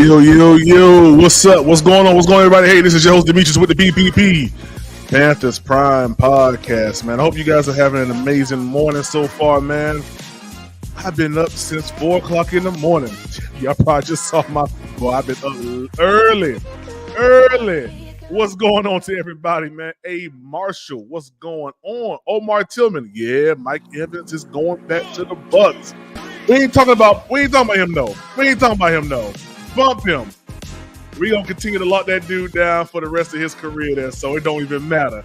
Yo, what's up? What's going on? What's going on, everybody? Hey, this is your host, Demetrius, with the PPP Panthers Prime Podcast, man. I hope you guys are having an amazing morning so far, man. I've been up since 4 o'clock in the morning. Y'all probably just saw well, I've been up early. What's going on to everybody, man? Hey, Marshall, what's going on? Omar Tillman, yeah, Mike Evans is going back to the Bucks. We ain't talking about him, though. Bump him. We gonna continue to lock that dude down for the rest of his career there, so it don't even matter.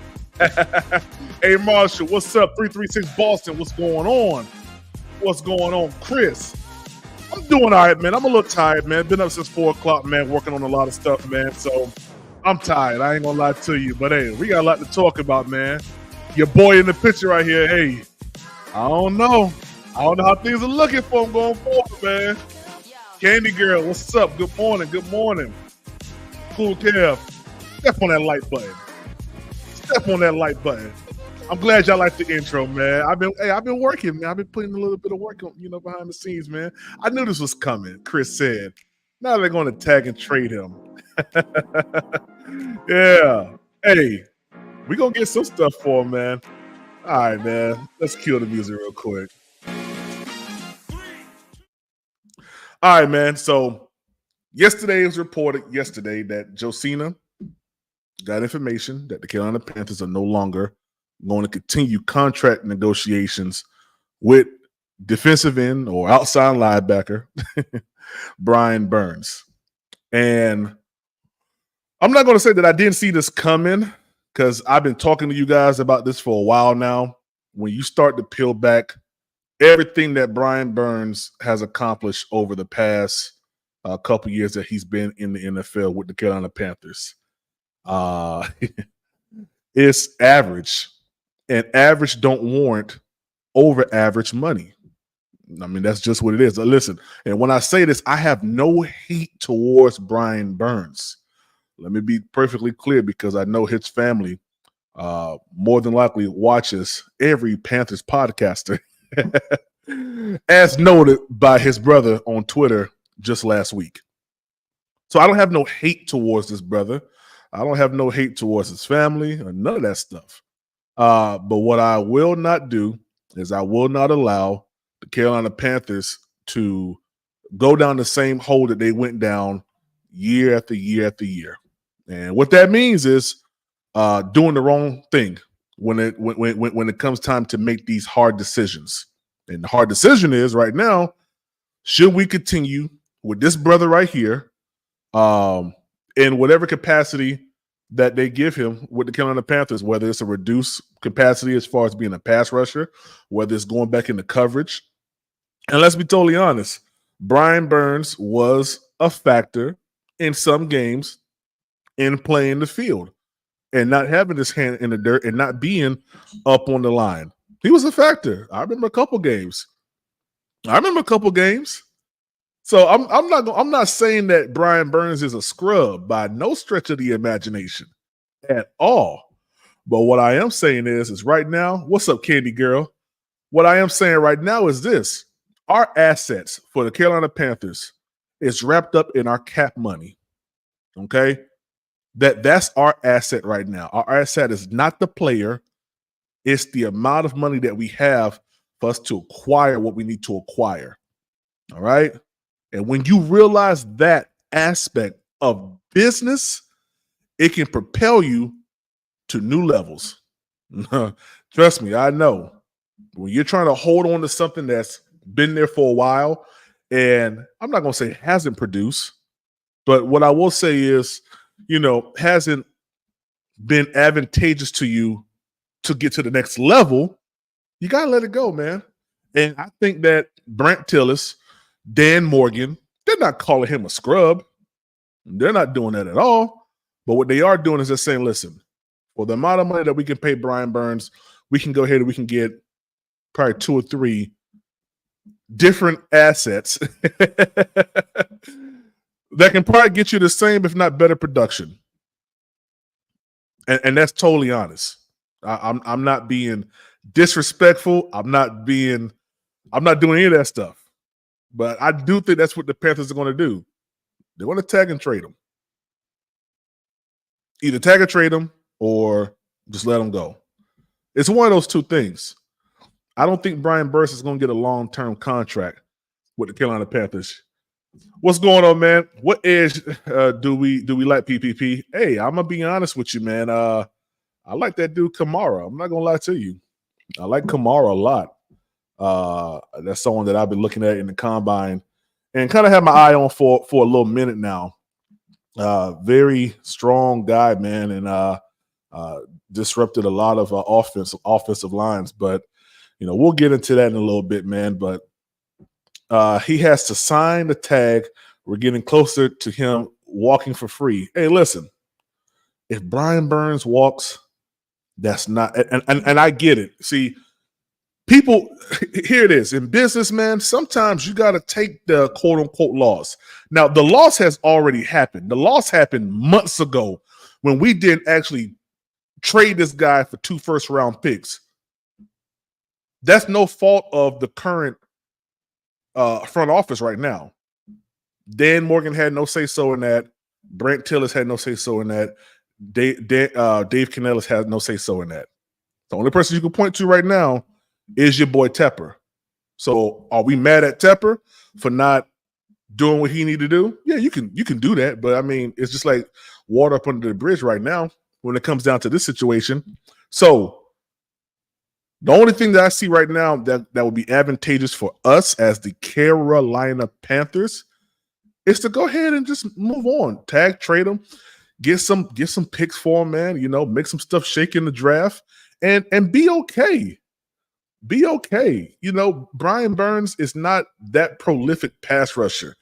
Hey, Marshall, what's up? 336 Boston, what's going on? What's going on, Chris? I'm doing all right, man. I'm a little tired, man. Been up since 4 o'clock, man, working on a lot of stuff, man. So I'm tired. I ain't gonna lie to you, but hey, we got a lot to talk about, man. Your boy in the picture right here. Hey, I don't know how things are looking for him going forward, man. Candy Girl, what's up? Good morning. Cool Kev. Step on that like button. I'm glad y'all like the intro, man. I've been working, man. I've been putting a little bit of work on, behind the scenes, man. I knew this was coming, Chris said. Now they're going to tag and trade him. Yeah. Hey, we're going to get some stuff for him, man. All right, man. Let's kill the music real quick. All right, man. So it was reported that Josina got information that the Carolina Panthers are no longer going to continue contract negotiations with defensive end or outside linebacker Brian Burns. And I'm not going to say that I didn't see this coming, because I've been talking to you guys about this for a while now. When you start to peel back everything that Brian Burns has accomplished over the past couple years that he's been in the NFL with the Carolina Panthers, it's average. And average don't warrant over average money. I mean, that's just what it is. Listen, and when I say this, I have no hate towards Brian Burns. Let me be perfectly clear, because I know his family more than likely watches every Panthers podcaster, as noted by his brother on Twitter just last week. So I don't have no hate towards this brother. I don't have no hate towards his family or none of that stuff. But what I will not do is I will not allow the Carolina Panthers to go down the same hole that they went down year after year after year. And what that means is doing the wrong thing when it comes time to make these hard decisions. And the hard decision is right now, should we continue with this brother right here in whatever capacity that they give him with the Carolina Panthers, whether it's a reduced capacity as far as being a pass rusher, whether it's going back into coverage. And let's be totally honest, Brian Burns was a factor in some games in playing the field and not having his hand in the dirt and not being up on the line. He was a factor. I remember a couple games. So I'm not saying that Brian Burns is a scrub by no stretch of the imagination at all. But what I am saying is right now, what's up, Candy Girl? What I am saying right now is this: our assets for the Carolina Panthers is wrapped up in our cap money. Okay, that's our asset right now. Our asset is not the player; it's the amount of money that we have for us to acquire what we need to acquire. All right. And when you realize that aspect of business, it can propel you to new levels. Trust me, I know. When you're trying to hold on to something that's been there for a while, and I'm not going to say hasn't produced, but what I will say is, hasn't been advantageous to you to get to the next level, you got to let it go, man. And I think that Brant Tillis, Dan Morgan, they're not calling him a scrub. They're not doing that at all. But what they are doing is just saying, listen, for the amount of money that we can pay Brian Burns, we can go ahead and we can get probably 2 or 3 different assets that can probably get you the same, if not better, production. And that's totally honest. I'm not being disrespectful. I'm not doing any of that stuff. But I do think that's what the Panthers are going to do. They're going to tag and trade him. Either tag or trade him or just let him go. It's one of those two things. I don't think Brian Burns is going to get a long-term contract with the Carolina Panthers. What's going on, man? What edge do we like PPP? Hey, I'm gonna be honest with you, man. I like that dude Kamara. I'm not gonna lie to you. I like Kamara a lot. That's someone that I've been looking at in the combine and kind of have my eye on for a little minute now. Very strong guy, man, and disrupted a lot of offensive lines. But we'll get into that in a little bit, man. But he has to sign the tag. We're getting closer to him walking for free. Hey, listen, if Brian Burns walks, that's not and I get it. See, people, here it is. In business, man, sometimes you got to take the quote unquote loss. Now, the loss has already happened. The loss happened months ago when we didn't actually trade this guy for 2 first-round picks. That's no fault of the current front office right now. Dan Morgan had no say-so in that. Brent Tillis had no say-so in that. Dave Canellis had no say-so in that. The only person you can point to right now is your boy Tepper. So are we mad at Tepper for not doing what he needed to do? Yeah, you can do that. But, I mean, it's just like water up under the bridge right now when it comes down to this situation. So the only thing that I see right now that would be advantageous for us as the Carolina Panthers is to go ahead and just move on. Tag, trade them, get some picks for them, man. Make some stuff shake in the draft and be okay. Be okay. Brian Burns is not that prolific pass rusher,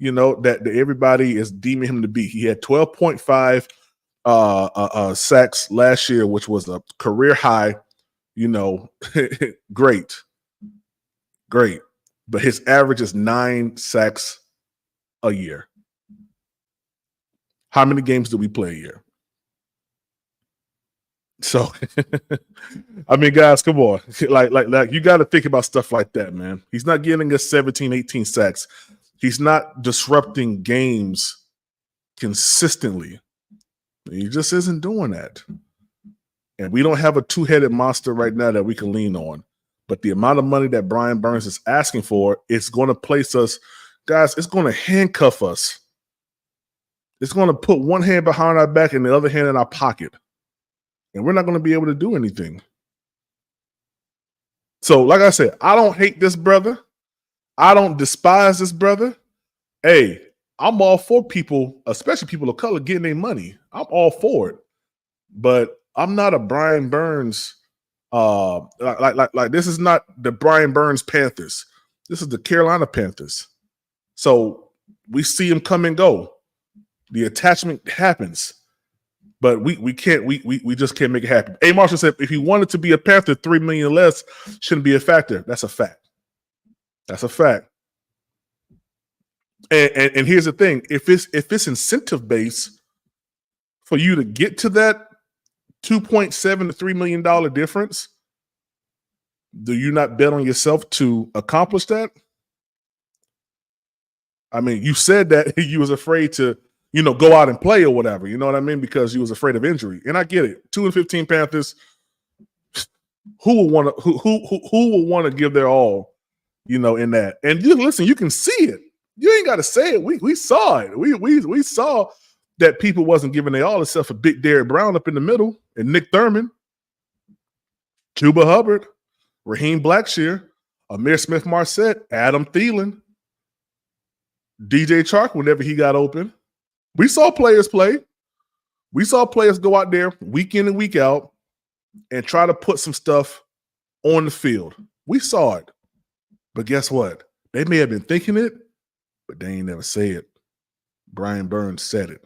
that everybody is deeming him to be. He had 12.5 sacks last year, which was a career high. Great. But his average is 9 sacks a year. How many games do we play a year? So, I mean, guys, come on. Like you got to think about stuff like that, man. He's not getting us 17, 18 sacks. He's not disrupting games consistently. He just isn't doing that. And we don't have a two-headed monster right now that we can lean on. But the amount of money that Brian Burns is asking for, it's going to place us, guys, it's going to handcuff us. It's going to put one hand behind our back and the other hand in our pocket. And we're not going to be able to do anything. So, like I said, I don't hate this brother. I don't despise this brother. Hey, I'm all for people, especially people of color, getting their money. I'm all for it. But I'm not a Brian Burns. Like this is not the Brian Burns Panthers. This is the Carolina Panthers. So we see him come and go. The attachment happens, but we just can't make it happen. A. Marshall said if he wanted to be a Panther, $3 million less shouldn't be a factor. That's a fact. That's a fact. And here's the thing: if it's incentive based for you to get to that $2.7 to $3 million difference, do you not bet on yourself to accomplish that? I mean, you said that you was afraid to, go out and play or whatever. You know what I mean? Because you was afraid of injury, and I get it. 2-15 Panthers. Who will want to? Who will want to give their all? In that. And listen, you can see it. You ain't got to say it. We saw it. We saw that people wasn't giving their all except for Big Derrick Brown up in the middle and Nick Thurman, Chuba Hubbard, Raheem Blackshear, Amir Smith-Marset, Adam Thielen, DJ Chark whenever he got open. We saw players play. We saw players go out there week in and week out and try to put some stuff on the field. We saw it. But guess what? They may have been thinking it, but they ain't never say it. Brian Burns said it.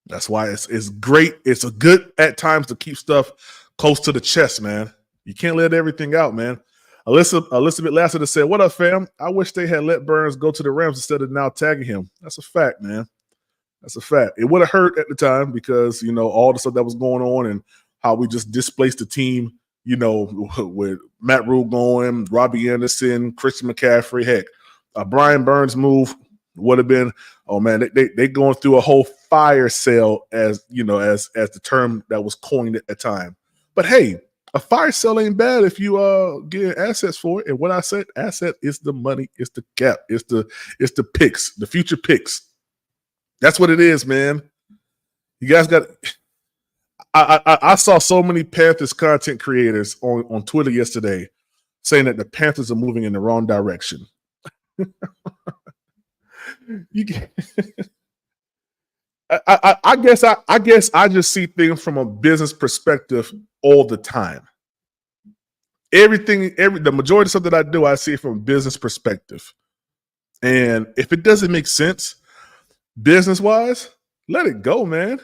That's why it's great. It's a good at times to keep stuff close to the chest, man. You can't let everything out, man. Elizabeth Lassiter said, "What up, fam? I wish they had let Burns go to the Rams instead of now tagging him." That's a fact, man. That's a fact. It would have hurt at the time because, all the stuff that was going on and how we just displaced the team, with Matt Rule going, Robbie Anderson, Christian McCaffrey. Heck, a Brian Burns move, would have been, oh man, they going through a whole fire sale, as you know, as the term that was coined at the time. But hey, a fire sale ain't bad if you get assets for it. And what I said, asset is the money, it's the cap, it's the picks, the future picks. That's what it is, man. You guys got. I saw so many Panthers content creators on Twitter yesterday saying that the Panthers are moving in the wrong direction. You get, I guess I just see things from a business perspective all the time. The majority of stuff that I do, I see it from a business perspective. And if it doesn't make sense business wise, let it go, man.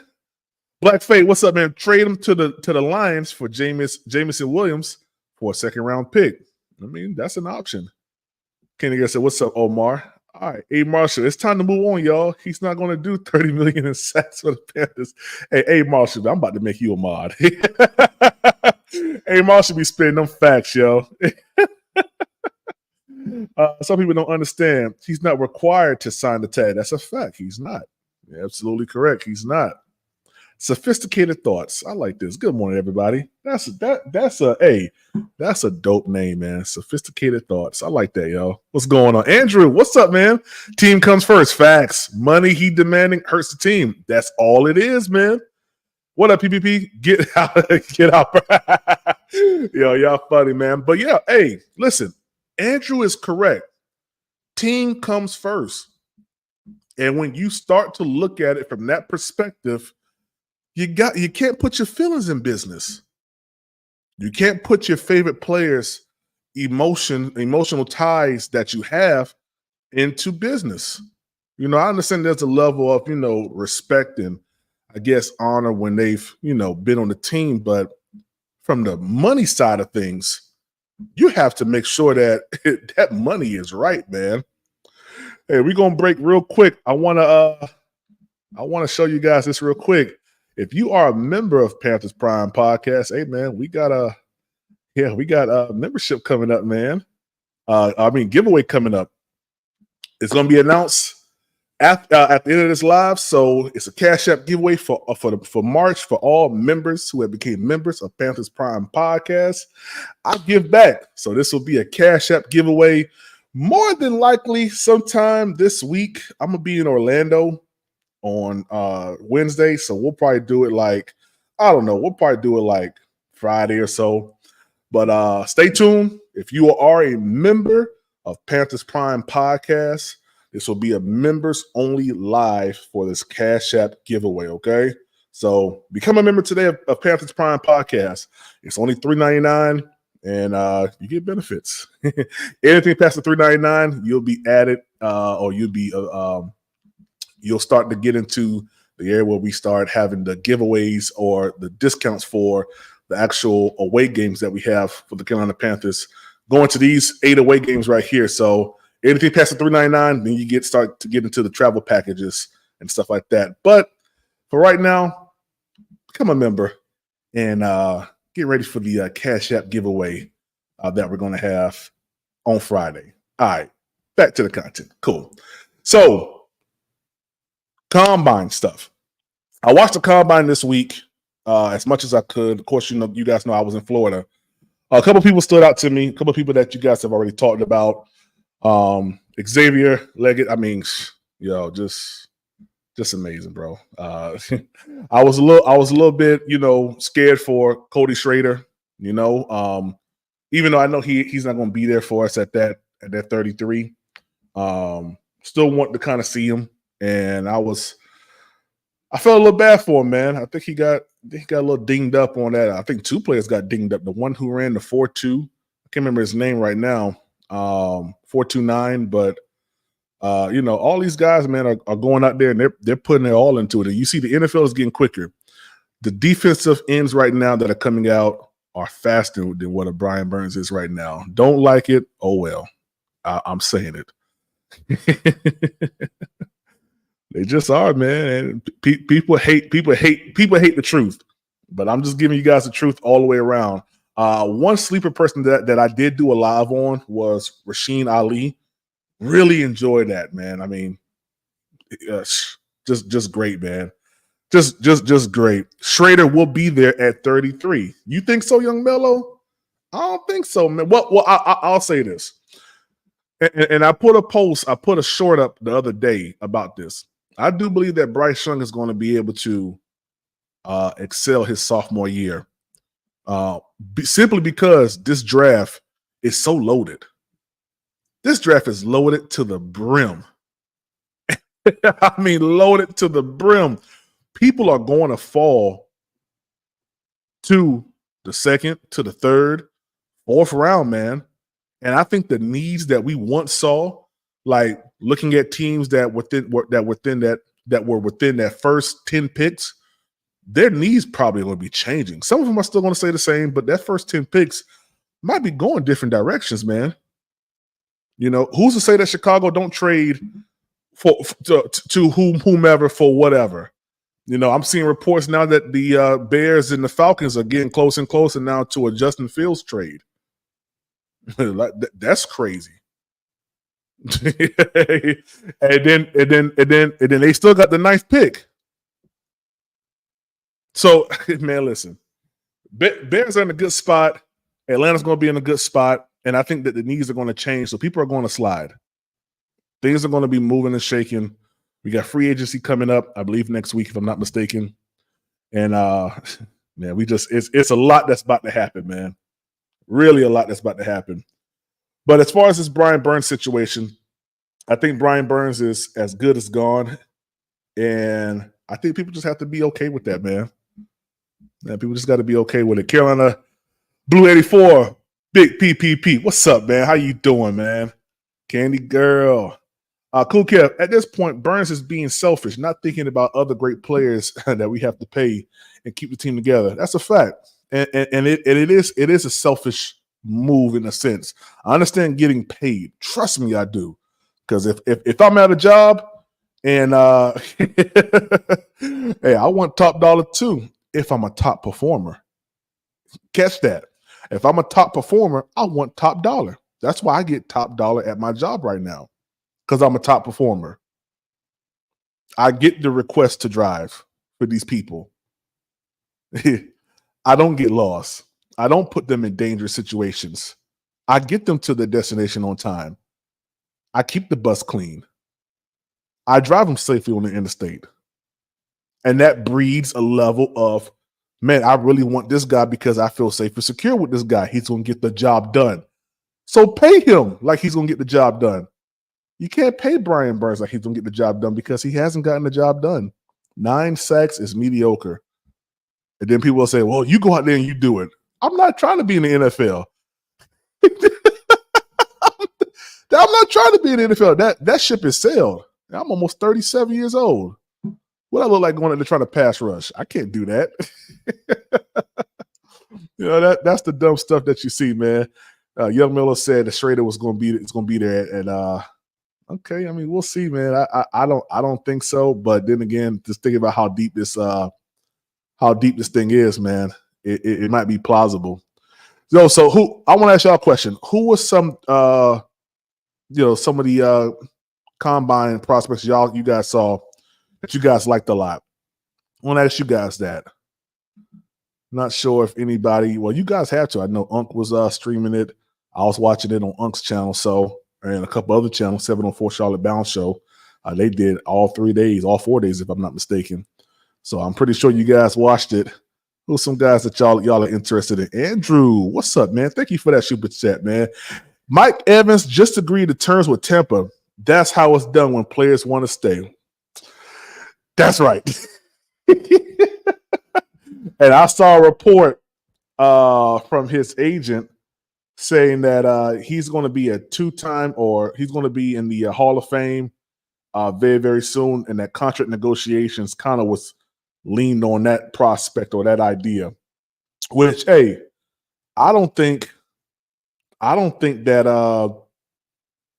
Black Fate, what's up, man? Trade him to the Lions for Jameson Williams for a second round pick. I mean, that's an option. Kenny said, "What's up, Omar?" All right, A. Marshall, it's time to move on, y'all. He's not going to do $30 million in sacks for the Panthers. Hey, A. Marshall, I'm about to make you a mod. A. Marshall be spitting them facts, yo. Some people don't understand. He's not required to sign the tag. That's a fact. He's not. You're absolutely correct. He's not. Sophisticated Thoughts. I like this. Good morning, everybody. That's a dope name, man. Sophisticated Thoughts. I like that, yo. What's going on? Andrew, what's up, man? Team comes first. Facts. Money he demanding hurts the team. That's all it is, man. What up, PPP? Get out. Get out. Yo, y'all funny, man. But yeah, hey, listen. Andrew is correct. Team comes first. And when you start to look at it from that perspective, you can't put your feelings in business. You can't put your favorite players' emotional ties that you have into business. You know, I understand there's a level of, respect and I guess honor when they've, been on the team, but from the money side of things, you have to make sure that that money is right, man. Hey, we're gonna break real quick. I wanna show you guys this real quick. If you are a member of Panthers Prime Podcast, hey man, we got a membership coming up, man. Giveaway coming up. It's gonna be announced at the end of this live. So it's a Cash App giveaway for March for all members who have become members of Panthers Prime Podcast. I give back, so this will be a Cash App giveaway. More than likely, sometime this week, I'm gonna be in Orlando on Wednesday, so we'll probably do it we'll probably do it like Friday or so. But stay tuned. If you are a member of Panthers Prime Podcast, this will be a members only live for this Cash App giveaway. Okay, so become a member today of Panthers Prime Podcast. It's only $3.99, and you get benefits. Anything past the $3.99, you'll be added, or you'll start to get into the area where we start having the giveaways or the discounts for the actual away games that we have for the Carolina Panthers, going to these 8 away games right here. So anything past the $3.99, then you start to get into the travel packages and stuff like that. But for right now, become a member and get ready for the Cash App giveaway that we're going to have on Friday. All right, back to the content. Cool. So, combine stuff. I watched the combine this week as much as I could. Of course, you guys know I was in Florida. A couple people stood out to me. A couple people that you guys have already talked about. Xavier Leggett. I mean, just amazing, bro. I was a little bit, scared for Cody Schrader. Even though I know he's not going to be there for us at that 33. Still want to kind of see him. And I felt a little bad for him, man. I think he got a little dinged up on that. I think 2 players got dinged up. The one who ran the 4.2, I can't remember his name right now, 4.29. But all these guys, man, are going out there and they're putting their all into it. And you see, the NFL is getting quicker. The defensive ends right now that are coming out are faster than what a Brian Burns is right now. Don't like it? Oh well, I'm saying it. They just are, man. And people hate the truth. But I'm just giving you guys the truth all the way around. One sleeper person that I did do a live on was Rasheen Ali. Really enjoyed that, man. I mean, just great, man. Just great. Schrader will be there at 33. You think so, young Mello? I don't think so, man. Well, I'll say this. And I put a post, I put a short up the other day about this. I do believe that Bryce Young is going to be able to excel his sophomore year, simply because this draft is so loaded. This draft is loaded to the brim. I mean, loaded to the brim. People are going to fall to the second, to the third, fourth round, man. And I think the needs that we once saw, like looking at teams that were within that first 10 picks, their needs probably going to be changing. Some of them are still going to stay the same, but that first 10 picks might be going different directions, man. You know, who's to say that Chicago don't trade to whomever for whatever? You know, I'm seeing reports now that the Bears and the Falcons are getting closer and closer now to a Justin Fields trade. That's crazy. and then they still got the ninth pick. So, man, listen, Bears are in a good spot. Atlanta's going to be in a good spot, and I think that the needs are going to change. So people are going to slide. Things are going to be moving and shaking. We got free agency coming up, I believe, next week, if I'm not mistaken. And man, it's a lot that's about to happen, man. Really a lot that's about to happen. But as far as this Brian Burns situation, I think Brian Burns is as good as gone. And I think people just have to be okay with that, man. People just got to be okay with it. Carolina Blue 84, Big PPP. What's up, man? How you doing, man? Candy girl. Cool Kev, at this point, Burns is being selfish, not thinking about other great players that we have to pay and keep the team together. That's a fact. And it is a selfish move in a sense. I understand getting paid. Trust me, I do. Because if I'm at a job and hey, I want top dollar too if I'm a top performer. Catch that. If I'm a top performer, I want top dollar. That's why I get top dollar at my job right now. Because I'm a top performer. I get the request to drive for these people. I don't get lost. I don't put them in dangerous situations. I get them to the destination on time. I keep the bus clean. I drive them safely on the interstate. And that breeds a level of, man, I really want this guy because I feel safe and secure with this guy. He's going to get the job done. So pay him like he's going to get the job done. You can't pay Brian Burns like he's going to get the job done because he hasn't gotten the job done. 9 sacks is mediocre. And then people will say, well, you go out there and you do it. I'm not trying to be in the NFL. I'm not trying to be in the NFL. That ship is sailed. I'm almost 37 years old. What I look like going in there trying to pass rush? I can't do that. You know, that's the dumb stuff that you see, man. Young Miller said that Schrader was going to be there, and okay, I mean, we'll see, man. I don't think so, but then again, just thinking about how deep this thing is, man, it might be plausible. So who I want to ask y'all a question: who was some of the combine prospects you guys saw that you guys liked a lot? I want to ask you guys that. Not sure if anybody. Well, you guys have to. I know Unc was streaming it. I was watching it on Unc's channel, and a couple other channels, 704 Charlotte Bounce Show. They did all 4 days, if I'm not mistaken. So I'm pretty sure you guys watched it. Who's some guys that y'all are interested in? Andrew, what's up, man? Thank you for that super chat, man. Mike Evans just agreed to terms with Tampa. That's how it's done when players want to stay. That's right. And I saw a report from his agent saying that he's going to be a 2-time, or he's going to be in the Hall of Fame very, very soon. And that contract negotiations kind of was leaned on that prospect or that idea, which, hey, I don't think that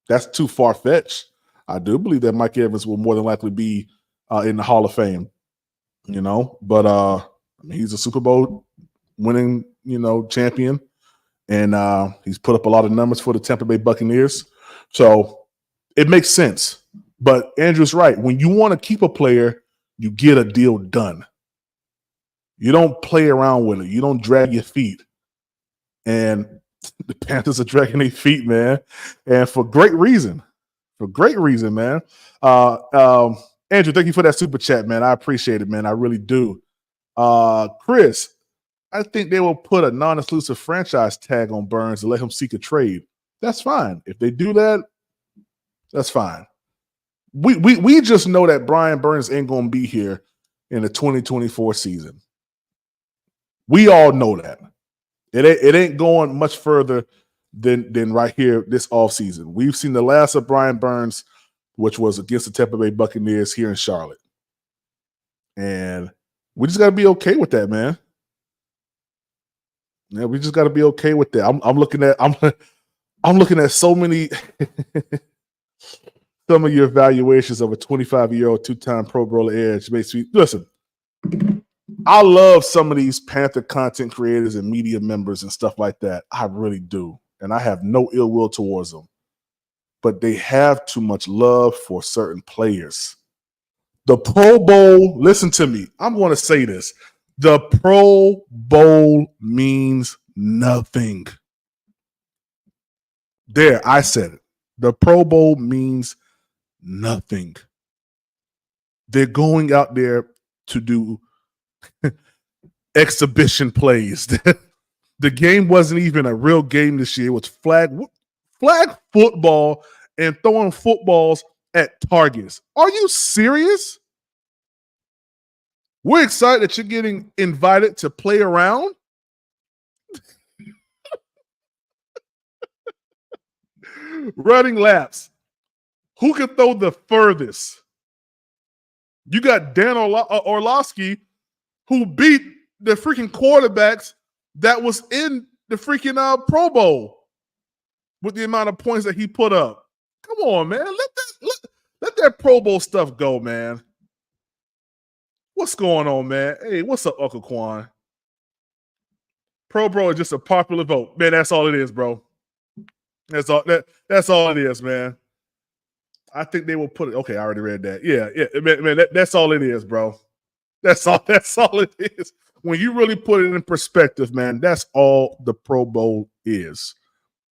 that's too far-fetched. I do believe that Mike Evans will more than likely be in the Hall of Fame, but I mean, he's a Super Bowl winning, champion. And he's put up a lot of numbers for the Tampa Bay Buccaneers. So it makes sense. But Andrew's right. When you want to keep a player, you get a deal done. You don't play around with it. You don't drag your feet. And the Panthers are dragging their feet, man. And for great reason. For great reason, man. Andrew, thank you for that super chat, man. I appreciate it, man. I really do. Chris, I think they will put a non-exclusive franchise tag on Burns to let him seek a trade. That's fine. If they do that, that's fine. We just know that Brian Burns ain't going to be here in the 2024 season. We all know that. It ain't going much further than right here this offseason. We've seen the last of Brian Burns, which was against the Tampa Bay Buccaneers here in Charlotte. And we just got to be okay with that, man. Yeah, we just got to be okay with that. I'm looking at so many some of your evaluations of a 25-year-old two-time Pro Bowler edge makes me listen. I love some of these Panther content creators and media members and stuff like that. I really do. And I have no ill will towards them. But they have too much love for certain players. The Pro Bowl, listen to me. I'm going to say this. The Pro Bowl means nothing. There, I said it. The Pro Bowl means nothing. They're going out there to do exhibition plays. The game wasn't even a real game this year. It was flag football and throwing footballs at targets. Are you serious? We're excited that you're getting invited to play around. Running laps. Who can throw the furthest? You got Dan Orlovsky, who beat the freaking quarterbacks that was in the freaking Pro Bowl with the amount of points that he put up. Come on, man. Let that Pro Bowl stuff go, man. What's going on, man? Hey, what's up, Uncle Quan? Pro Bowl is just a popular vote. Man, that's all it is, bro. That's all it is, man. I think they will put it. Okay, I already read that. Yeah, man, that's all it is, bro. That's all it is. When you really put it in perspective, man, that's all the Pro Bowl is.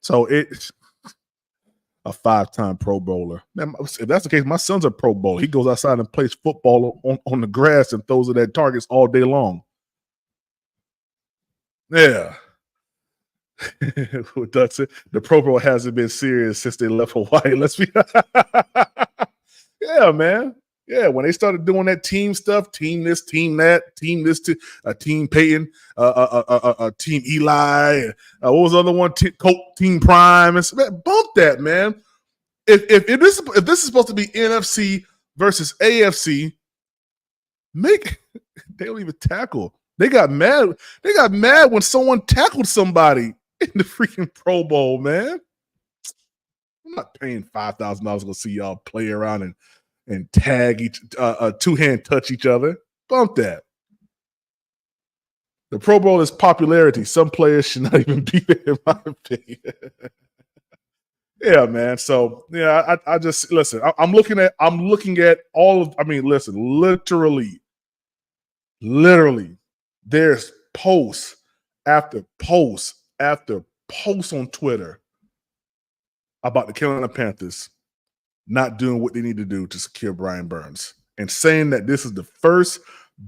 So it's a 5-time Pro Bowler. Man, if that's the case, my son's a Pro Bowler. He goes outside and plays football on the grass and throws it at targets all day long. Yeah. The Pro Bowl hasn't been serious since they left Hawaii. Let's be yeah, man. Yeah, when they started doing that team stuff, team this, team that, team this, team Peyton, team Eli, what was the other one? Team Prime. Man, bump that, man. If this is supposed to be NFC versus AFC, they don't even tackle. They got mad. They got mad when someone tackled somebody in the freaking Pro Bowl, man. I'm not paying $5,000 to go see y'all play around and tag each two-hand touch each other. Bump that. The Pro Bowl is popularity. Some players should not even be there, in my opinion. Yeah, man. So yeah, I just listen. I'm looking at all of. I mean, listen. Literally, there's posts after posts after posts on Twitter about the Carolina Panthers not doing what they need to do to secure Brian Burns and saying that this is the first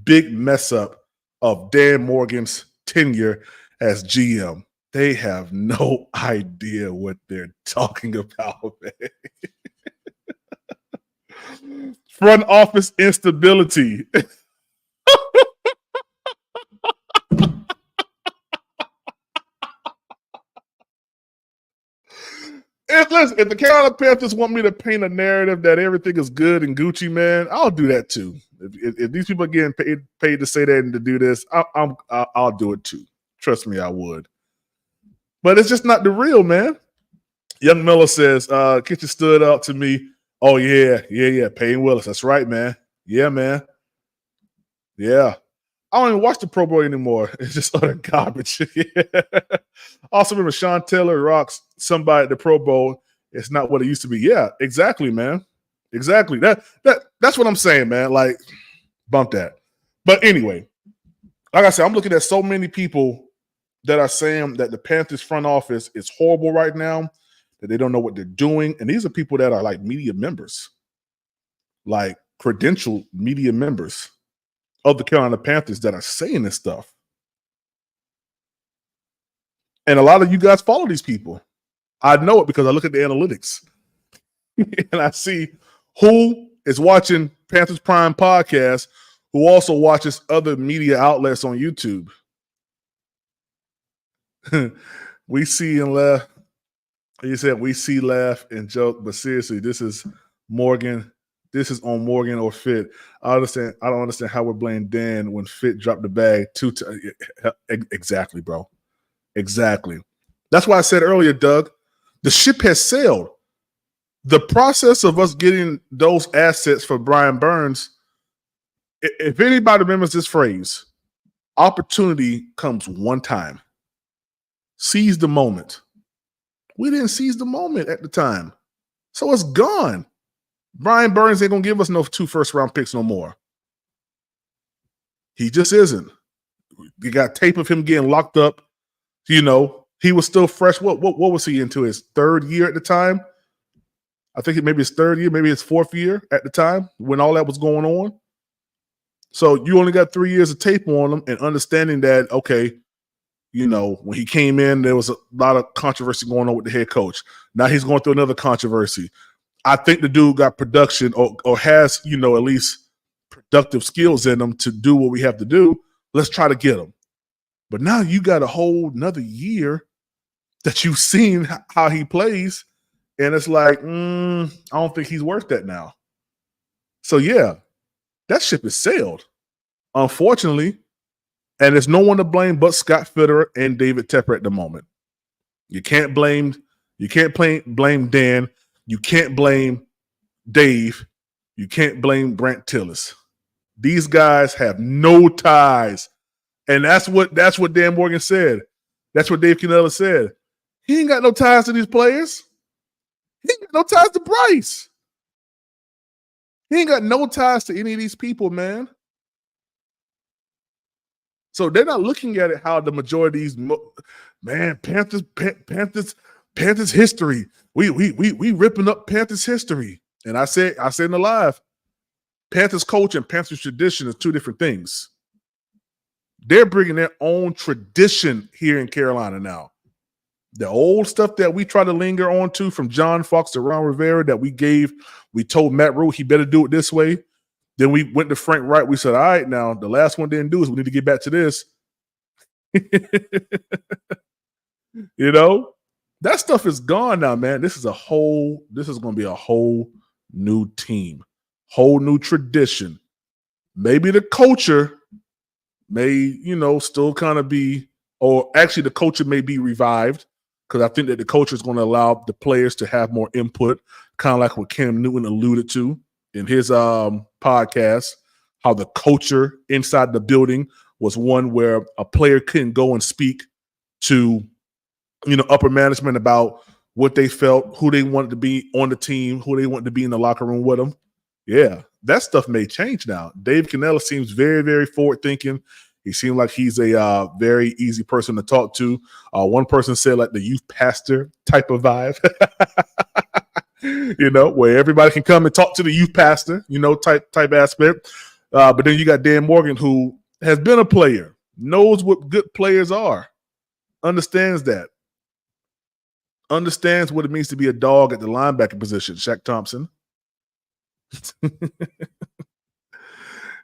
big mess up of Dan Morgan's tenure as GM. They have no idea what they're talking about, man. Front office instability. If the Carolina Panthers want me to paint a narrative that everything is good and Gucci, man, I'll do that too. If these people are getting paid to say that and to do this, I'll do it too. Trust me, I would. But it's just not the real, man. Young Miller says, Kitchen stood out to me. Oh, yeah. Payne Willis. That's right, man. Yeah, man. Yeah. I don't even watch the Pro Bowl anymore. It's just utter garbage. Yeah. Also, remember Sean Taylor rocks somebody at the Pro Bowl. It's not what it used to be. Yeah, exactly, man. Exactly. That's what I'm saying, man. Like, bump that. But anyway, like I said, I'm looking at so many people that are saying that the Panthers front office is horrible right now, that they don't know what they're doing. And these are people that are like media members, like credentialed media members of the Carolina Panthers that are saying this stuff. And a lot of you guys follow these people. I know it because I look at the analytics and I see who is watching Panthers Prime podcast, who also watches other media outlets on YouTube. We see and laugh. He said, we see, laugh, and joke, but seriously, this is Morgan. This is on Morgan or Fit. I don't understand how we're blaming Dan when Fit dropped the bag 2 times. Exactly, bro. Exactly. That's why I said earlier, Doug, the ship has sailed. The process of us getting those assets for Brian Burns, if anybody remembers this phrase, opportunity comes one time. Seize the moment. We didn't seize the moment at the time. So it's gone. Brian Burns ain't going to give us no 2 first-round picks no more. He just isn't. You got tape of him getting locked up. You know, he was still fresh. What was he into his 3rd year at the time? I think maybe his 3rd year, maybe his 4th year at the time when all that was going on. So you only got 3 years of tape on him and understanding that, okay, you know, when he came in, there was a lot of controversy going on with the head coach. Now he's going through another controversy. I think the dude got production or has, you know, at least productive skills in him to do what we have to do. Let's try to get him. But now you got a whole another year that you've seen how he plays, and it's like, I don't think he's worth that now. So, yeah, that ship has sailed, unfortunately. And there's no one to blame but Scott Fitterer and David Tepper at the moment. You can't blame Dan. You can't blame Dave. You can't blame Brant Tillis. These guys have no ties. And that's what Dan Morgan said. That's what Dave Canella said. He ain't got no ties to these players. He ain't got no ties to Bryce. He ain't got no ties to any of these people, man. So they're not looking at it how the majority of these Panthers history. We ripping up Panthers history. And I said in the live, Panthers culture and Panthers tradition is 2 different things. They're bringing their own tradition here in Carolina now. The old stuff that we try to linger on to from John Fox to Ron Rivera that we told Matt Rule he better do it this way. Then we went to Frank Wright. We said, all right, now the last one didn't do is we need to get back to this. You know, that stuff is gone now, man. This is going to be a whole new team, whole new tradition. Maybe the culture may, you know, still kind of be, or actually the culture may be revived, because I think that the culture is going to allow the players to have more input, kind of like what Cam Newton alluded to in his podcast, how the culture inside the building was one where a player couldn't go and speak to, you know, upper management about what they felt, who they wanted to be on the team, who they wanted to be in the locker room with them. Yeah, that stuff may change now. Dave Canella seems very, very forward-thinking. He seemed like he's a very easy person to talk to. One person said like the youth pastor type of vibe. You know, where everybody can come and talk to the youth pastor, you know, type aspect. But then you got Dan Morgan, who has been a player, knows what good players are, understands that, understands what it means to be a dog at the linebacker position, Shaq Thompson.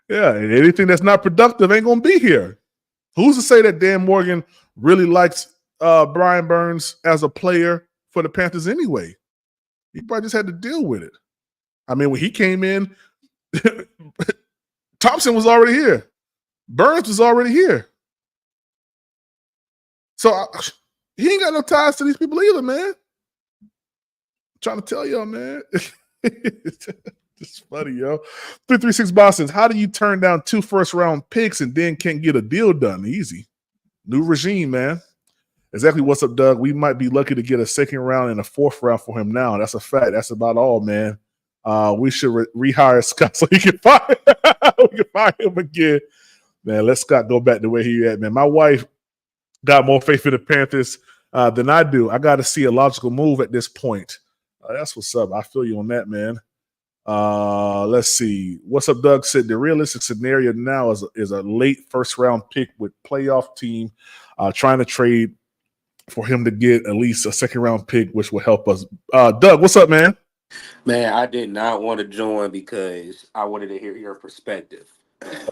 Yeah, and anything that's not productive ain't going to be here. Who's to say that Dan Morgan really likes Brian Burns as a player for the Panthers anyway? He probably just had to deal with it. I mean, when he came in, Thompson was already here. Burns was already here. So he ain't got no ties to these people either, man. I'm trying to tell y'all, man. It's funny, yo. 336 Boston. How do you turn down 2 first-round picks and then can't get a deal done? Easy. New regime, man. Exactly. What's up, Doug? We might be lucky to get a 2nd round and a 4th round for him now. That's a fact. That's about all, man. We should rehire Scott so he can fire. We can fire him again. Man, let Scott go back to where he at. Man, my wife got more faith in the Panthers than I do. I got to see a logical move at this point. That's what's up. I feel you on that, man. Let's see. What's up, Doug? Said the realistic scenario now is a late first round pick with playoff team trying to trade for him to get at least a second round pick, which will help us. Doug, what's up, man? Man, I did not want to join because I wanted to hear your perspective.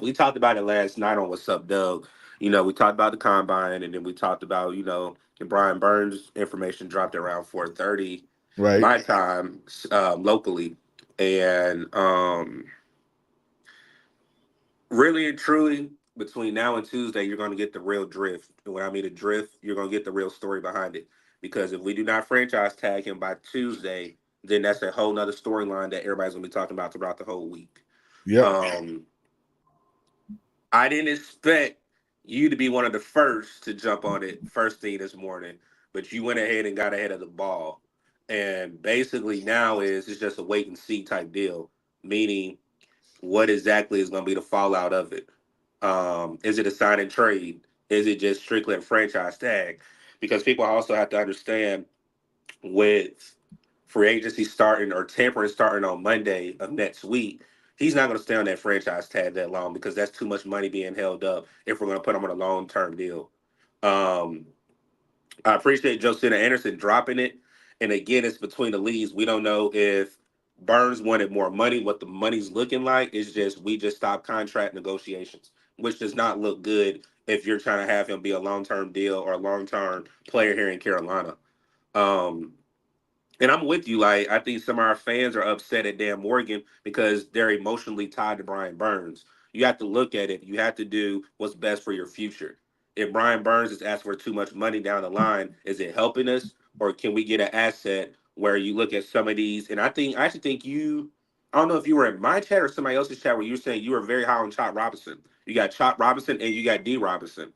We talked about it last night on What's Up, Doug. We talked about the combine, and then we talked about the Brian Burns information dropped around 4:30 Right. my time locally, and really and truly, between now and Tuesday, you're going to get the real drift. And when I mean the drift, you're going to get the real story behind it. Because if we do not franchise tag him by Tuesday, then that's a whole nother storyline that everybody's going to be talking about throughout the whole week. Yep. Um, I didn't expect you to be one of the first to jump on it first thing this morning, but you went ahead and got ahead of the ball. And basically now it's just a wait and see type deal, meaning what exactly is going to be the fallout of it? Is it a sign and trade? Is it just strictly a franchise tag? Because people also have to understand with free agency starting or tampering starting on Monday of next week, he's not going to stay on that franchise tag that long because that's too much money being held up if we're going to put him on a long term deal. Um, I appreciate Josina Anderson dropping it. And again, it's between the leagues. We don't know if Burns wanted more money. What the money's looking like is just we just stopped contract negotiations, which does not look good if you're trying to have him be a long term deal or a long term player here in Carolina. Um, and I'm with you. Like, I think some of our fans are upset at Dan Morgan because they're emotionally tied to Brian Burns. You have to look at it. You have to do what's best for your future. If Brian Burns is asking for too much money down the line, is it helping us? Or can we get an asset where you look at some of these? And I actually think I don't know if you were in my chat or somebody else's chat where you were saying you were very high on Chop Robinson. You got Chop Robinson and you got D Robinson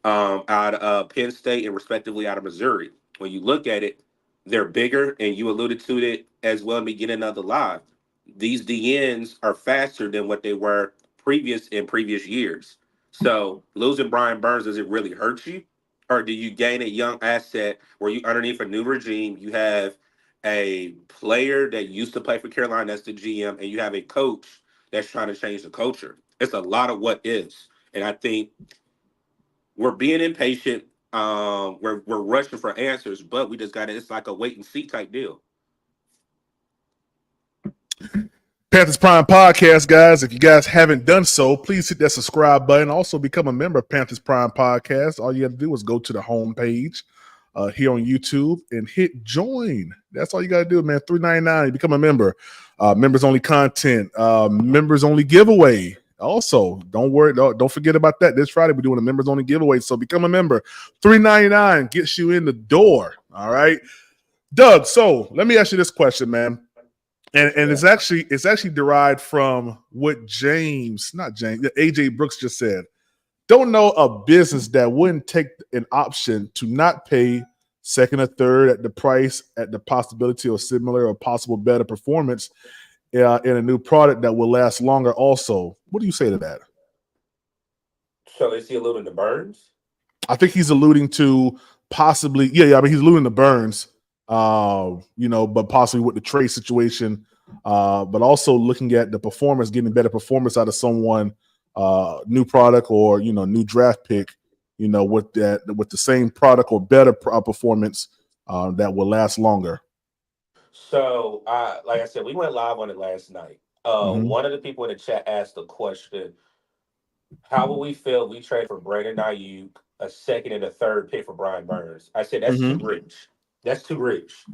out of Penn State and respectively out of Missouri. When you look at it, they're bigger, and you alluded to it as well in the beginning of the live. These DNs are faster than what they were previous years. So losing Brian Burns, does it really hurt you? Or do you gain a young asset where you underneath a new regime, you have a player that used to play for Carolina, that's the GM, and you have a coach that's trying to change the culture? It's a lot of what ifs. And I think we're being impatient. We're rushing for answers, but we just got to. It's like a wait and see type deal. Panthers Prime Podcast, guys. If you guys haven't done so, please hit that subscribe button. Also, become a member of Panthers Prime Podcast. All you have to do is go to the homepage here on YouTube and hit join. That's all you got to do, man. $3.99. You become a member. Members only content. Members only giveaway. Also, don't worry. Don't forget about that. This Friday, we're doing a members only giveaway. So become a member. $3.99 gets you in the door. All right. Doug, so let me ask you this question, man. And Yeah. it's actually derived from what not James, AJ Brooks just said. Don't know a business that wouldn't take an option to not pay second or third at the price at the possibility of similar or possible better performance in a new product that will last longer. Also, what do you say to that? So is he alluding to Burns? I think he's alluding to possibly, yeah. I mean, he's alluding to Burns, but possibly with the trade situation, but also looking at the performance, getting better performance out of someone, new product or new draft pick, with the same product or better performance that will last longer. So, like I said, we went live on it last night. Mm-hmm. One of the people in the chat asked the question: how would we feel if we trade for Brandon Ayuk, a second and a third pick for Brian Burns? I said that's too Mm-hmm. rich. That's too rich.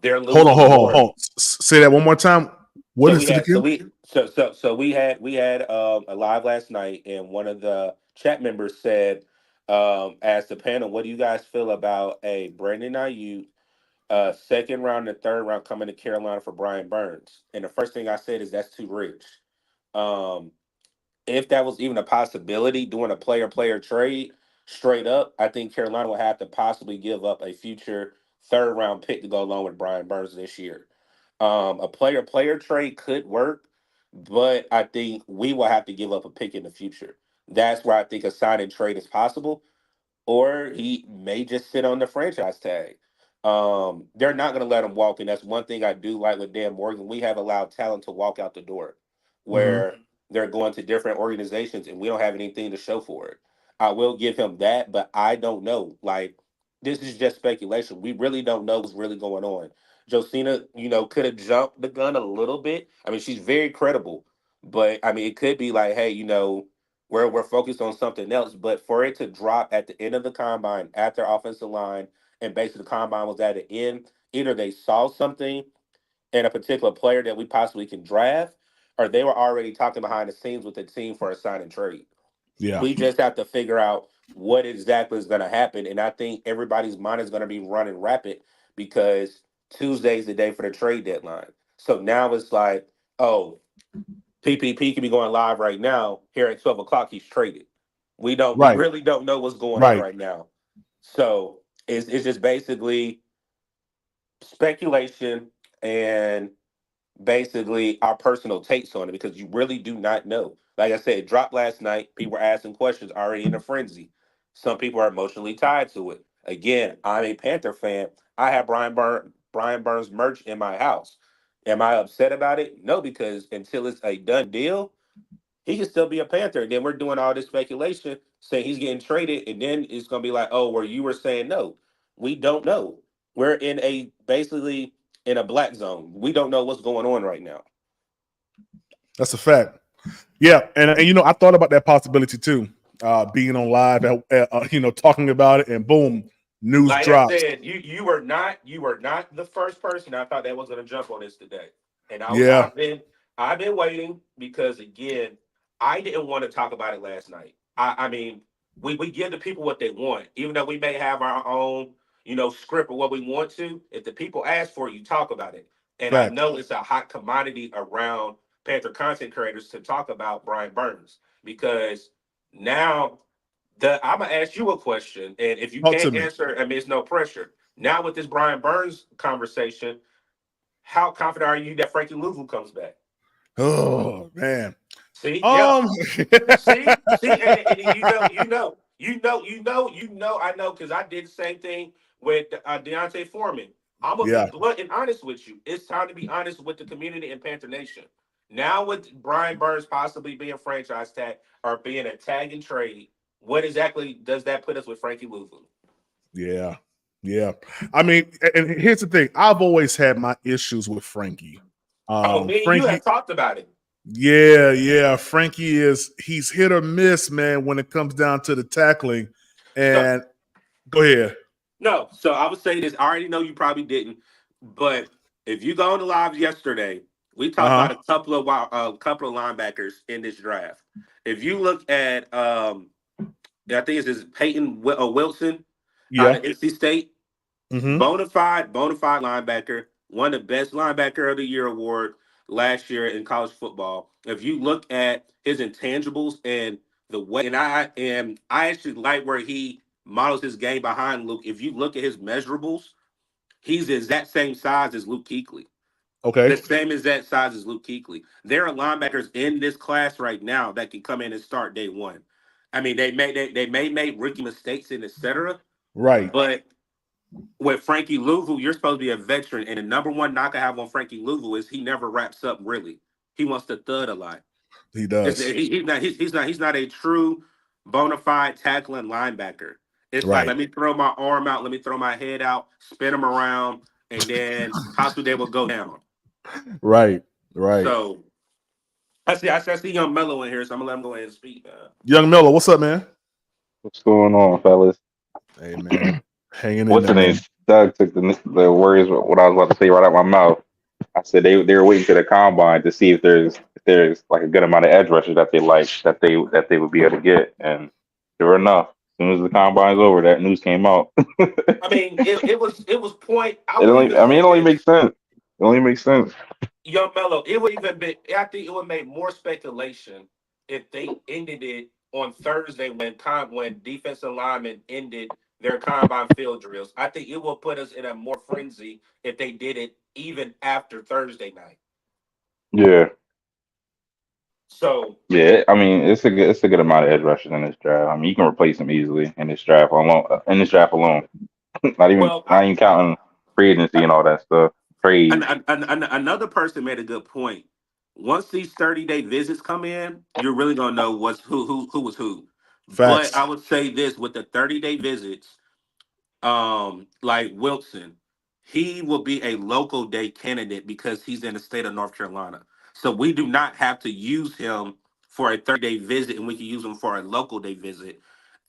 They're Hold on, losing hold on, hold more. on. Say that one more time. What So is we it had so again? we so we had a live last night, and one of the chat members said, asked the panel, "What do you guys feel about a Brandon Ayuk, second round and third round coming to Carolina for Brian Burns?" And the first thing I said is that's too rich. Um, if that was even a possibility, doing a player trade straight up, I think Carolina would have to possibly give up a future third round pick to go along with Brian Burns this year. A player trade could work, but I think we will have to give up a pick in the future. That's where I think a sign and trade is possible, or he may just sit on the franchise tag. They're not going to let him walk, and that's one thing I do like with Dan Morgan. We have allowed talent to walk out the door, Hmm. where they're going to different organizations, and we don't have anything to show for it. I will give him that, but I don't know. Like, this is just speculation. We really don't know what's really going on. Josina, could have jumped the gun a little bit. I mean, she's very credible, but I mean, it could be like, hey, we're focused on something else. But for it to drop at the end of the combine at their offensive line, and basically the combine was at the end, either they saw something in a particular player that we possibly can draft, or they were already talking behind the scenes with the team for a sign and trade. Yeah. We just have to figure out what exactly is going to happen. And I think everybody's mind is going to be running rapid because Tuesday's the day for the trade deadline. So now it's like, oh, PPP can be going live right now. Here at 12 o'clock, he's traded. We Right. really don't know what's going on Right. right now. So it's just basically speculation and basically our personal takes on it because you really do not know. Like I said, it dropped last night. People were asking questions already in a frenzy. Some people are emotionally tied to it. Again, I'm a Panther fan. I have Brian Burns merch in my house. Am I upset about it? No, because until it's a done deal, he can still be a Panther. And then we're doing all this speculation saying he's getting traded, and then it's gonna be like, oh, where you were saying no. We don't know. We're in a basically in a black zone. We don't know what's going on right now. That's a fact. Yeah, and I thought about that possibility too. Being on live, talking about it, and boom, news Like I drops. said, you were not the first person I thought that was gonna jump on this today. And Yeah, I've been waiting because again, I didn't want to talk about it last night. I mean, we give the people what they want, even though we may have our own, script of what we want to. If the people ask for it, you talk about it. And I fact. know it's a hot commodity around Panther content creators to talk about Brian Burns because now I'm gonna ask you a question, and if you Talk to can't me. answer, I mean, it's no pressure. Now with this Brian Burns conversation, how confident are you that Frankie Louvu comes back? Oh man. See, yeah, Um. see, and I know because I did the same thing with Deontay Foreman. I'm gonna be yeah, blunt and honest with you. It's time to be honest with the community and Panther Nation. Now with Brian Burns possibly being franchise tag or being a tag and trade, what exactly does that put us with Frankie Louvu? yeah, yeah. I mean, and here's the thing. I've always had my issues with Frankie. Oh, me and you Frankie. have talked about it. Yeah, yeah. Frankie he's hit or miss, man, when it comes down to the tackling. So And go ahead. no, so I would say this. I already know you probably didn't, but if you go on the live yesterday, we talked Uh about huh. a couple of linebackers in this draft. If you look at, I think it's this Peyton Wilson out Yeah. of NC State, Mm-hmm. bona fide linebacker, won the best linebacker of the year award last year in college football. If you look at his intangibles and the way, I actually like where he models his game behind Luke. If you look at his measurables, he's the exact same size as Luke Kuechly. The Okay. same exact size as Luke Kuechly. There are linebackers in this class right now that can come in and start day one. I mean, they may make rookie mistakes and etc. Right. But with Frankie Louvu, you're supposed to be a veteran, and the number one knock I have on Frankie Louvu is he never wraps up really. He wants to thud a lot. He does. He's not a true bona fide tackling linebacker. It's like Right. let me throw my arm out, let me throw my head out, spin him around, and then possibly they will go down. Right. Right. So I see young Mello in here, so I'm gonna let him go ahead and speak. Young Miller, what's up, man? What's going on, fellas? Hey, man. Hanging in What's there, the name? man. Doug took the words what I was about to say right out my mouth. I said they were waiting to the combine to see if there's like a good amount of edge rushers that they like that they would be able to get, and sure enough, as soon as the combine's over, that news came out. I mean, it was point. I It will only, even I mean, say it only makes this. sense. It only makes sense. Young Mello, it would even be. I think it would make more speculation if they ended it on Thursday when defensive linemen ended their combine field drills. I think it will put us in a more frenzy if they did it even after Thursday night. Yeah, So, yeah. I mean, it's a good amount of edge rushers in this draft. I mean, you can replace them easily in this draft alone. In this draft alone, well, not even counting free agency and all that stuff. Trades. another person made a good point. Once these 30-day visits come in, you're really gonna know what's who was who. But I Facts. would say this with the 30-day visits, like Wilson, he will be a local day candidate because he's in the state of North Carolina. So we do not have to use him for a 30-day visit, and we can use him for a local day visit.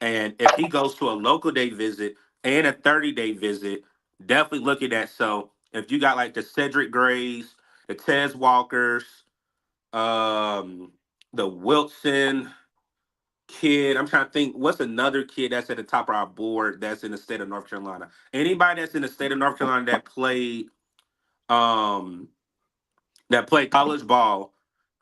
And if he goes to a local day visit and a 30-day visit, definitely look at that. So if you got like the Cedric Grays, the Tez Walkers, um, the Wilson kid. I'm trying to think what's another kid that's at the top of our board that's in the state of North Carolina. Anybody that's in the state of North Carolina um that played college ball,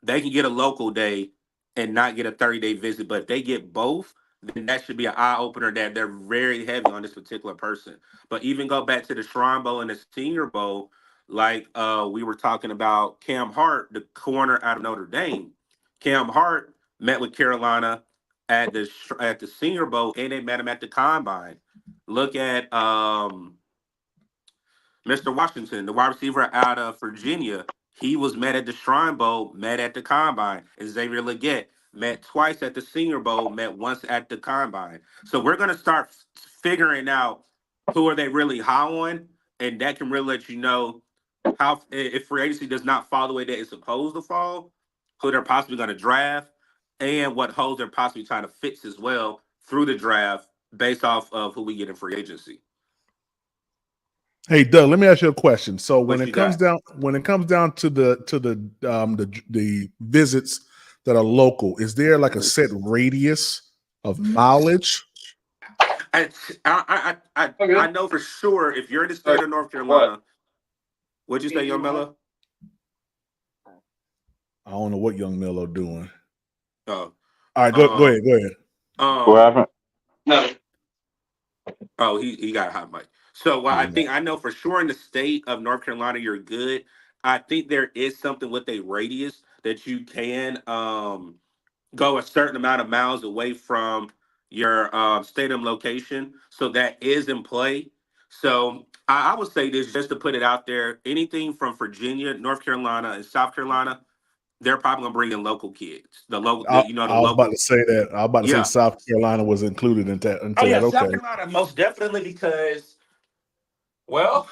they can get a local day and not get a 30-day visit. But if they get both, then that should be an eye opener that they're very heavy on this particular person. But even go back to the Shrine Bowl and the Senior Bowl, like we were talking about Cam Hart, the corner out of Notre Dame. Cam Hart met with Carolina at the Senior Bowl, and they met him at the Combine. Look at Mr. Washington, the wide receiver out of Virginia, he was met at the Shrine Bowl, met at the Combine. And Xavier Leggett met twice at the Senior Bowl, met once at the Combine. So we're going to start figuring out who are they really high on, and that can really let you know how if free agency does not fall the way that it's supposed to fall, who they're possibly going to draft, and what holes they're possibly trying to fix as well through the draft based off of who we get in free agency. Hey Doug, let me ask you a question. So What you got? when it comes down to the visits that are local, is there like a set radius of mileage? I, I Okay. know for sure if you're in the state Like of North what? Carolina, what'd you say, Young Mello? I don't know what young Melo doing. Oh, All right, go um, ahead, go ahead. What um, happened? No. oh, he got a hot mic. So Yeah, I think I know for sure in the state of North Carolina, you're good. I think there is something with a radius that you can go a certain amount of miles away from your stadium location. So that is in play. So I would say this just to put it out there: anything from Virginia, North Carolina, and South Carolina, they're probably gonna bring in local kids. The local, the I was about local, to say that. I was about to say yeah. South Carolina was included Oh into yeah, that. South Okay, Carolina most definitely because well,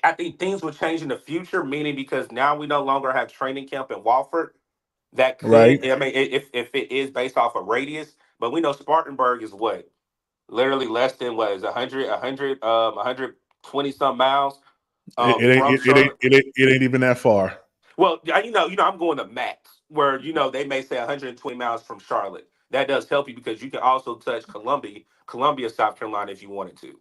I think things will change in the future. Meaning because now we no longer have training camp in Walford. That right. could, I mean, if it is based off a radius, but we know Spartanburg is what literally less than what is 120 some miles from Charlotte. It ain't even that far. Well, I'm going to max where they may say 120 miles from Charlotte. That does help you because you can also touch Columbia, South Carolina if you wanted to.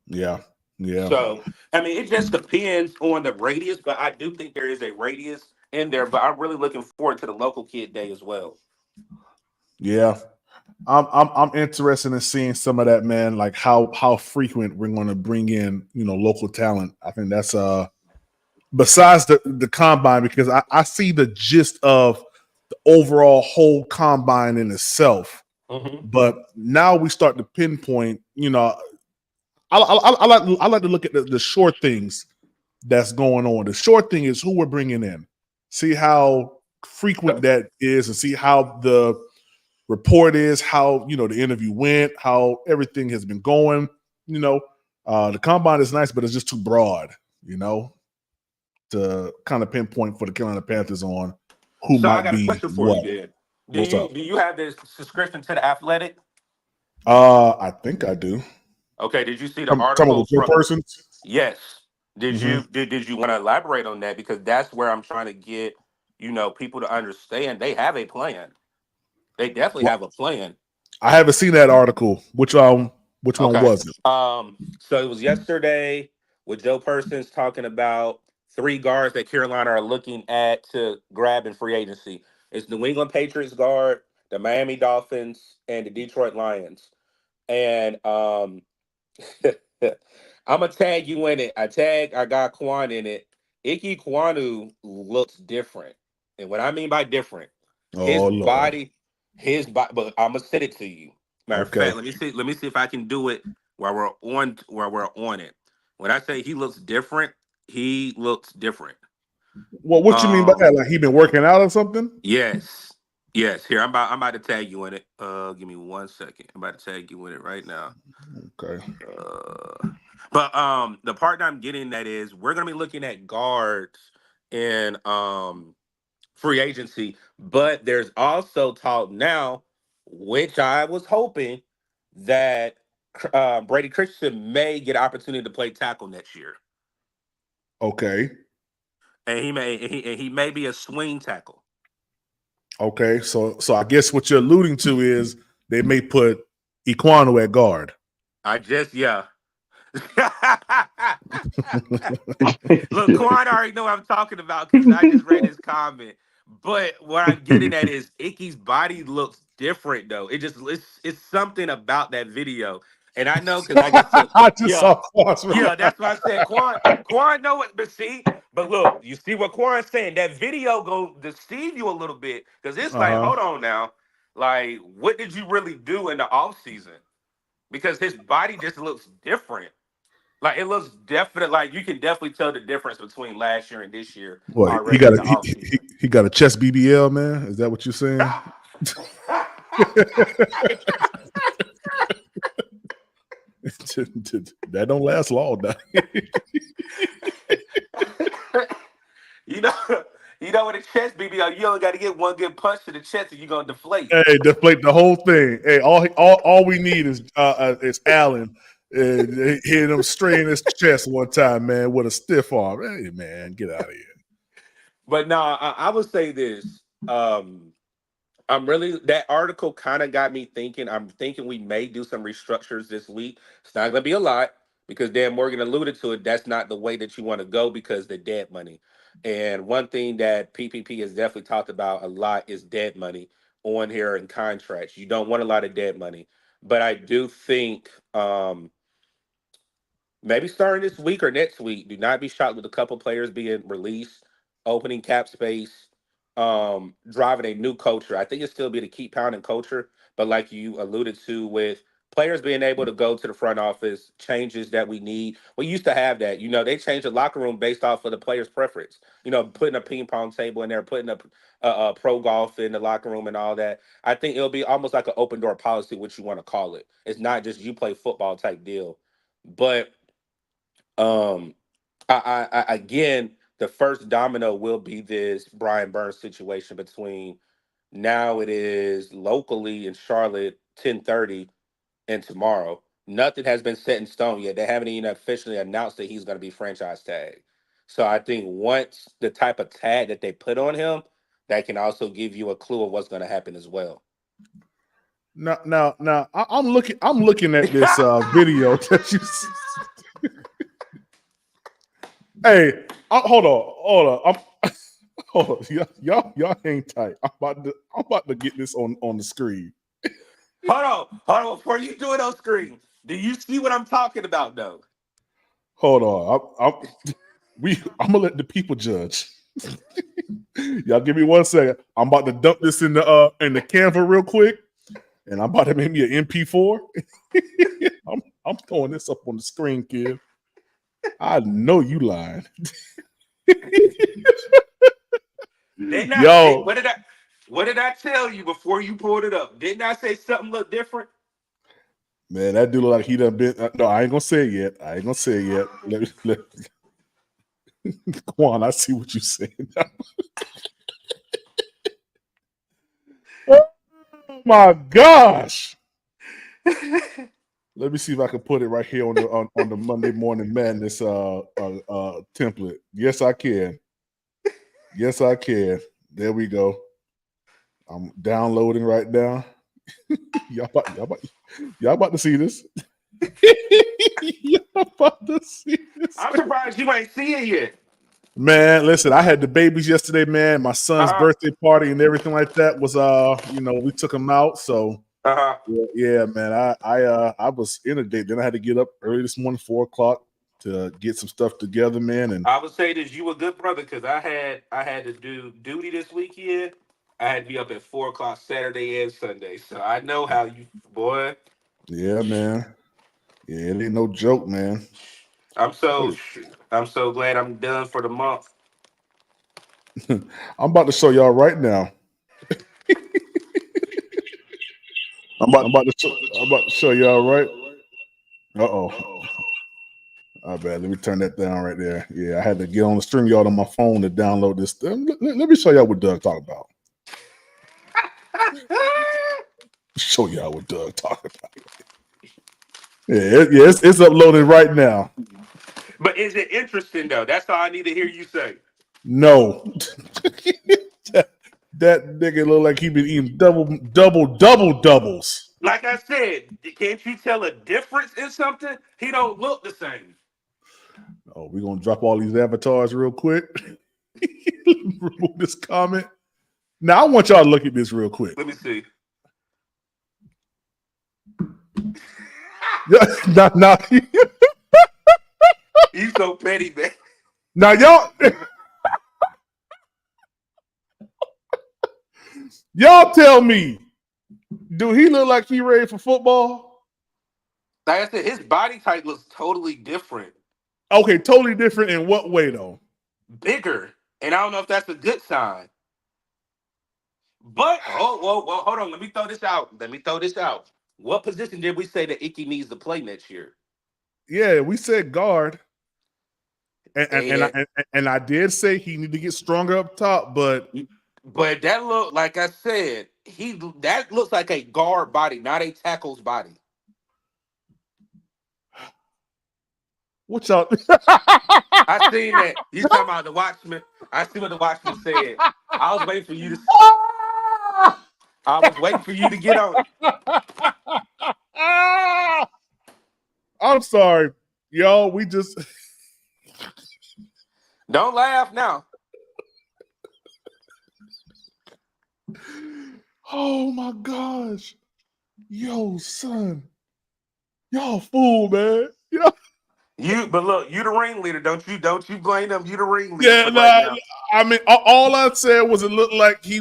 Yeah, yeah, So, I mean, it just depends on the radius, but I do think there is a radius in there. But I'm really looking forward to the local kid day as well. yeah. I'm interested in seeing some of that, man. Like how frequent we're going to bring in, local talent. I think that's besides the combine, because I see the gist of the overall whole combine in itself. Hmm. But now we start to pinpoint. I like to look at the short things that's going on. The short thing is who we're bringing in. See how frequent that is, and see how the report is, how the interview went, how everything has been going. You know, the combine is nice, but it's just too broad. You know, to kind of pinpoint for the Carolina Panthers on who So I might got a be question for you, what. then. Do What's you up? do you have this subscription to the Athletic? I think I do. Okay. Did you see the Talking article with Joe from? Persons. Yes. Did Hmm. you did you want to elaborate on that? Because that's where I'm trying to get people to understand they have a plan. They definitely Well, have a plan. I haven't seen that article. Which one Okay. was it? So it was yesterday with Joe Persons talking about three guards that Carolina are looking at to grab in free agency. It's New England Patriots guard, the Miami Dolphins, and the Detroit Lions. And I'm gonna tag you in it. I got Quan in it. Ike Kwanu looks different. And what I mean by different, his Oh Lord. body, but I'm gonna send it to you. Matter of Okay. fact, let me see if I can do it while we're on it. When I say he looks different. Well, what you mean by Um, that? Like he been working out or something? yes. Yes. Here, I'm about to tag you in it. Give me 1 second. I'm about to tag you in it right now. Okay. But the part that I'm getting at is we're gonna be looking at guards in free agency, but there's also talk now, which I was hoping that Brady Christensen may get an opportunity to play tackle next year, Okay. and he may be a swing tackle. Okay. So I guess what you're alluding to is they may put Equano at guard. I just yeah. Look, Quan already know what I'm talking about because I just read his comment. But what I'm getting at is Icky's body looks different though. It's something about that video. And I know because I just said, I just yeah, saw Quan's yeah, that's why I said Quan know it, but see, but look, you see what Quan's saying. That video go deceive you a little bit because it's like, Uh-huh. hold on now. Like, what did you really do in the off season? Because his body just looks different. Like it looks definite. Like you can definitely tell the difference between last year and this year What he already got in a the offseason. he got a chest BBL, man. Is that what you're saying? That don't last long. Now. you know, you know with a chest BBL, you only got to get one good punch to the chest and you're gonna deflate. Hey, deflate the whole thing. Hey, all we need is Allen hitting him straight in his chest one time, man, with a stiff arm. Hey, man, get out of here. But no, I would say this. I'm really that article kind of got me thinking. I'm thinking we may do some restructures this week. It's not gonna be a lot because Dan Morgan alluded to it. That's not the way that you want to go because the dead money. And one thing that PPP has definitely talked about a lot is dead money on here in contracts. You don't want a lot of dead money, but I do think maybe starting this week or next week, do not be shocked with a couple players being released, opening cap space, driving a new culture. I think it's still be the keep pounding culture, but like you alluded to with players being able to go to the front office, changes that we need. We used to have that. You know, they changed the locker room based off of the player's preference. You know, putting a ping pong table in there, putting a pro golf in the locker room and all that. I think it'll be almost like an open door policy, what you want to call it. It's not just you play football type deal. But um, again, the first domino will be this Brian Burns situation between now it is locally in Charlotte 10:30 and tomorrow. Nothing has been set in stone yet. They haven't even officially announced that he's going to be franchise tagged. So I think once the type of tag that they put on him, that can also give you a clue of what's going to happen as well. Now, I'm looking at this video that you. Hey, hold on. Hold on. Y'all hang tight. I'm about to get this on the screen. Hold on. Before you do it on screen, do you see what I'm talking about, though? Hold on. I'm gonna let the people judge. Y'all give me 1 second. I'm about to dump this in the Canva real quick, and I'm about to make me an MP4. I'm throwing this up on the screen, kid. I know you lying. Yo, what did I tell you before you pulled it up? Didn't I say something look different? man, that dude look like he done been. No, I ain't gonna say it yet. Let Come on, I see what you saying. Oh my gosh! Let me see if I can put it right here on the Monday Morning Madness template. Yes, I can. Yes, I can. There we go. I'm downloading right now. y'all about to see this. Y'all about to see this. I'm surprised you ain't see it yet. Man, listen, I had the babies yesterday, man. My son's birthday party and everything like that was we took them out. So Yeah, man. I was inundated. Then I had to get up early this morning, 4 o'clock, to get some stuff together, man. And I would say this: you a good brother because I had to do duty this weekend. I had to be up at 4 o'clock Saturday and Sunday, so I know how you boy. yeah, man. Yeah, it ain't no joke, man. I'm so Hey, I'm so glad I'm done for the month. I'm about to show y'all right now. I'm about. I'm about to show y'all right. Uh-oh. I bet. Let me turn that down right there. Yeah, I had to get on the stream yard on my phone to download this. Let me show y'all what Doug talking about. Show y'all what Doug talking about. Yeah, it's uploaded right now. But is it interesting though? That's all I need to hear you say. No. that nigga look like he been eating doubles. Like I said, can't you tell a difference in something? He don't look the same. Oh, we're gonna drop all these avatars real quick. Remove this comment. Now I want y'all to look at this real quick. Let me see. now, You so petty, man. now y'all tell me, do he look like he ready for football? Like I said, his body type looks totally different. Okay, totally different in what way though? Bigger. And I don't know if that's a good sign. But well, hold on. Let me throw this out. What position did we say that Icky needs to play next year? Yeah, we said guard. And And I did say he need to get stronger up top, but that look like I said, that looks like a guard body, not a tackle's body. what y'all I seen that. You talking about the Watchmen? I see what the Watchmen said. I was waiting for you to. I was waiting for you to get on it. I'm sorry, y'all. We just Don't laugh now. oh my gosh. Yo, son. Y'all fool, man. Yeah, But look, you the ringleader. Don't you blame them. You the ringleader yeah, for right nah, now. I mean, all I said was it looked like he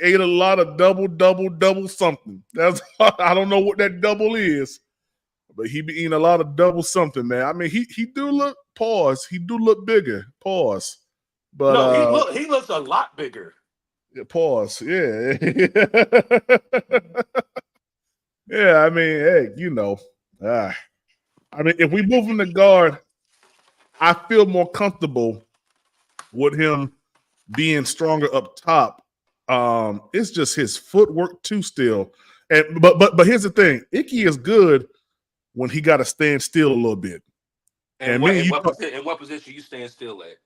ate a lot of double something. That's I don't know what that double is, but he be eating a lot of double something, man. I mean, he do look pause. He do look bigger. Pause. But No, he looks a lot bigger. yeah, pause. Yeah. Yeah, I mean, hey, I mean, if we move him to guard, I feel more comfortable with him being stronger up top. It's just his footwork too still. And but here's the thing: Icky is good when he got to stand still a little bit. And And me, what position you stand still at?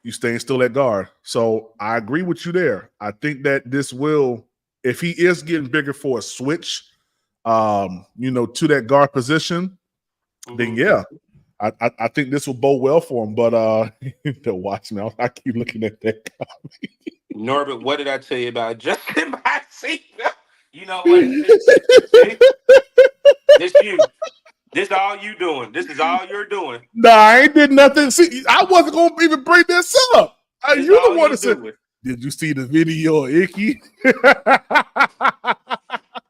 you staying still at guard. So I agree with you there. I think that this will, if he is getting bigger for a switch, to that guard position, then yeah, I think this will bode well for him. But to watch me, I keep looking at that. Norbert, what did I tell you about Justin my seat? You know what? See, this you. This all you doing. This is all you're doing. Nah, I ain't did nothing. See, I wasn't gonna even bring this up. This You the all one you that said, doing. "Did you see the video of Icky?"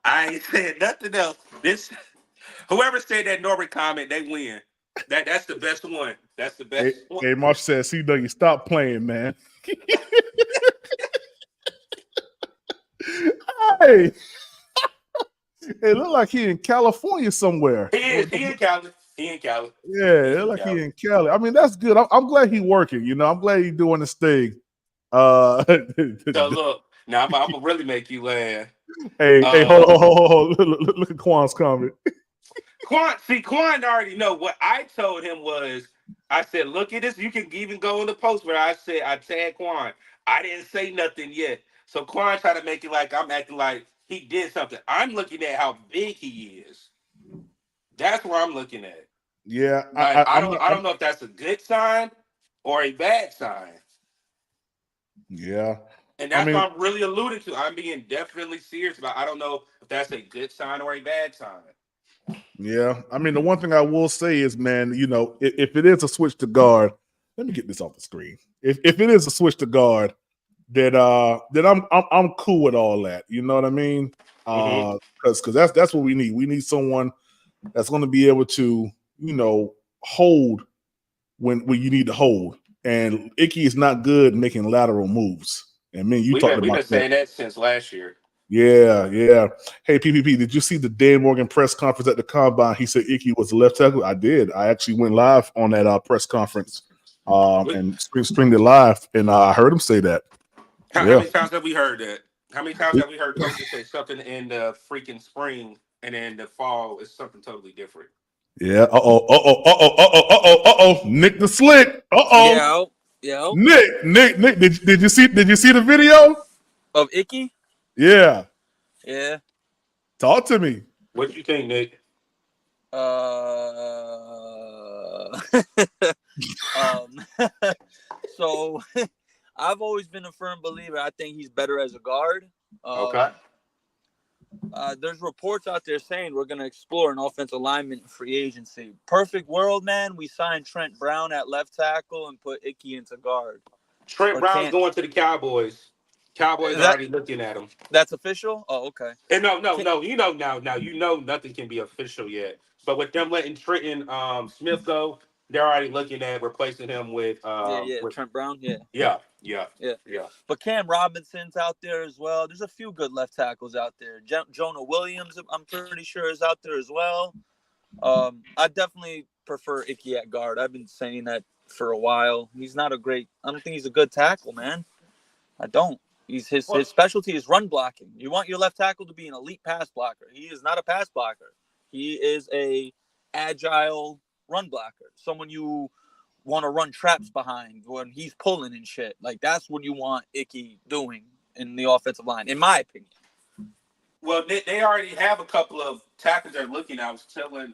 I ain't saying nothing else. This whoever said that Norbert comment, they win. That's the best one. That's the hey, best one. hey, Marsh said, "CW, stop playing, man." Hey, it looked like he in California somewhere. He is. He in Cali. He in Cali. Yeah, He it in looked like he Cali. in Cali. I mean, that's good. I'm glad he working. I'm glad he doing this thing. So look, now I'm gonna really make you laugh. Hey, hold on. Look at Quan's comment. Quan already know what I told him was. I said, look at this. You can even go in the post where I said I tagged Quan. I didn't say nothing yet. So Quan tried to make it like I'm acting like he did something. I'm looking at how big he is. That's where I'm looking at. Yeah, Like I don't know if that's a good sign or a bad sign. yeah. And I that's mean, what I'm really alluding to. I'm being definitely serious about. I don't know if that's a good sign or a bad sign. yeah. I mean, the one thing I will say is, man, if it is a switch to guard, let me get this off the screen. If it is a switch to guard, that I'm cool with all that. You know what I mean? Mm-hmm. Because that's what we need. We need someone that's going to be able to, hold when you need to hold. And Icky is not good making lateral moves. And man, you talked We've about been that. saying that since last year. Yeah, yeah. Hey, PPP, did you see the Dan Morgan press conference at the combine? He said Icky was the left tackle. I did. I actually went live on that press conference and streamed it live, and I heard him say that. How Yeah. many times have we heard that? How many times have we heard coaches say something in the freaking spring and then the fall is something totally different? Yeah. Nick the Slick. Yo, yo, Nick. Did you see the video? of Icky. Yeah. Yeah. Talk to me. What do you think, Nick? um, so I've always been a firm believer. I think he's better as a guard. Okay. There's reports out there saying we're going to explore an offensive lineman in free agency. Perfect world, man. We signed Trent Brown at left tackle and put Icky into guard. Trent Or Brown's can't going to the Cowboys. Cowboys are that already looking at him. that's official? Oh, okay. And no. Can't, Now nothing can be official yet. But with them letting Trenton Smith go, they're already looking at replacing him yeah, with Trent Brown, yeah. yeah. Yeah. But Cam Robinson's out there as well. There's a few good left tackles out there. Jonah Williams, I'm pretty sure, is out there as well. I definitely prefer Icky at guard. I've been saying that for a while. I don't think he's a good tackle, man. I don't. His specialty is run blocking. You want your left tackle to be an elite pass blocker. He is not a pass blocker. He is a agile run blocker. Someone you want to run traps behind when he's pulling and shit. Like, that's what you want Icky doing in the offensive line, in my opinion. Well, they already have a couple of tackles they're looking at. I was telling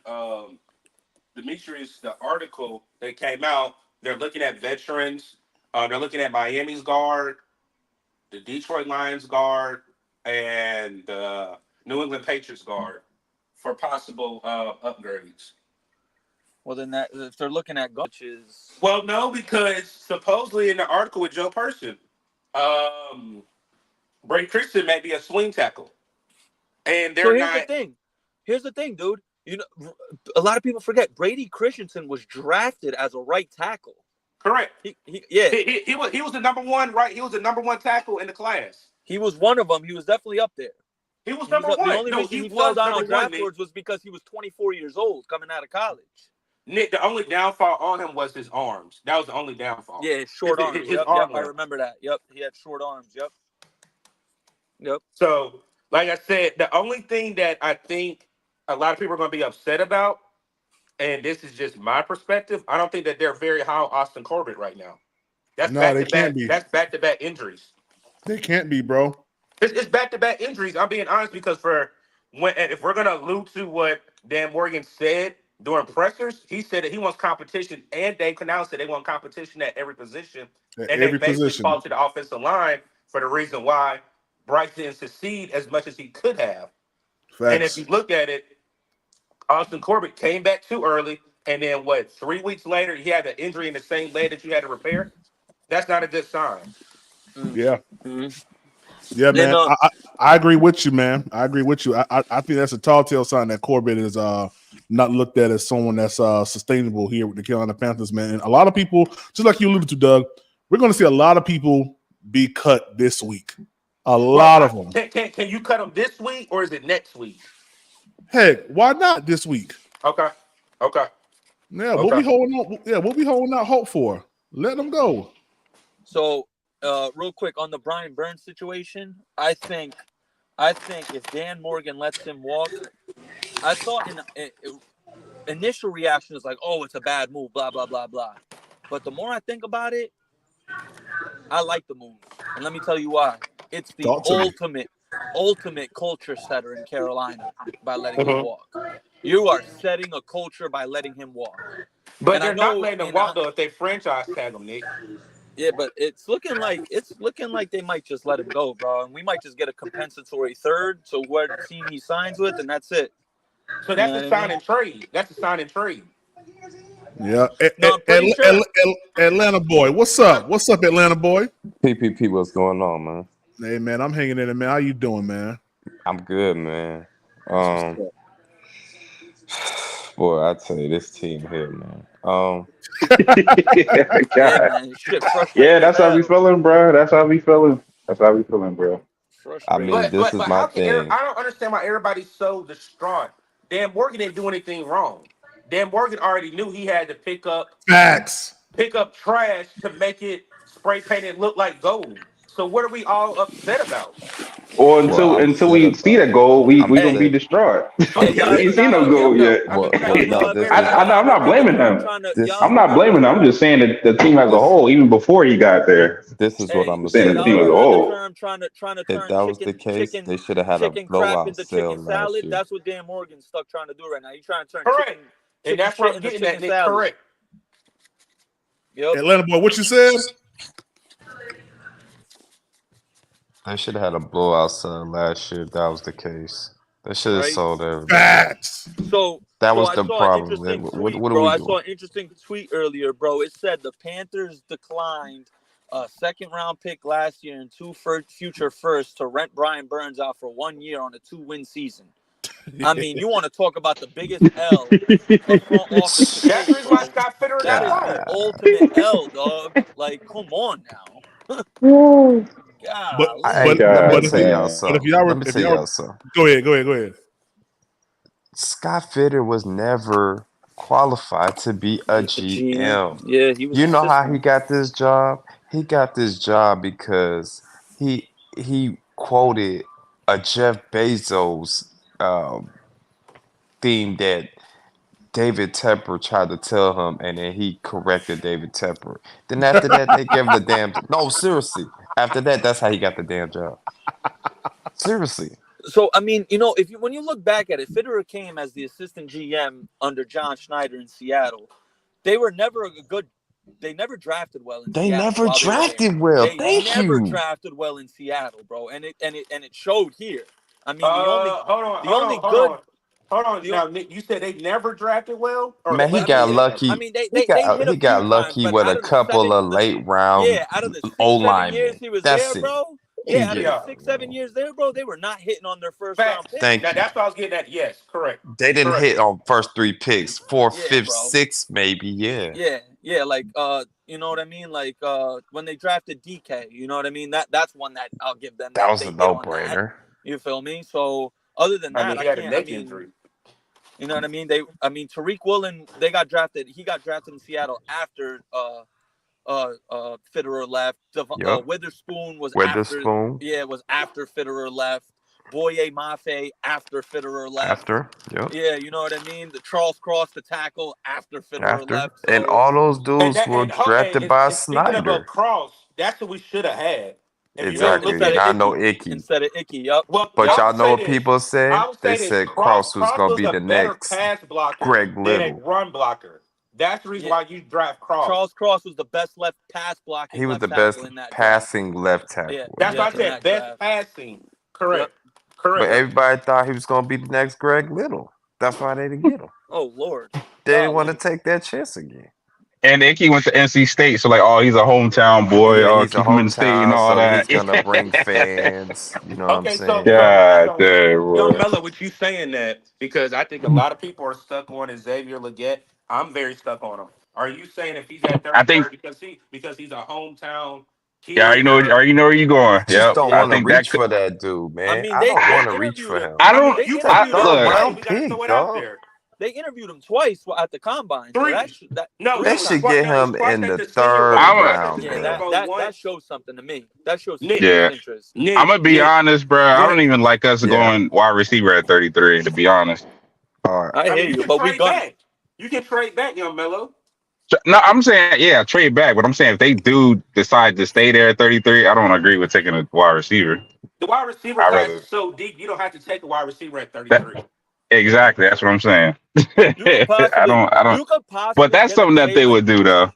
Demetrius the article that came out. They're looking at veterans. They're looking at Miami's guard, the Detroit Lions guard, and the New England Patriots guard for possible upgrades. Well, then if they're looking at guard, which is Well, no, because supposedly in the article with Joe Person, Brady Christian may be a swing tackle, and they're here's not. the thing. Here's the thing, dude. A lot of people forget Brady Christensen was drafted as a right tackle. Correct. He was the number one, right? He was the number one tackle in the class. He was one of them. He was definitely up there. He was number one. The only reason he fell down on draft boards was because he was 24 years old coming out of college. Nick, the only downfall on him was his arms. That was the only downfall. Yeah, short arms. Yep, I remember that. Yep, he had short arms. Yep. So, like I said, the only thing that I think a lot of people are going to be upset about, and this is just my perspective, I don't think that they're very high on Austin Corbett right now. That's back-to-back. That's back-to-back injuries. They can't be, bro. It's back-to-back injuries. I'm being honest because if we're going to allude to what Dan Morgan said during pressers, he said that he wants competition, and Dave Canal said they want competition at every position. And they basically fall to the offensive line for the reason why Bryce didn't succeed as much as he could have. Facts. And if you look at it, Austin Corbett came back too early, and then 3 weeks later, he had an injury in the same leg that you had to repair? That's not a good sign. Yeah. Mm-hmm. Yeah, man. I agree with you, man. I agree with you. I think that's a tall tale sign that Corbett is not looked at as someone that's sustainable here with the Carolina Panthers, man. And a lot of people, just like you alluded to, Doug, we're going to see a lot of people be cut this week. A lot of them. Can you cut them this week, or is it next week? Heck, why not this week? Okay. Yeah, okay. We'll be holding on. Yeah, we'll be holding out hope for. Let them go. So, real quick on the Brian Burns situation, I think if Dan Morgan lets him walk, I thought initial reaction is like, oh, it's a bad move, blah blah blah blah. But the more I think about it, I like the move, and let me tell you why. It's the ultimate culture setter in Carolina by letting him walk. You are setting a culture by letting him walk. But they're not letting him walk, though, if they franchise tag him, Nick. Yeah, but it's looking like they might just let him go, bro, and we might just get a compensatory third to what team he signs with, and that's it. So You that's know a what I mean? sign and trade. That's a sign and trade. Yeah. No, I'm pretty sure. Atlanta boy. What's up? What's up, Atlanta boy? PPP, what's going on, man? Hey man, I'm hanging in there, man. How you doing, man? I'm good, man. That's what's Um, up. boy, I tell you, this team here, man. Hey God. man, shit, Yeah, frustrating as that's how we hell. feeling, bro. That's how we feeling. That's how we feeling, bro. I Frustrating. mean, But this but is but my how can thing. I don't understand why everybody's so distraught. Dan Morgan didn't do anything wrong. Dan Morgan already knew he had to Facts. pick up trash to make it spray painted look like gold. So what are we all upset about? Or Well, until we see that goal, I'm we gonna be Hey, upset. distraught. Oh, hey, y'all, we y'all, ain't y'all seen no not goal getting no. yet. I mean, Well, you're not well, getting no, no this, upset. this, I'm not I know blaming what you're him. trying to. this, I'm Y'all not blaming remember? him. I'm just saying that the team as a this, whole, even before he got there, this is what I'm Hey, gonna saying hey, that say, the y'all team as ever a bro. heard the whole. term trying to If turn that was the case, they should have had a chicken crap blowout into sale chicken last salad? year. That's what Dan Morgan's stuck trying to do right now. He's trying to turn Correct. And chicken that's where shit I'm into getting at, chicken Nick. salad. Correct. Yep. Atlanta boy, what you said? They should have had a blowout sale last year. If that was the case. They should have Right. sold everybody. Facts. That So was I the saw an problem. interesting tweet, What are bro. we I doing? saw an interesting tweet earlier, bro. It said the Panthers declined a second round pick last year and two future firsts to rent Brian Burns out for 1 year on a 2-win season. I mean, you want to talk about the biggest L a front office could That's the take, reason why bro. Scott Fitterer That got is the fired. ultimate L, dog. Like, come on now. But I Golly. let me but God, if tell you y'all man. but something. Let me if tell y'all y'all something. go ahead. Scott Fitter was never qualified to be a GM. GM. Yeah, he was You know how assistant. he got this job? He got this job because he quoted a Jeff Bezos theme that David Tepper tried to tell him, and then he corrected David Tepper. Then after that, they gave him the damn. No, seriously. After that, that's how he got the damn job. Seriously. So I mean, if you when you look back at it, Fitterer came as the assistant GM under John Schneider in Seattle. They were never a good. They never drafted well in They Seattle never while they were there. drafted well. They Thank never you. drafted well in Seattle, bro, and it showed here. I mean, the only Hold on, the hold only on, hold on, good hold on. the Now, Nick, you said they never drafted well, or Man, he what I did you got mean, say? lucky. they hit He a few got times, lucky but with out a of the couple of late round out of the six, O 7 years linemen. he was there, That's it. bro. He Yeah, didn't out of get the it. Yeah, 6, 7 years there, bro, they were not hitting on their first round facts. picks. Now Thank you. that's what I was getting at. Yes, correct, They didn't correct. hit on first three picks, fourth, Yeah, fifth, bro. sixth, maybe. Yeah, Yeah, like you know what I mean? Like when they drafted DK, you know what I mean? That's one that I'll give them that that was a they hit no on that. brainer. You feel me? So other than I that, mean, he I had a can't. I neck mean, injury. you know what I mean? Tariq Woolen, he got drafted in Seattle after Fitterer left. Yep. Witherspoon was after Witherspoon yeah, it was after Fitterer left. Boye Mafe after Fitterer left. after. Yep. Yeah, you know what I mean? The Charles Cross the tackle after Fitterer After. left. And So all those And dudes that were drafted and, by and speaking of a Snyder. cross, that's what we should have had. If you yep, really look Exactly. at instead of it, Not no Icky. icky. Instead of Icky, yep. well, But I Yep. y'all would know say what this. people I said? would They say this. said Cross was Cross gonna was be a the better next pass blocker Greg than a Little. run blocker. That's the reason Yeah. why you draft Cross. Charles Cross was the best left pass blocking He was left the best tackle in that draft. passing left Yeah, tackle in That's that why I in draft. said that best draft. passing. Yep. Correct. But Correct. everybody thought he was gonna be the next Greg Little. That's why they didn't get him. Oh Lord. They didn't want to Golly. take that chance again. And Icky went to NC State, so like, oh, he's a hometown boy. Yeah, Oh, he's a keep him in the state and hometown, all so he's that. gonna bring fans. You know what I'm Okay, so saying? so God so damn, Young boy. Mello, with you saying that, because I think a lot of people are stuck on Xavier Leggett. I'm very stuck on him. Are you saying if he's at I think, 33rd because he's a hometown yeah, kid? I already know where you're going. I just Yep. don't I want Yeah. to think that reach could. for that dude, I man. mean, I they don't they want to reach interviewed for him. him. I I mean, don't. they He's a I interviewed him third look. Hey, round we twice. got to throw pick, it out dog. there. They interviewed him twice at the combine. So Three. that No, They it three was should times. get twice. No, it was him twice in at the the Senior third Bowl. I'm a, Twice at the round, Yeah, Senior man. Bowl. that Once. shows something to me. That shows Nick. serious yeah. interest. I'm Nick. gonna be Nick. honest, bro. I don't Nick. even like us Yeah. going wide receiver at 33. To be honest. All right. I I hear mean, you you, can but we trade gonna. back. You can trade back, Young Mello. No, I'm saying, yeah, trade back. But I'm saying if they do decide to stay there at 33, I don't agree with taking a wide receiver. The wide receiver I class rather is so deep, you don't have to take a wide receiver at that 33. exactly. That's what I'm saying. You could I don't. possibly But that's get a something that they Jalen. would do, though.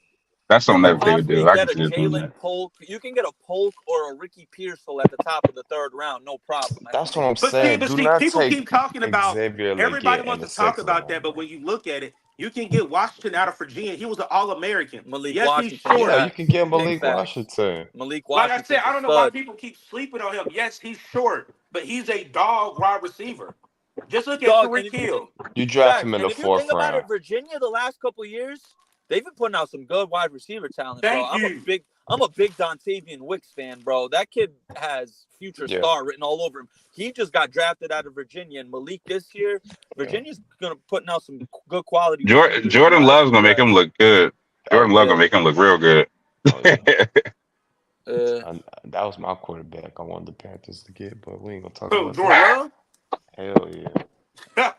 That's You something can that they would possibly do. I get can a see it doing Jalen that. Polk. You can get a Polk or a Ricky Pearsall at the top of the third round, no problem. I That's think. what I'm But see, saying. but Do see, not people take keep talking about. Xavier Everybody Leggett in wants the to talk sixth about round, that, but bro. when you look at it, you can get Washington out of Virginia. He was an All-American. Malik Yes, he's Washington, Yeah, short. you can get big Malik facts. Washington. Malik Like I said, Washington's a I don't know why stud. people keep sleeping on him. Yes, he's short, but he's a dog wide receiver. Just look at Dog, Tariq Hill. You draft facts. him in And the if you fourth think about it, round. Virginia the last couple of years, they've been putting out some good wide receiver talent, bro. Thank you. I'm a big Dontavian Wicks fan, bro. That kid has future Yeah. star written all over him. He just got drafted out of Virginia, and Malik this year, Virginia's gonna putting out some good quality receivers. Jordan Love's gonna make him look good. Jordan Love gonna make him look real good. Oh yeah. Uh, That was my quarterback I wanted the Panthers to get, but we ain't gonna talk Who, about Jordan that. Love? Hell yeah.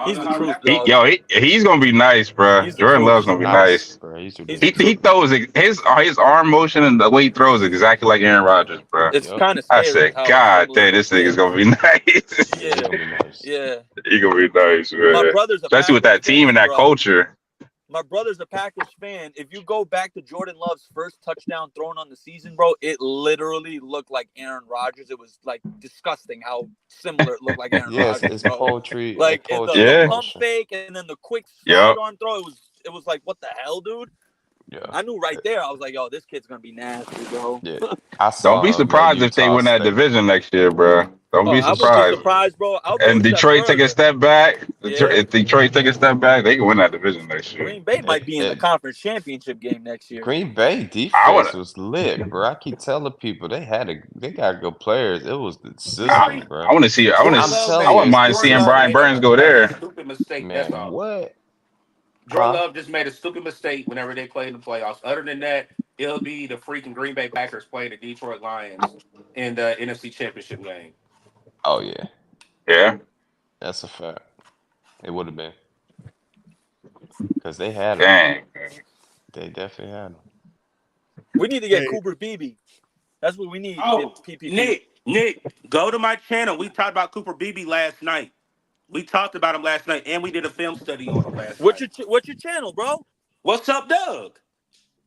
he's the truth, He, dog. yo, he's gonna be nice, bro. He's the Jordan truth. Love's gonna be nice. Bro. He's He's the ridiculous. He throws his arm motion and the way he throws exactly like Aaron Rodgers, bro. It's Yup. kind of I scary said, how God similar. damn, this nigga's gonna be nice. Yeah, he's Yeah, gonna be nice. yeah. He gonna be nice, My man. brother's a Especially with Packers that team and fan, that bro. culture. My brother's a Packers fan. If you go back to Jordan Love's first touchdown thrown on the season, bro, it literally looked like Aaron Rodgers. It was like disgusting how similar it looked like Aaron Yes, Rodgers, it's bro. poetry. Like Poetry the Yeah. in pump motion. fake and then the quick Yep. sidearm throw. It was like, what the hell, dude? Yeah. I knew right there. I was like, yo, this kid's gonna be nasty, bro. Yeah. I Don't be saw him at surprised if they Utah win that State. division next year, bro. Don't Oh, be I wouldn't be surprised. surprised, bro. I'll go And a step Detroit take a further. step back. Yeah. If Detroit take a step back, they can win that division next year. Green Bay might be in the conference championship game next year. Green Bay I would. defense was lit, bro. I keep telling people they got good players. It was the system, I bro. want to see. I want I'm to. telling I you, wouldn't it's mind the seeing system. Brian Burns go there. Stupid mistake. Man, That's all. what? Jordan Huh? Love just made a stupid mistake whenever they play in the playoffs. Other than that, it'll be the freaking Green Bay Packers playing the Detroit Lions in the NFC Championship game. Oh yeah, Yeah. that's a fact. It would have been because they had him. Dang. They definitely had him. We need to get Hey. Cooper Beebe. That's what we need. Oh, get PPP. Nick, go to my channel. We talked about Cooper Beebe last night. We talked about him last night, and we did a film study on him last night. What's your channel, bro? What's up, Doug?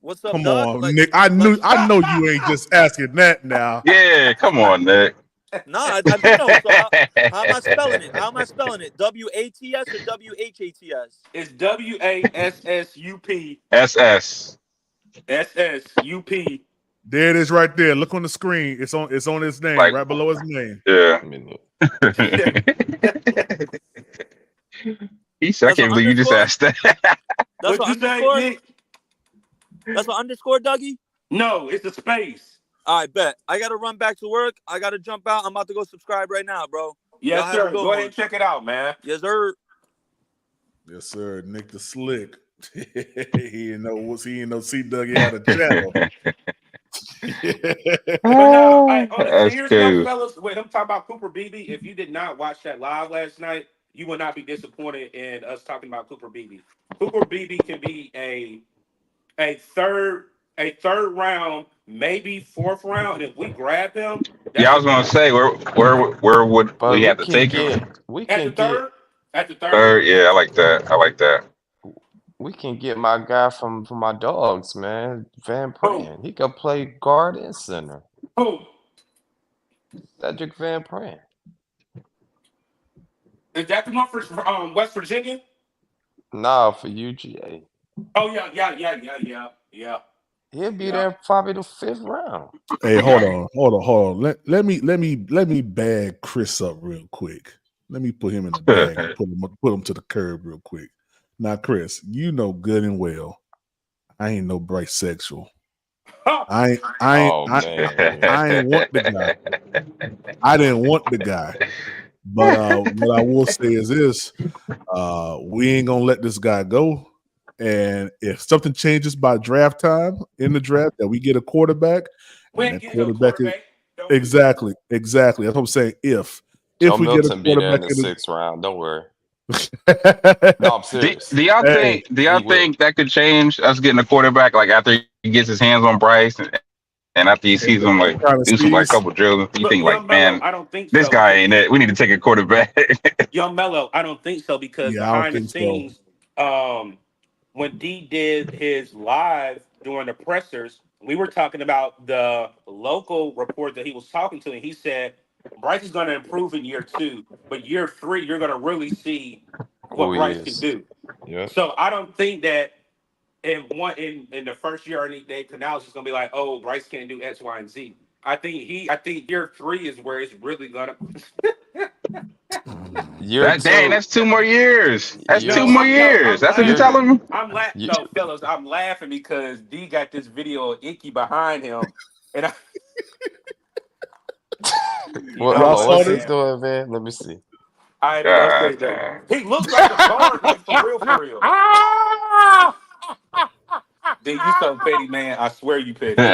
What's up, Come Doug? on, Nick. I know you ain't just asking that now. Yeah. Come on, Nick. Nah, I do know. So how am I spelling it? How am I spelling it? WATS or WHATS? It's WASSUP SS. SSUP. There it is, right there. Look on the screen. It's on his name, Like- right below his name. Yeah. I mean, He said, I That's can't an believe you just underscore? asked that. That's What an you say, underscore. Nick? That's an underscore, Dougie. No, it's a space. All right, bet. I gotta run back to work. I gotta jump out. I'm about to go subscribe right now, bro. Yes, Y'all have a sir. good Go one. ahead and check it out, man. Yes, sir. Yes, sir. Nick the Slick. he didn't know C Dougie had a channel. But now, on a That's serious cool. note, fellas, with him talking about Cooper Beebe, if you did not watch that live last night, you will not be disappointed in us talking about Cooper Beebe. Cooper Beebe can be a third round, maybe fourth round, and if we grab him, Yeah, I was gonna say where would but we have to take him? we at the can get third. At the third. Third, yeah, I like that. I like that. we can get my guy from my dogs, man. Van Pran. He can play guard and center. Who? Cedric Van Pran. Is that the one for West Virginia? Nah, for UGA. Oh yeah. He'll be there probably the fifth round. Hey, hold on. Let me bag Chris up real quick. Let me put him in the bag and put him to the curb real quick. Now, Chris, you know good and well, I ain't no bisexual. I ain't want the guy. I didn't want the guy. But what I will say is this: we ain't gonna let this guy go. And if something changes by draft time in the draft, that we get a quarterback, We and ain't that getting no quarterback is quarterback. exactly. That's what I'm saying. If Joe we Milton get a be there in quarterback the sixth round. Don't worry. the No, I'm serious. Do y'all Hey, think that could change us getting a quarterback like after he gets his hands on Bryce and after he sees him like Kind of do some like sees. couple drills? You But think Young like, Mello, man, I don't think this so. guy ain't it. We need to take a quarterback. Young Mello, I don't think so because Yeah, I don't behind the think so. scenes, when D did his live during the pressers, we were talking about the local report that he was talking to, and he said Bryce is going to improve in year 2, but year 3 you're going to really see what Who he Bryce can is. do. Yep. So I don't think that in the first year, Dave Canales is going to be like, oh, Bryce can't do X, Y, and Z. I think year 3 is where it's really gonna. Year Dang, two. that's 2 more years. That's Year two No, more two. years. I'm That's what you're Year, laughing. telling me. year No, fellas, I'm laughing because D got this video of Icky behind him, and you Well, know hold Y'all on. what, saw What's he this? man? doing, man? Let me see. I ain't even gonna say God that. damn. He looks like a guard, like for real, for real. D, you so petty, man. I swear you petty.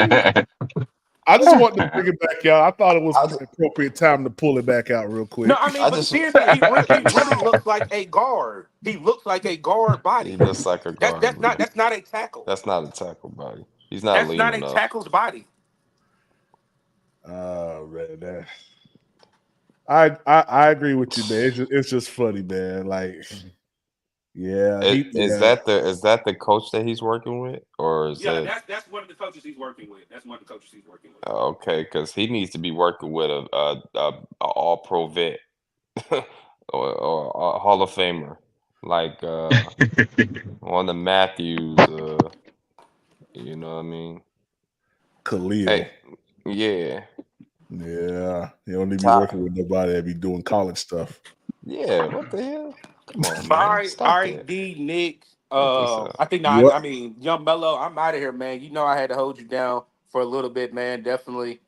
I just wanted to bring it back out. I thought it was I, the appropriate time to pull it back out real No, quick. I mean, I but just seriously, he really looks like a guard. He looks like a guard he body. looks like a guard, bro. That's not a tackle. That's not a tackle, buddy. He's not That's lean not a enough. tackle's body. Man, I agree with you, man. It's just funny, man. Like, yeah, Is that the coach that he's working with, or is Yeah, it that's one of the coaches he's working with. That's one of the coaches he's working with. okay? Because he needs to be working with a All Pro vet or a Hall of Famer like one of Matthews. You know what I mean? Khalil. Hey, yeah, Yeah, he don't need to be Ty. working with nobody that be doing college stuff. Yeah, what the hell? Come on, All man. right, all Stop right, that. D, Nick. Stop this out. I think You not. what? I mean, Young Mello, I'm out of here, man. You know I had to hold you down for a little bit, man. Definitely.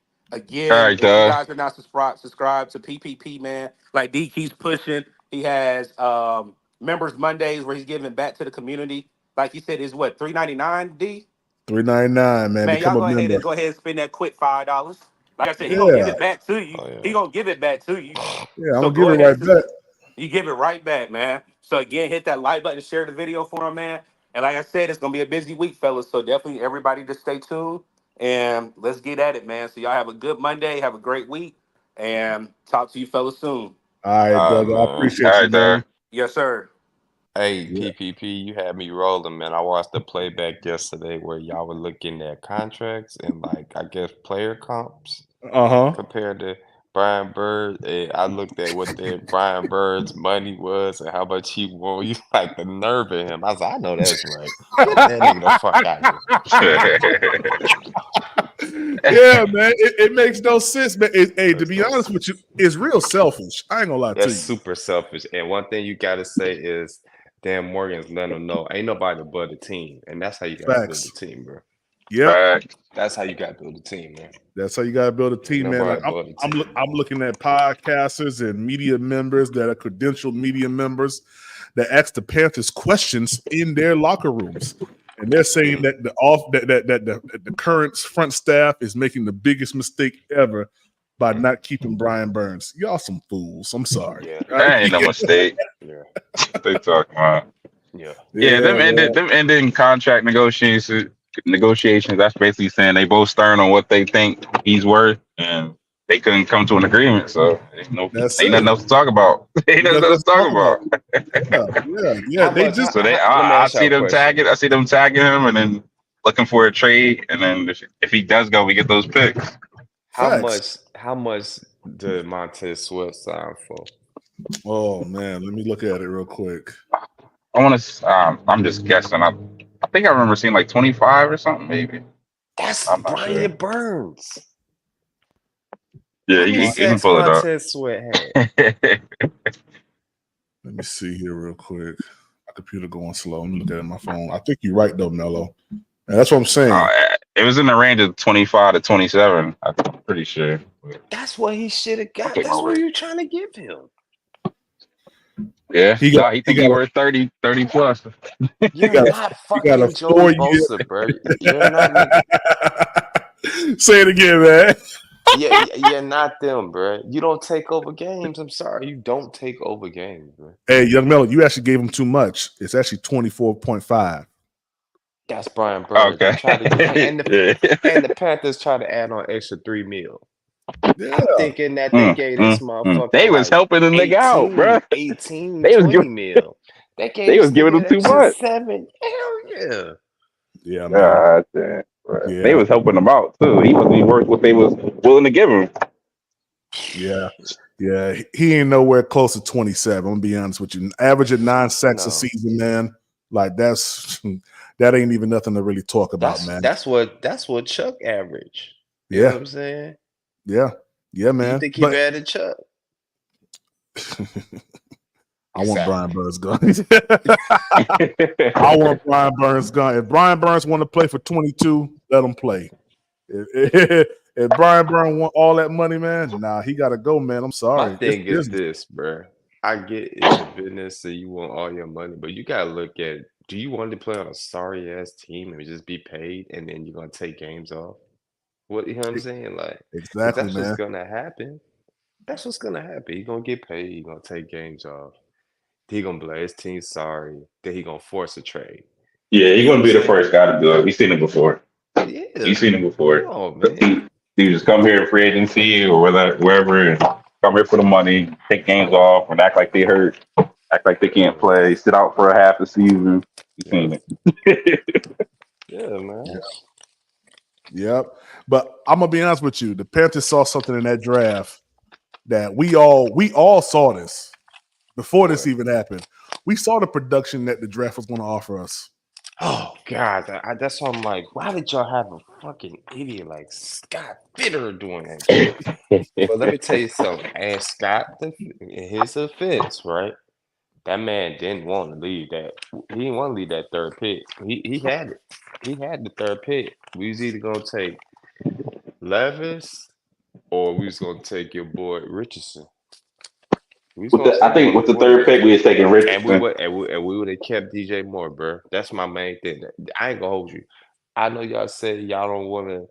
All Again, right, if you Doug. guys are not subscribed to PPP, man, like D keeps pushing. He has members Mondays where he's giving back to the community. Like he said, is what $3.99, D. $3.99, man. Man, y'all Become a go member. ahead and spend that quick $5. Like I said, he gonna give Yeah, it back to you. Oh He yeah. gonna give it back to you. yeah. I'm So gonna give go it ahead right and back. you give it right back, man. So again, hit that like button, share the video for him, man. And like I said, it's gonna be a busy week, fellas. So definitely everybody just stay tuned and let's get at it, man. So y'all have a good Monday, have a great week, and talk to you fellas soon. All right, All right, Doug. I man. All appreciate you, right, Doug. man. Yes, sir. Hey, Yeah. PPP, you had me rolling, man. I watched the playback yesterday where y'all were looking at contracts and like I guess player comps Uh-huh. compared to Brian Bird. And I looked at what Brian Bird's money was and how much he won. You like the nerve of him. I was like, I know that's right. Get that nigga the fuck out of Yeah, man. It makes no sense, man. Hey, to here. be honest with you, it's real selfish. I ain't gonna lie to That's you. super selfish. And one thing you gotta say is Dan Morgan's letting them know ain't nobody but a team. And that's how you gotta build a Facts. team, bro. Yep. Right. That's how you gotta build a team, man. That's how you gotta build a Ain't team, man. Like nobody but a team. I'm looking at podcasters and media members that are credentialed media members that ask the Panthers questions in their locker rooms. And they're saying that the current front staff is making the biggest mistake ever by not keeping Brian Burns. Y'all some fools. I'm sorry. Yeah, That ain't no mistake. yeah, They talking about. yeah. Yeah, Yeah, man. them ending contract negotiations. That's basically saying they both stern on what they think he's worth, and they couldn't come to an agreement. So That's ain't it. nothing else to talk about. Ain't That's nothing else what to I'm talk talking about. about. Yeah. How They much? just So Let me I ask y'all see a them question. tagging. I see them tagging him, and then looking for a trade. And then if he does go, we get those picks. facts. How much did Montez Sweat sign for? Oh man, let me look at it real quick. I want to. I'm just guessing. I think I remember seeing like 25 or something, maybe. That's I'm not sure. Brian Burns. Yeah, How many he can sacks pull it up. Montez Sweat had? Let me see here real quick. My computer going slow. Let me look at it on my phone. I think you're right though, Mello. And that's what I'm saying. It was in the range of 25 to 27. I'm pretty sure. That's what he should have got. Okay, That's what you're trying to give him. yeah, He no, got he he think he got a worth 30 plus. he You're got not a fucking Joey 4 year. Bosa, bro. You're not. Say it again, man. Yeah, you're not them, bro. You don't take over games. I'm sorry, you don't take over games, bro. Hey, young Mello, you actually gave him too much. It's actually 24.5. That's Brian Burns. Okay. They try to get, Yeah. and the Panthers try to add on extra $3 million. Yeah. I'm thinking that they gave this motherfucker They was like helping the nigga out, bro. 18, They was 20 mil. They gave they this was giving nigga him that too shit much. 7. Hell yeah. Yeah, man. God damn. Right. They Yeah, was helping him out too. He wasn't even worth what they was willing to give him. yeah, yeah. He ain't nowhere close to 27. I'm gonna be honest with you. Averaging 9 sacks a No. season, man. Like that ain't even nothing to really talk about, man. That's what Chuck average. You know Yeah, what I'm saying? yeah, Do you man. think he But better than Chuck? I want Brian Exactly. Burns gone. I want Brian Burns gone. If Brian Burns want to play for 22, let him play. If Brian Burns want all that money, man, nah, he got to go, man. I'm My sorry. It's thing is business. this, bro. I get it's a business, so you want all your money, but you gotta look at, do you want to play on a sorry ass team and just be paid and then you're gonna take games off? What, you know what I'm saying? Like, because Exactly, that's what's man. gonna happen. That's what's gonna happen. He's gonna get paid, he's gonna take games off. He gonna blame his team sorry. Then he gonna force a trade. Yeah, You he's know what gonna I'm be the saying? first guy to do it. We've seen it before. Yeah. We've seen it Come before. on, man. He just come here in free agency or wherever, and come here for the money, take games off, and act like they hurt, act like they can't Yeah. play, sit out for a half the season. We've Yeah. seen it. Yeah, man. Yep. But I'm gonna be honest with you. The Panthers saw something in that draft that we all saw this before this What? even happened. We saw the production that the draft was going to offer us. Oh God, that's why I'm like, why did y'all have a fucking idiot like Scott Fitter doing that shit? But let me tell you something. And Scott, in his offense, right? That man didn't want to leave that. He didn't want to leave that third pick. He had it. He had the third pick. We was either gonna take Levis or we was gonna take your boy Richardson. We was gonna I take think one with of the one of third those pick, we two. was taking And we Richardson. would and we would have kept DJ Moore, bro. That's my main thing. I ain't gonna hold you. I know y'all say y'all don't want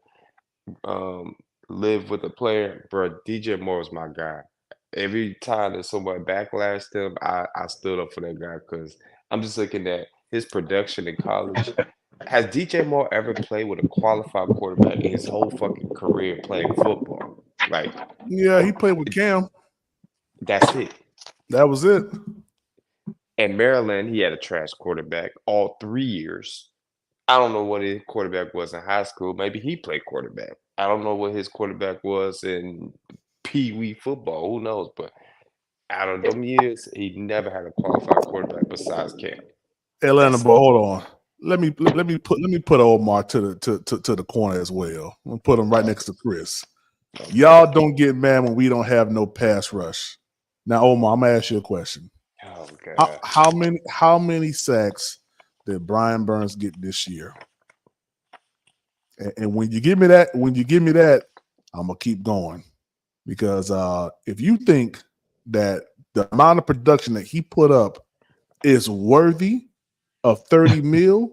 to live with a player, bro. DJ Moore was my guy. Every time that somebody backlashed him, I stood up for that guy because I'm just looking at his production in college. Has DJ Moore ever played with a qualified quarterback in his whole fucking career playing football? Like, Yeah, he played with Cam. that's it. That was it. In Maryland, he had a trash quarterback all 3 years. I don't know what his quarterback was in high school. Maybe he played quarterback. I don't know what his quarterback was in Pee Wee football. Who knows? But out of them years, he never had a qualified quarterback besides Cam. Atlanta, That's but hold on. Let me put Omar to the corner as well. I'm gonna put him right next to Chris. okay. Y'all don't get mad when we don't have no pass rush. Now, Omar, I'm gonna ask you a question. Oh God. How many sacks did Brian Burns get this year? And when you give me that, I'm gonna keep going because if you think that the amount of production that he put up is worthy of 30 mil,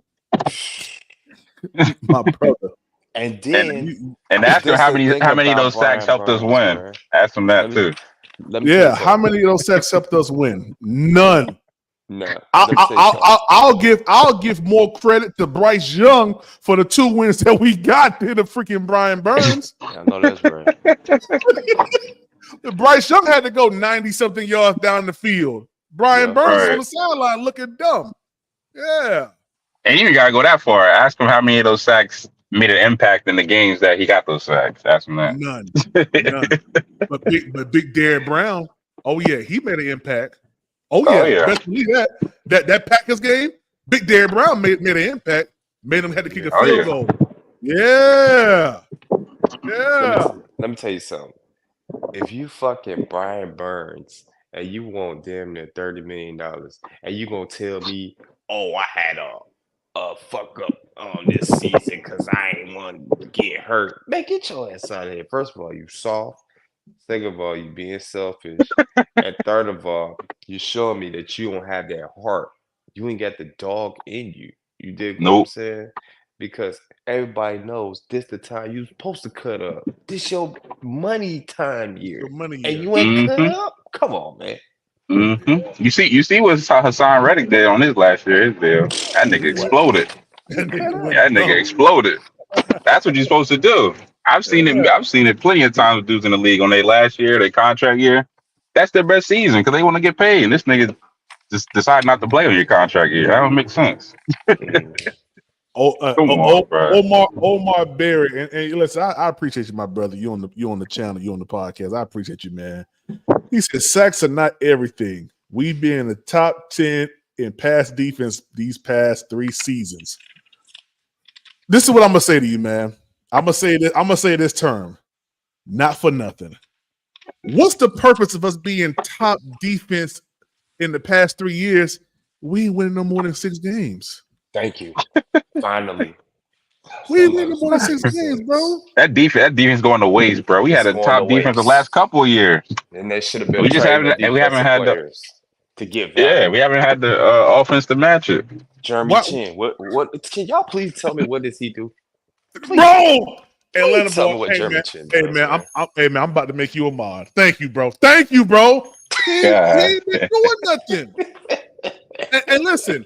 my brother, And And then and ask him this the thing how many of about those sacks Brian helped us Burns, win. bro. Ask him Let that me too. let me tell you how something. many of those sacks helped us win? None. No, let me tell you something. I'll give more credit to Bryce Young for the 2 wins that we got than the freaking Brian Burns. Yeah, I know that's right. Bryce Young had to go 90-something yards down the field. Brian Yeah. Burns is on Right. the sideline looking dumb. Yeah. And you even gotta go that far. Ask him how many of those sacks made an impact in the games that he got those sacks. Ask him that. None. But big Derrick Brown, oh yeah, he made an impact. Oh Oh yeah, yeah. best believe that. That Packers game, big Derrick Brown made an impact. Made him had to kick a Oh field yeah. goal. Yeah. Yeah. Let me tell you something. If you fucking Brian Burns and you want damn near $30 million, and you gonna tell me, oh, I had a fuck up on this season because I ain't want to get hurt, man, get your ass out of here. First of all, you soft. Second of all, you being selfish. And third of all, you showing me that you don't have that heart. You ain't got the dog in you. You dig what I'm Nope. saying? Because everybody knows this the time you supposed to cut up. This your money time Your year. money And year. you ain't cut Mm-hmm. up? Come on, man. Mm-hmm. You see what Hassan Reddick did on his last year, his deal. That nigga What? exploded. He That cut nigga up. That went nigga dumb. exploded. That's what you're supposed to do. I've seen it. Yeah. I've seen it plenty of times with dudes in the league on their last year, their contract year. That's their best season because they want to get paid. And this nigga just decide not to play on your contract year. That don't make sense. Mhm. Come on, bro. Omar Berry, and listen, I appreciate you, my brother. You on the channel, you on the podcast. I appreciate you, man. He said sacks are not everything. We be in the top 10 in pass defense these past 3 seasons. This is what I'm gonna say to you, man. I'm gonna say this term, not for nothing. What's the purpose of us being top defense in the past 3 years? We ain't winning no more than 6 games. Thank you. Finally. We ain't winning no more than 6 games, bro. That defense going to waste, bro. We It's had a going to top defense the waste. last couple of years. And they should have been We just trading haven't. the We haven't defensive had the. players to get Yeah, value. we haven't had the offense to match it. Jeremy What? Chin, what can y'all please tell me what does he do? Please, Bro! Atlanta tell me boy. what Jeremy Chin Hey does, man, man. I'm about to make you a mod. Thank you, bro. Thank you, bro. He ain't been doing nothing. And listen,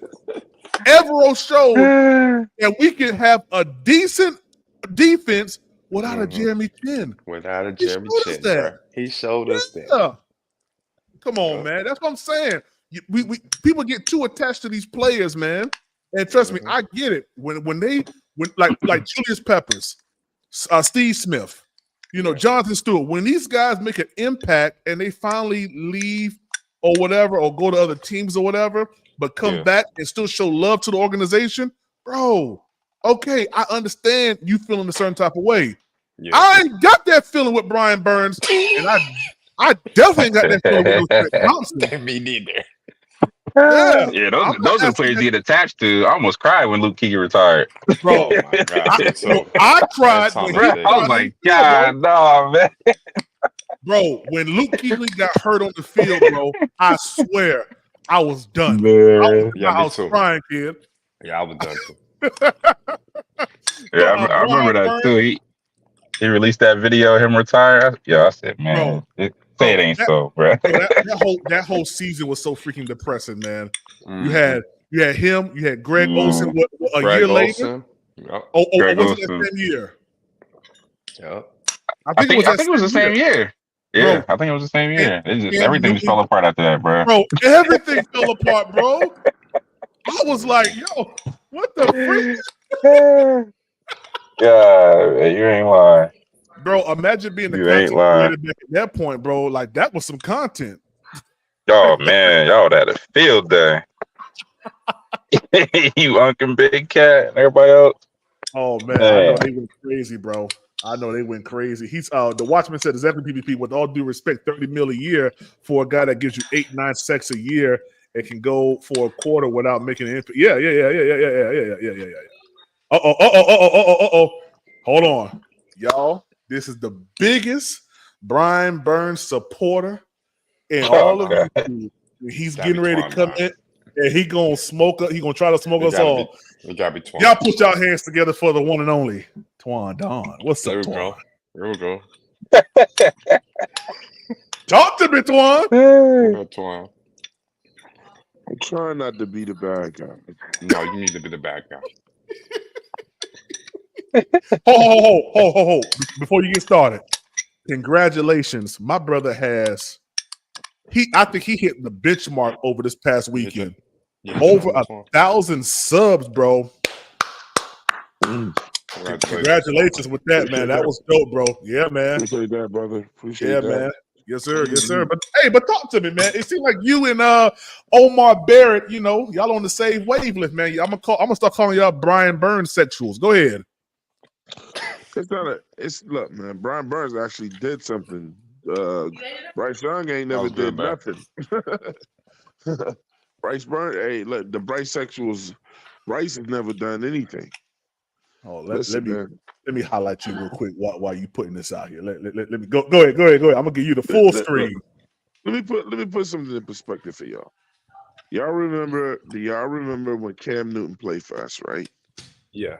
Evero showed that we can have a decent defense without a Jeremy Chin. Without a He Jeremy showed us Chin, that. bro. He showed us that. Yeah. Come on, Yep. man. That's what I'm saying. We people get too attached to these players, man. And trust me, I get it. When like Julius Peppers, Steve Smith, Jonathan Stewart, when these guys make an impact and they finally leave or whatever, or go to other teams or whatever, but come back and still show love to the organization, bro. Okay, I understand you feeling a certain type of way. Yeah. I ain't got that feeling with Brian Burns, and I definitely ain't got that feeling with Trent Thompson. Me neither. Yeah, those are the players you get attached to. I almost cried when Luke Kuechly retired. Bro, Oh my God, me too. I cried when he Bro, I was like, God, no, man. Bro, when Luke Kuechly got hurt on the field, bro, I swear I was done. Man. I was crying, kid. Yeah, I was done too. Yeah, I remember that too. He released that video of him retiring. I said, man, it ain't so, bro. That whole season was so freaking depressing, man. You had him, you had Greg Olsen. A year later? Yep. Or was it that same year? Yep. I think it was the same year. Yeah, Bro, I think it was the same year. and Everything just fell apart after that, bro. Bro, everything fell apart, bro. I was like, yo, what the freak? Yeah, you ain't lying. Bro, imagine being the You ain't content lying. creator back at that point, bro. Like, that was some content. Oh, man, y'all had a field day. You Uncle Big Cat and everybody else. Oh, man, I know they went crazy, bro. I know they went crazy. He's the Watchman said, "Is every PvP with all due respect, $30 million a year for a guy that gives you 8-9 sacks a year and can go for a quarter without making an impact." Yeah. Hold on, y'all. This is the biggest Brian Burns supporter in all of YouTube. He's getting ready to come in, and he gonna smoke. He gonna try to smoke us all. It gotta be Twan. Y'all put y'all hands together for the one and only Twan Don. What's up, Twan? Here we go. Talk to me, Twan. Twan. I'm trying not to be the bad guy. No, you need to be the bad guy. Ho. Before you get started, congratulations. My brother has I think he hit the benchmark over this past weekend. Over 1,000 subs, bro. Congratulations with that, man. That was dope, bro. Yeah, man. Appreciate that, brother. Appreciate that. Man. Yes, sir. Yes, sir. But talk to me, man. It seems like you and Omar Barrett, y'all on the same wavelength, man. I'm gonna start calling y'all Brian Burns sexuals. Go ahead. Look, man. Brian Burns actually did something. Bryce Young ain't never did nothing. Bryce Burns, hey, look, the Bryce sexuals. Bryce has never done anything. Oh, let me highlight you real quick while you putting this out here. Let me go ahead. I'm gonna give you the full screen. Let me put something in perspective for y'all. Do y'all remember when Cam Newton played for us, right? Yeah.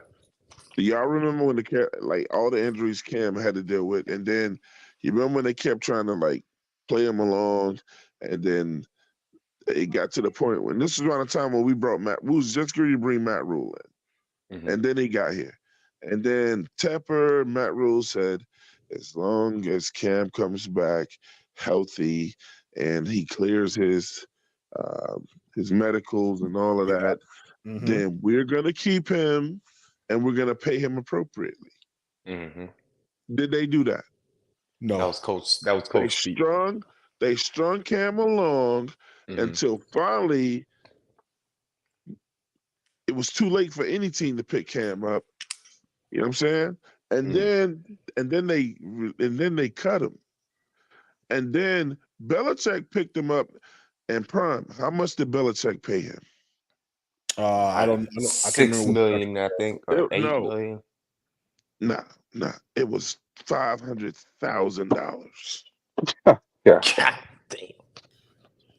Do y'all remember when all the injuries Cam had to deal with, and then you remember when they kept trying to play him along, and then it got to the point when this is around the time when we was just going to bring Matt Rule in, and then he got here, and then Matt Rule said, as long as Cam comes back healthy and he clears his medicals and all of that, then we're gonna keep him and we're going to pay him appropriately. Mm-hmm. Did they do that? No. That was coach speak. They strung Cam along until finally it was too late for any team to pick Cam up. You know what I'm saying? And then they cut him. And then Belichick picked him up in prime. How much did Belichick pay him? I can't remember. $6 million, I think, or $8 million. Nah. It was $500,000. Yeah. God damn.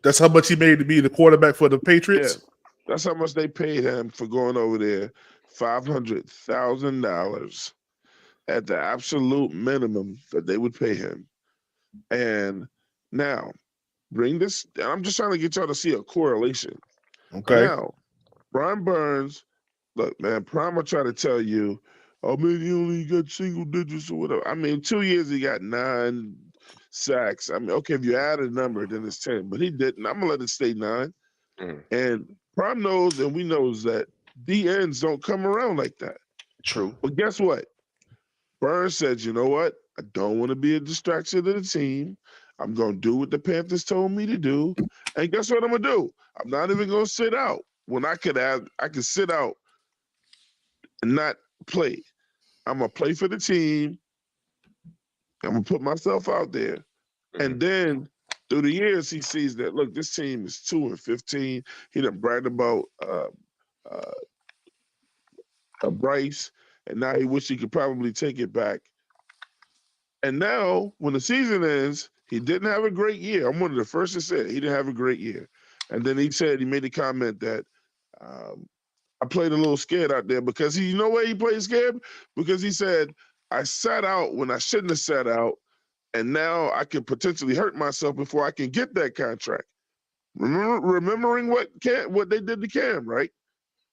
That's how much he made to be the quarterback for the Patriots. Yeah, that's how much they paid him for going over there. $500,000 at the absolute minimum that they would pay him. And now, bring this. And I'm just trying to get y'all to see a correlation. Okay. Now, Brian Burns, look, man, Prime will try to tell you, oh, man, he only got single digits or whatever. I mean, 2 years he got 9 sacks. I mean, okay, if you add a number, then it's 10. But he didn't. I'm going to let it stay 9. And Prime knows, and we knows that DNs don't come around like that. True. But guess what? Burns said, you know what? I don't want to be a distraction to the team. I'm going to do what the Panthers told me to do. And guess what I'm going to do? I'm not even going to sit out when I could sit out and not play. I'm going to play for the team. I'm going to put myself out there. And then through the years, he sees that, look, this team is 2-15. He done bragged about Bryce, and now he wish he could probably take it back. And now, when the season ends, he didn't have a great year. I'm one of the first to say it. He didn't have a great year. And then he made the comment that I played a little scared out there because you know why he played scared? Because he said, I sat out when I shouldn't have sat out, and now I can potentially hurt myself before I can get that contract. Remembering what they did to Cam, right?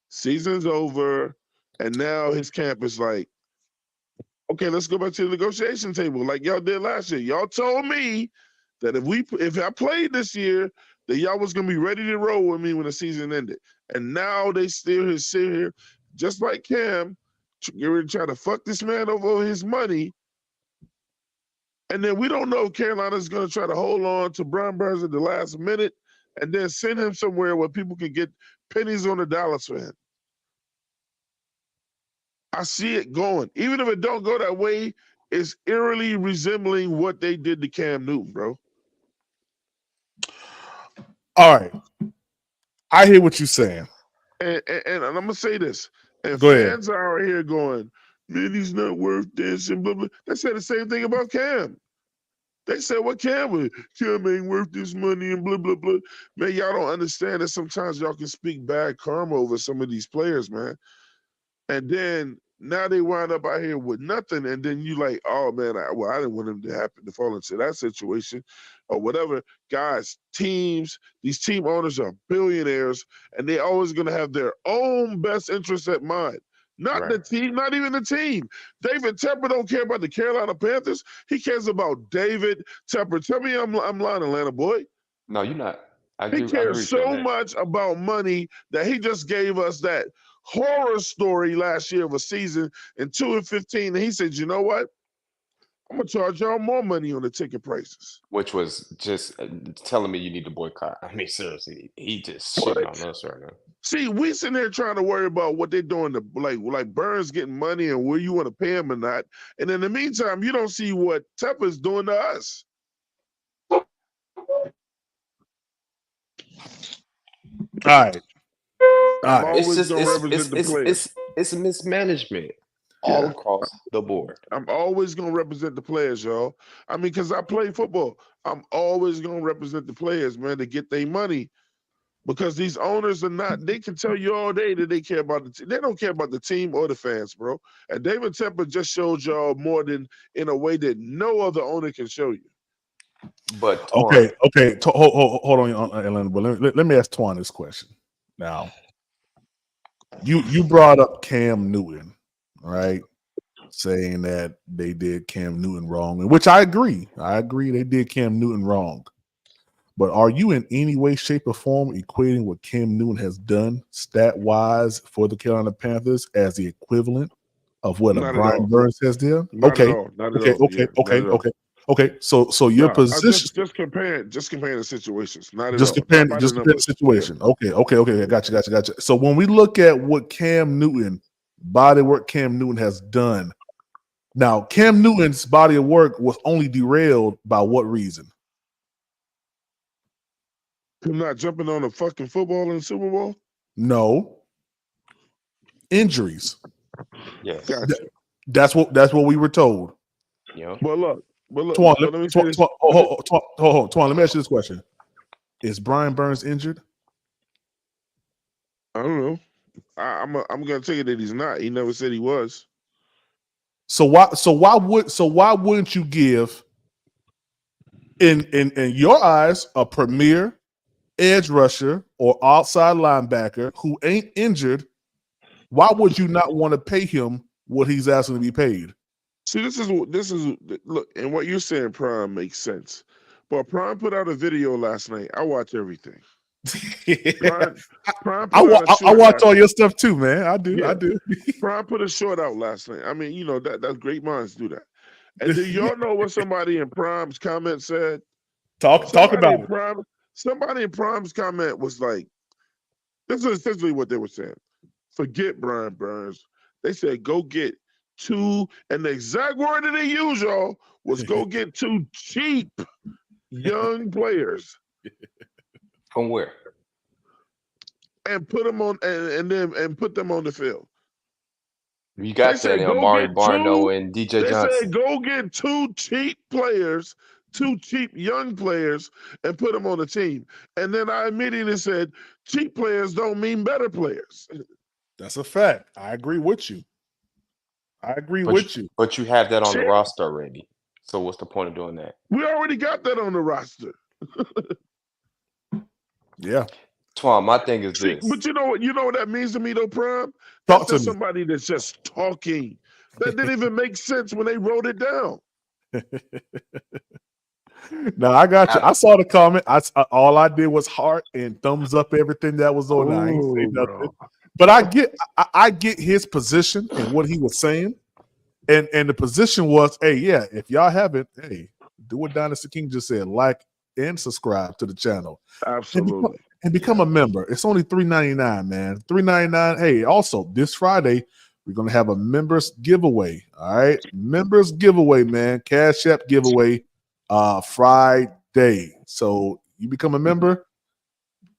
Season's over, and now his camp is like, okay, let's go back to the negotiation table like y'all did last year. Y'all told me that if I played this year, that y'all was gonna be ready to roll with me when the season ended. And now they still sit here, just like Cam, you're trying to fuck this man over his money. And then we don't know if Carolina's gonna try to hold on to Brian Burns at the last minute and then send him somewhere where people can get pennies on the dollars for him. I see it going. Even if it don't go that way, it's eerily resembling what they did to Cam Newton, bro. All right. I hear what you're saying. And I'm going to say this. And Go ahead. fans are out here going, man, he's not worth this and blah, blah. They said the same thing about Cam. They said what Cam ain't worth this money and blah, blah, blah. Man, y'all don't understand that sometimes y'all can speak bad karma over some of these players, man. And then now they wind up out here with nothing, and then you like, oh man, I didn't want them to happen to fall into that situation, or whatever. Guys, these team owners are billionaires, and they're always gonna have their own best interests at mind. Not the team, not even the team. David Tepper don't care about the Carolina Panthers. He cares about David Tepper. Tell me I'm lying, Atlanta boy. No, you're not. He cares so much about money that he just gave us that horror story last year of a season in 2-15. And he said, you know what? I'm going to charge y'all more money on the ticket prices. Which was just telling me you need to boycott. I mean, seriously, he just shitting on us right now. See, we sitting here trying to worry about what they're doing to like Burns getting money and where you want to pay him or not. And in the meantime, you don't see what Tepper's doing to us. All right. It's mismanagement all across the board. I'm always going to represent the players, y'all. I mean, because I play football. I'm always going to represent the players, man, to get their money. Because these owners are not, they can tell you all day that they care about the team. They don't care about the team or the fans, bro. And David Tepper just showed y'all more than in a way that no other owner can show you. But okay. Hold on, Atlanta. But let me ask Twan this question. Now, you brought up Cam Newton, right? Saying that they did Cam Newton wrong, which I agree. I agree they did Cam Newton wrong. But are you in any way, shape, or form equating what Cam Newton has done stat-wise for the Carolina Panthers as the equivalent of what a Not at Brian all. Burns has done? Not at Okay, all. Not at okay, all. okay, Yeah, not okay, at all. okay, okay. So your No, I position, just comparing the situations. Not at just all. Not comparing, by the just comparing the numbers. Yeah. situation. Okay. Gotcha. So when we look at what Cam Newton, body work Cam Newton has done, now Cam Newton's body of work was only derailed by what reason? Him not jumping on a fucking football in the Super Bowl? No, injuries. Yes. Gotcha. That's what we were told. Yep. But look, Twan, but let me say this. Twan, let me ask you this question: is Brian Burns injured? I don't know. I'm gonna tell you that he's not. He never said he was. So why wouldn't you give in your eyes a premier edge rusher or outside linebacker who ain't injured? Why would you not want to pay him what he's asking to be paid? See, this is look, and what you're saying, Prime, makes sense. But Prime put out a video last night. I watch everything. Prime put out a I short watch last all night. your stuff too, man. I do. Yeah. Prime put a short out last night. I mean, that's great minds do that. And do y'all know what somebody in Prime's comment said? Talk about it. Somebody in Prime's comment was like, this is essentially what they were saying. Forget Brian Burns. They said, go get two, and the exact word that they used, y'all, was go get two cheap young players From where? and put them on and put them on the field. You They got that said in go Amari get Barno two. and DJ They Johnson. said go get two cheap players, two cheap young players, and put them on the team. And then I immediately said, cheap players don't mean better players. That's a fact. I agree with you. But you have that on the Shit, roster already. So what's the point of doing that? we already got that on the roster. Yeah. Twan, my thing is See, this. but you know what that means to me though, Prime? Talk That's to just me. somebody that's just talking. That didn't even make sense when they wrote it down. Now I got you. I saw the comment. All I did was heart and thumbs up everything that was on there. I ain't say nothing. Bro. But I get his position and what he was saying. And the position was, hey, yeah, if y'all haven't, hey, do what Dynasty King just said, like and subscribe to the channel. Absolutely. And become a member. It's only $3.99, man. $3.99. Hey, also this Friday, we're gonna have a members giveaway. All right. Members giveaway, man. Cash App giveaway Friday. So you become a member,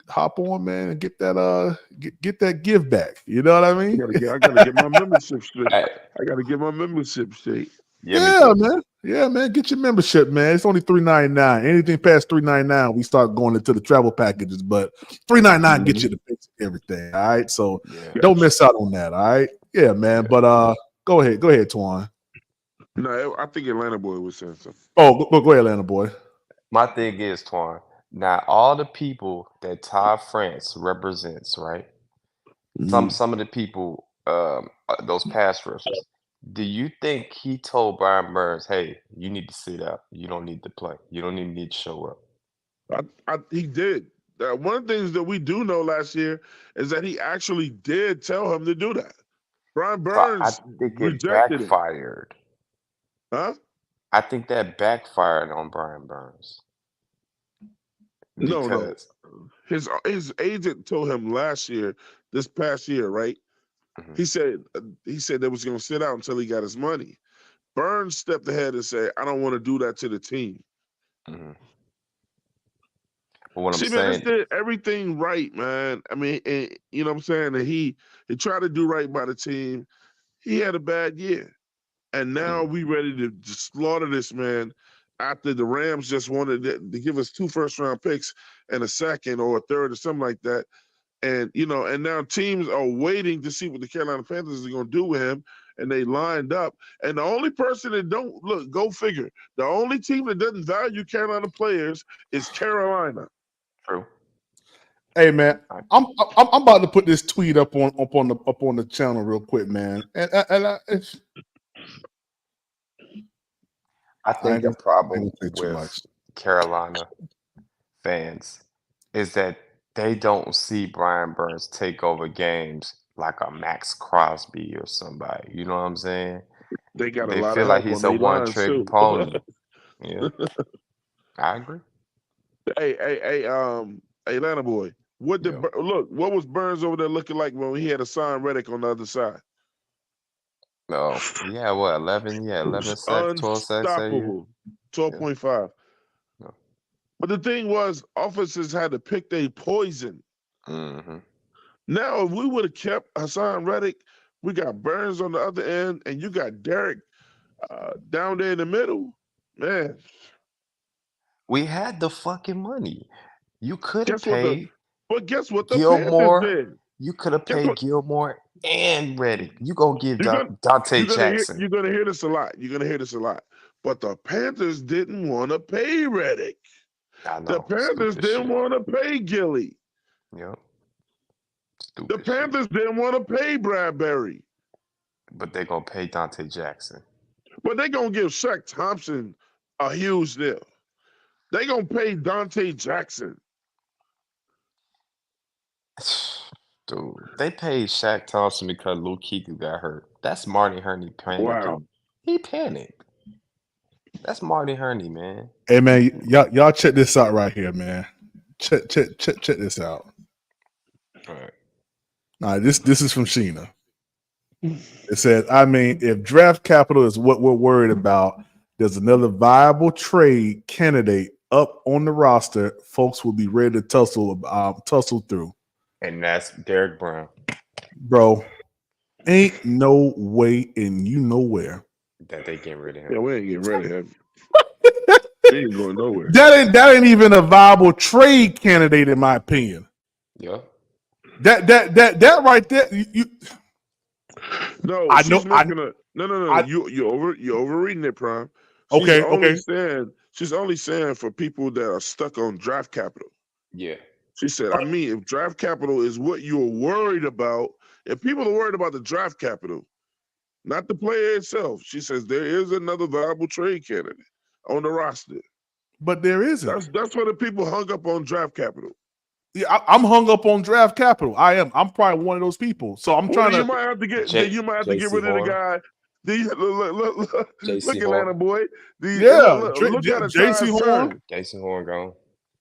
hop on, man, and get that get that give back. You know what I mean? I gotta get my membership straight. Hey, I gotta get my membership straight. yeah, me Yeah, too. man. Yeah, man. Get your membership, man. It's only $3.99. Anything past $3.99, we start going into the travel packages. But $3.99 gets you the basic everything. All right. So Yeah. don't miss out on that. All right. Yeah, man. But go ahead, Twan. No, I think Atlanta boy was saying something. Oh, go ahead, Atlanta boy. My thing is, Twan, now all the people that Todd France represents, right? Some of the people, those pass rushers, do you think he told Brian Burns, hey, you need to sit out. You don't need to play. You don't even need to show up. He did. One of the things that we do know last year is that he actually did tell him to do that. Brian So I Burns think it rejected it. backfired. Huh? I think that backfired on Brian Burns. No. Because His agent told him this past year, right? Mhm. He said they was gonna sit out until he got his money. Burns stepped ahead and said, I don't want to do that to the team. Mhm. But what I'm See, man, this saying, did everything right, man. I mean, and, you know what I'm saying? And he tried to do right by the team. He had a bad year. And now we ready to just slaughter this man after the Rams just wanted to give us 2 first-round picks and a second or a third or something like that. And, and now teams are waiting to see what the Carolina Panthers are going to do with him. And they lined up. And the only person that go figure, the only team that doesn't value Carolina players is Carolina. true. Hey, man, I'm about to put this tweet up on the channel real quick, man. I I think ain't the gonna problem say too with much. Carolina fans is that they don't see Brian Burns take over games like a Max Crosby or somebody. You know what I'm saying? They got a They lot of feel like help he's on a their lines one-trick too. pony. Yeah, I agree. Hey, Atlanta boy. Yeah. What was Burns over there looking like when he had a sign Reddick on the other side? No, yeah, what 11? Yeah, It was 11 sacks, 12 sacks that year. unstoppable. Yeah. 12.5. No. But the thing was, offenses had to pick their poison. Mm-hmm. Now, if we would have kept Hassan Reddick, we got Burns on the other end, and you got Derek down there in the middle. Man, We had the fucking money. You could have guess what the paid but guess what the Panthers Gilmore. did? You could have Guess paid what? Gilmore and Reddick. You gonna give You're gonna Dante Jackson. you're gonna hear this a lot. You're gonna hear this a lot. But the Panthers didn't want to pay Reddick. I The know, Panthers stupid didn't shit. want to pay Gilly. Yep, The stupid shit. Panthers didn't want to pay Bradbury. But they gonna pay Dante Jackson. But they gonna give Shaq Thompson a huge deal. They gonna pay Dante Jackson. Dude, they paid Shaq Thompson because Luke Kuechly got hurt. That's Marty Herney panicking. Wow. He panicked. That's Marty Herney, man. Hey man, y'all check this out right here, man. Check this out. All right. All right, this is from Sheena. It says, I mean, if draft capital is what we're worried about, there's another viable trade candidate up on the roster. Folks will be ready to tussle through. And that's Derek Brown. Bro, ain't no way and you know where. That they getting rid of Yeah, him. we ain't getting rid of him. He ain't going nowhere. That ain't even a viable trade candidate in my opinion. Yeah. That right there, No, I she's know. making no. You're overreading it, Prime. She's Okay. only saying for people that are stuck on draft capital. Yeah. She said, I mean, if draft capital is what you're worried about, if people are worried about the draft capital, not the player itself, she says there is another viable trade candidate on the roster. But there isn't. That's why the people hung up on draft capital. Yeah, I'm hung up on draft capital. I am. I'm probably one of those people. So I'm trying to. You might have to get. You might have to get J.C. rid of the Horn. guy. J.C. Look, Atlanta Horn. boy. Yeah, Look at a J.C. tide's Horn. turn. J.C. Horn gone.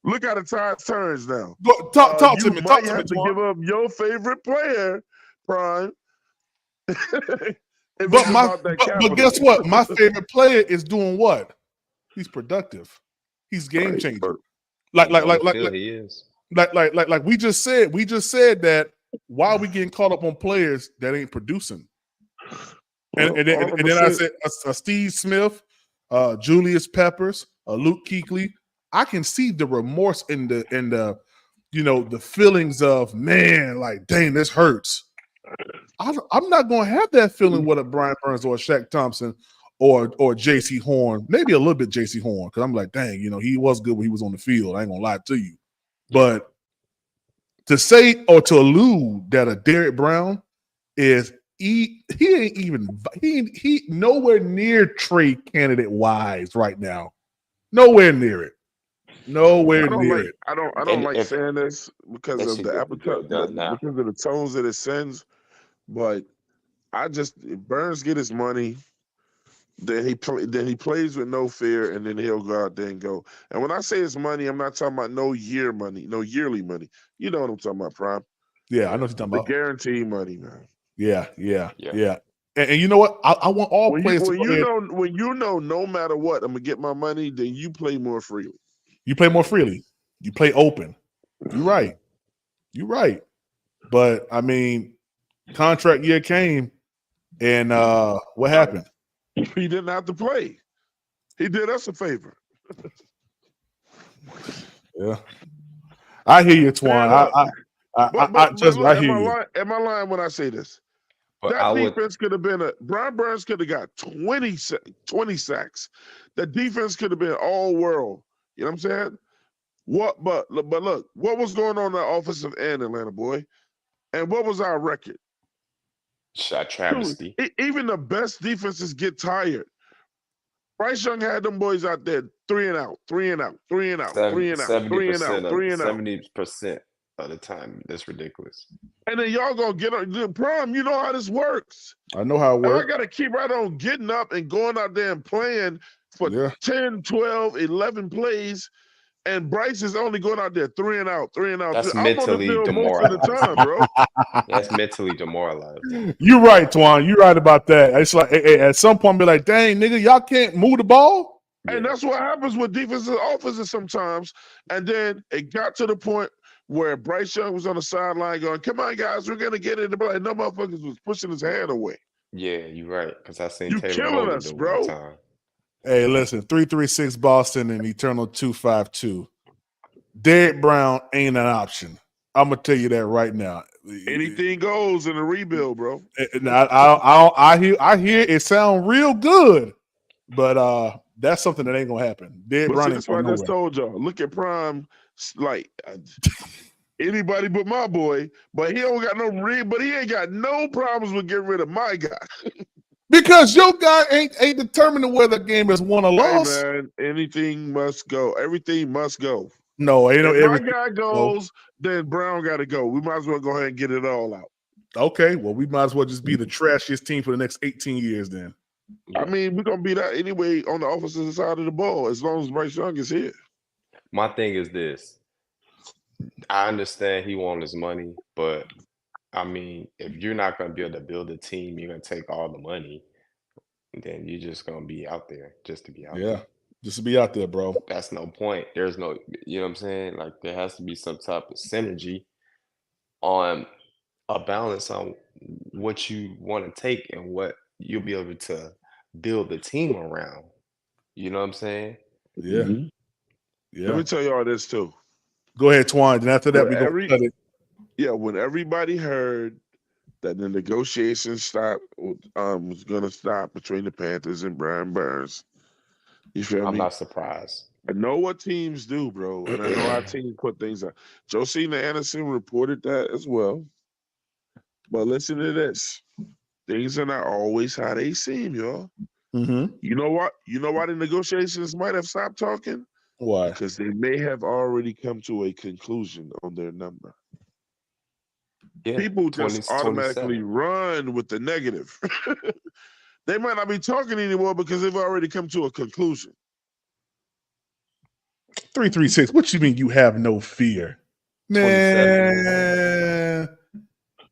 Look at a tide's turns now. Talk to You me. might Talk to me, have to Twan. give up your favorite player, Prime. if But it's about that capital. but guess what? My favorite player is doing what? He's productive. He's game changer. Like He is. we just said that why are we getting caught up on players that ain't producing? And then I said Steve Smith, Julius Peppers, Luke Kuechly. I can see the remorse in the the feelings of, man, like, dang, this hurts. I'm not going to have that feeling with a Brian Burns or a Shaq Thompson or J.C. Horn, maybe a little bit J.C. Horn, because I'm like, dang, he was good when he was on the field. I ain't going to lie to you. But to say or to allude that a Derek Brown is he nowhere near trade candidate wise right now. Nowhere near it. Nowhere near it. I don't like saying this because of the appetite, because of the tones that it sends. But if Burns get his money, then he plays with no fear, and then he'll go out there and go. And when I say his money, I'm not talking about no yearly money. You know what I'm talking about, Prime? Yeah, I know what you're talking about. The guaranteed money, man. Yeah. And you know what? I want all players to when you know no matter what, I'm gonna get my money, then you play more freely. You play more freely. You play open. You're right. But I mean, contract year came, and what happened? He didn't have to play. He did us a favor. Yeah, I hear you, Twan. I hear you. Am I lying when I say this? But that defense could have been Brian Burns could have got 20 sacks. The defense could have been all world. You know what I'm saying? But look, what was going on the offensive end, Atlanta boy? And what was our record? Shot travesty. Even the best defenses get tired. Bryce Young had them boys out there 3 and out, 3 and out, 3 and out, 3 and out, 3 and out, 3 and out. 70% of the time. That's ridiculous. And then y'all gonna get on the prom. You know how this works. I know how it I works. gotta keep right on getting up and going out there and playing for Yeah. 10, 12, 11 plays. And Bryce is only going out there 3 and out, 3 and out. That's I'm on the mentally field most of the time, demoralizing. bro. That's mentally demoralizing. You're right, Twan. You're right about that. It's like at some point, be like, dang, nigga, y'all can't move the ball. And that's what happens with defensive offenses sometimes. And then it got to the point where Bryce Young was on the sideline going, come on, guys, we're going to get in the play. And no motherfuckers was pushing his hand away. Yeah, you're right. Because I seen You Taylor killing Mooney us, do bro. one time. Hey, listen, 336 Boston and Eternal 252. Derek Brown ain't an option. I'm gonna tell you that right now. Anything goes in a rebuild, bro. I hear it sound real good, but that's something that ain't gonna happen. Derek But Brown see, ain't that's why I going just nowhere. told y'all. Look at Prime, like anybody but my boy. But he don't got but he ain't got no problems with getting rid of my guy. Because your guy ain't determining whether the game is won or Hey lost. man, anything must go. Everything must go. No, ain't no If my everything. guy goes, then Brown got to go. We might as well go ahead and get it all out. Okay, well, we might as well just be the trashiest team for the next 18 years then. I mean, we're gonna be that anyway on the offensive side of the ball as long as Bryce Young is here. My thing is this. I understand he wants his money, but I mean, if you're not going to be able to build a team, you're going to take all the money, then you're just going to be out there just to be out there. Just to be out there, bro. That's no point. There's no, you know what I'm saying? Like, there has to be some type of synergy on a balance on what you want to take and what you'll be able to build the team around. You know what I'm saying? Yeah. Mhm. Yeah. Let me tell you all this too. Go ahead, Twan. And after that, we're going to cut it. Yeah, when everybody heard that the negotiations was going to stop between the Panthers and Brian Burns, you feel I'm me? not surprised. I know what teams do, bro, and I know how teams put things out. Josina Anderson reported that as well. But listen to this. Things are not always how they seem, y'all. Mm-hmm. You know what? You know why the negotiations might have stopped talking? Why? Because they may have already come to a conclusion on their number. Yeah, People just 20, automatically 27. run with the negative. They might not be talking anymore because they've already come to a conclusion. 336. What you mean you have no fear? 27. Man.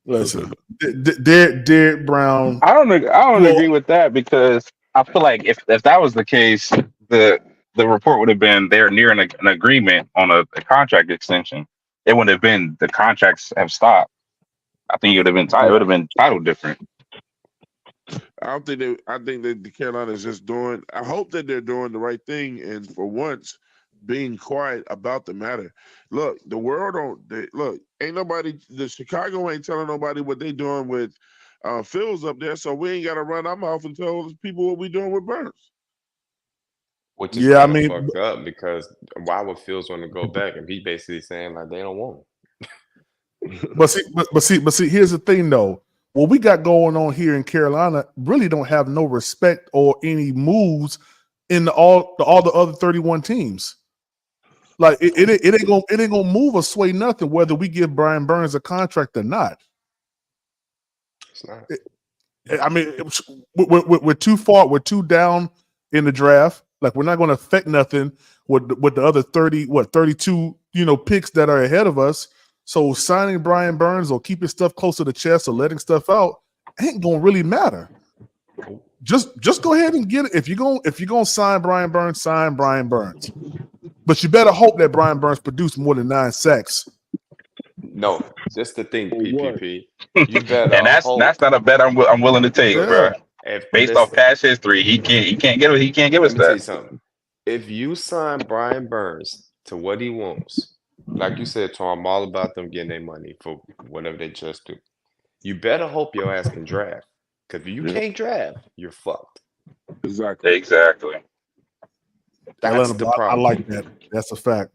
Listen, Derek Brown. I don't agree with that because I feel like if that was the case, the report would have been they're near an agreement on a contract extension. It wouldn't have been the contracts have stopped. I think it would have been titled different. I think that the Carolina is just doing. I hope that they're doing the right thing and for once being quiet about the matter. Look, the world look. Ain't nobody. The Chicago ain't telling nobody what they doing with Phil's up there, so we ain't got to run our mouth and tell people what we doing with Burns. Which is kind of fucked up because why would Fields want to go back and be basically saying like they don't want him? But see, here's the thing though. What we got going on here in Carolina really don't have no respect or any moves in all the other 31 teams. Like it ain't gonna move or sway nothing whether we give Brian Burns a contract or not. It's not. I mean, we're too far. We're too down in the draft. Like we're not going to affect nothing with the other 32 picks that are ahead of us. So signing Brian Burns or keeping stuff close to the chest or letting stuff out ain't gonna really matter. Just go ahead and get it. If you're gonna sign Brian Burns, sign Brian Burns. But you better hope that Brian Burns produced more than 9 sacks. No, just the thing, PPP. You better and that's not a bet I'm willing to take, bro. Based off past history, he can't give us that. Let me tell you something. If you sign Brian Burns to what he wants, like you said, Tom, I'm all about them getting their money for whatever they just do. You better hope your ass can draft. Because if you can't draft, you're fucked. Exactly. That's the problem. I like that. That's a fact.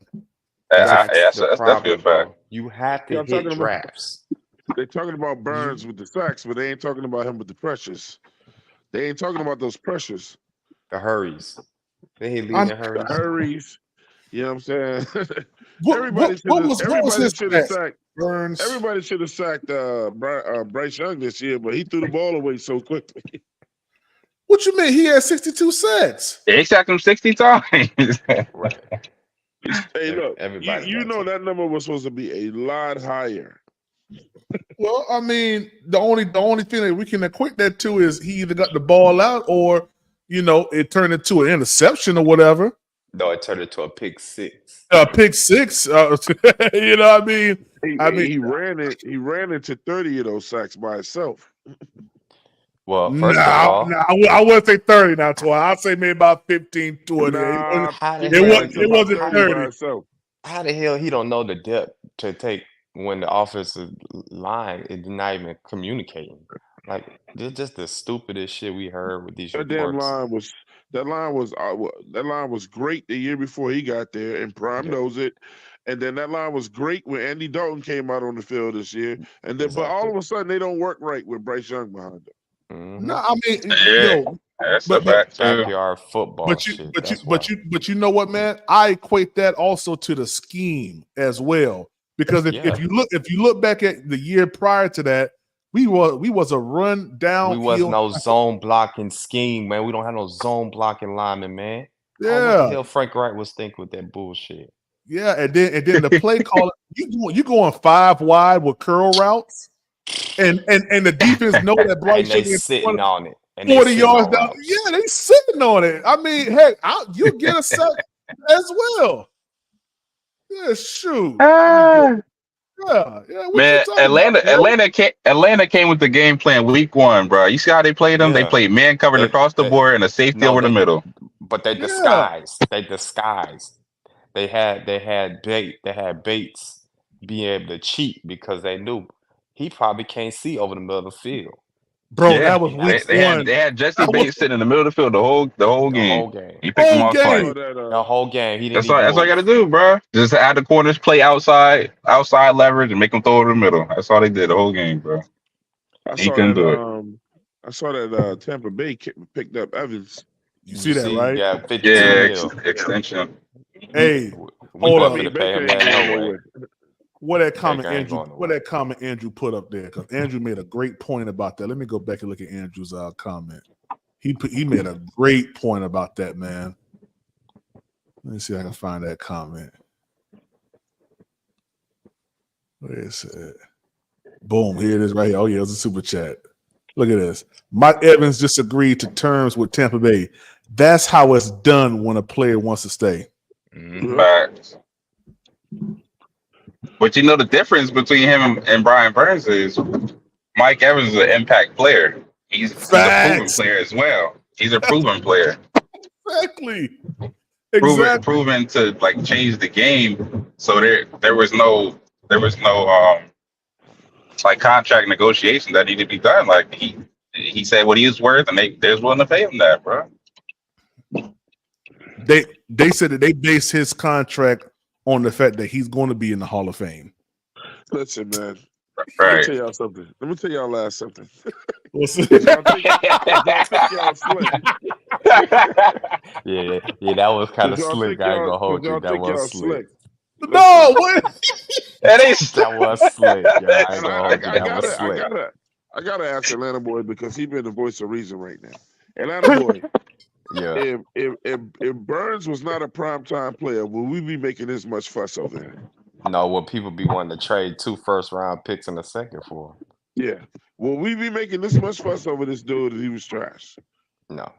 That's the problem, good bro. fact. You have to hit drafts. They're talking about Burns with the sacks, but they ain't talking about him with the pressures. They ain't talking about those pressures. The hurries. Then he I'm- leading the hurries. hurries. You know what I'm saying? what was his should have stats? sacked. Burns. Everybody should have sacked Bryce Young this year, but he threw the ball away so quickly. What you mean? He had 62 sacks. They sacked him 60 times. Right. Hey, look, Everybody you got know to. that number was supposed to be a lot higher. Well, I mean, the only thing that we can equate that to is he either got the ball out or it turned into an interception or whatever. No, it turned into a pick six. Pick six. You know what I mean? He ran it. He ran into 30 of those sacks by himself. Well, first of all, I wouldn't say 30 now, Toy. I'll say maybe about 15, 20. Nah, how the he hell? ran into it about wasn't 30 by 30. himself. How the hell he don't know the depth to take when the offensive line is not even communicating? Like, this just the stupidest shit we heard with these That damn reports. that line was great the year before he got there, and Prime Yeah. knows it. And then that line was great when Andy Dalton came out on the field this year. And then, but all Exactly. of a sudden, they don't work right with Bryce Young behind them. Mhm. No, I mean, Yeah, that's a but fact too. Backyard football but you shit. but you That's but why. you know what, man? I equate that also to the scheme as well. Because Yeah. if you look back at the year prior to that, we was a run We downhill. was no zone blocking scheme, man. We don't have no zone blocking lineman, man. Oh, what Yeah. the hell Frank Wright was thinking with that bullshit? Yeah, and then the play call, you going 5 wide with curl routes, and the defense know that And Bryce they Young is sitting on it. And they 40 sitting yards on down. routes. Yeah, they sitting on it. I mean, heck, you'll get a sack as well. Yeah, shoot. Ah, Yeah, what man, you talking about, bro? Atlanta came with the game plan week 1, bro. You see how they played them? They Yeah. played man covered They across the they board and a safety no over the they middle. but they Yeah. disguised. They disguised. They had Bates being able to cheat because they knew he probably can't see over the middle of the field. Bro, Yeah, that was week one. they had Jesse That was Bates sitting in the middle of the field the whole The whole game. game. He picked him whole off I twice. game. saw that. The whole game. He didn't That's all even you got to move. do, bro. Just add the corners, play outside leverage, and make them throw over the middle. That's all they did the whole game, bro. I He saw couldn't that. do it. I saw that Tampa Bay picked up Evans. You see that, He right? got 52 Yeah, mil. extension. Hey, We hold I up. wasn't mean, to pay Baker him ain't that going no way. nowhere. What that comment Baker ain't going Andrew put up there? Because Andrew made a great point about that. Let me go back and look at Andrew's comment. He made a great point about that, man. Let me see if I can find that comment. Where is it? Boom, here it is right here. Oh, yeah, it was a super chat. Look at this. Mike Evans just agreed to terms with Tampa Bay. That's how it's done when a player wants to stay. Mhm. Facts. But you know the difference between him and Brian Burns is Mike Evans is an impact player. He's a proven Facts. player as well. He's a proven player. Exactly. Proven to like change the game. So there was no like contract negotiation that needed to be done. Like he said what he was worth, and they was willing to pay him that, bro. They said that they based his contract on the fact that he's going to be in the Hall of Fame. Listen, man. Let me Right. tell y'all something. Let me tell y'all last something. What's Y'all think y'all slick. Yeah, that was kind of Y'all slick. think I ain't y'all- gonna hold you. y'all That think y'all was slick. No, what? That ain't That was slick. Yeah, I ain't And gonna hold you. That was slick. I gotta ask Atlanta boy because he been the voice of reason right now. Atlanta boy, Yeah. if Burns was not a primetime player, would we be making this much fuss over him? No, what people be wanting to trade 2 first-round picks in a second for? Yeah. Will we be making this much fuss over this dude that he was trash? No.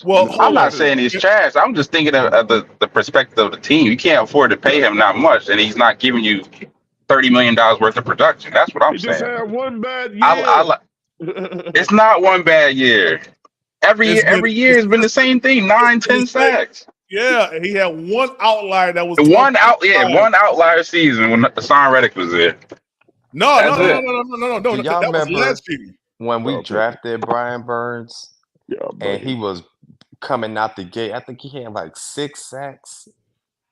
Well, I'm hold not on. saying he's trash. I'm just thinking of the perspective of the team. You can't afford to pay him that much, and he's not giving you $30 million worth of production. That's what I'm He just saying. had one bad year. It's not one bad year. Every year has been the same thing. 9, 10 sacks. Yeah, he had one outlier that was One 25. outlier season when Hassan Reddick was there. No, That's it. no. Do y'all That was remember last year. when we Oh, drafted Brian Burns Yeah, and he was coming out the gate? I think he had like 6 sacks,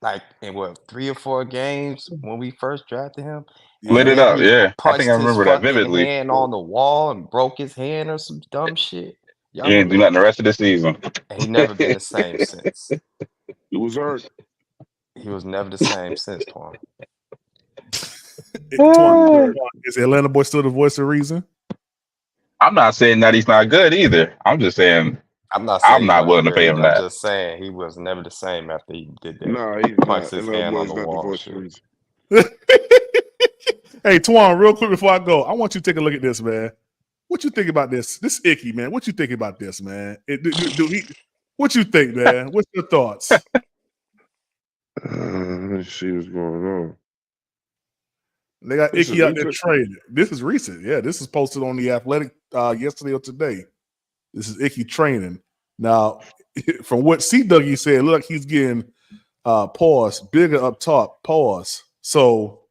like in 3 or 4 games when we first drafted him. And Lit it then up, he yeah. I punched think I his remember that fucking vividly. hand on the wall and broke his hand or some dumb shit. Y'all He didn't do remember nothing the rest of the season. he never been the same since. It was hurt. He was never the same since, Twan. Twan, is Atlanta boy still the voice of reason? I'm not saying that he's not good either. I'm just saying I'm not saying I'm he not wasn't willing to pay good him either. I'm that. just saying he was never the same after he did that. Nah, he's Punched not. his Atlanta hand on boy's the not the wall voice shit. of reason. Hey, Twan, real quick before I go, I want you to take a look at this, man. What you think about this? This Icky, man. What you think about this, man? What you think, man? What's your thoughts? Let's see what's going on. They got This Icky is out there recent? trading. This is recent. Yeah, this is posted on the Athletic yesterday or today. This is Icky training. Now, from what C Dougie said, look, he's getting pause, bigger up top, pause. So,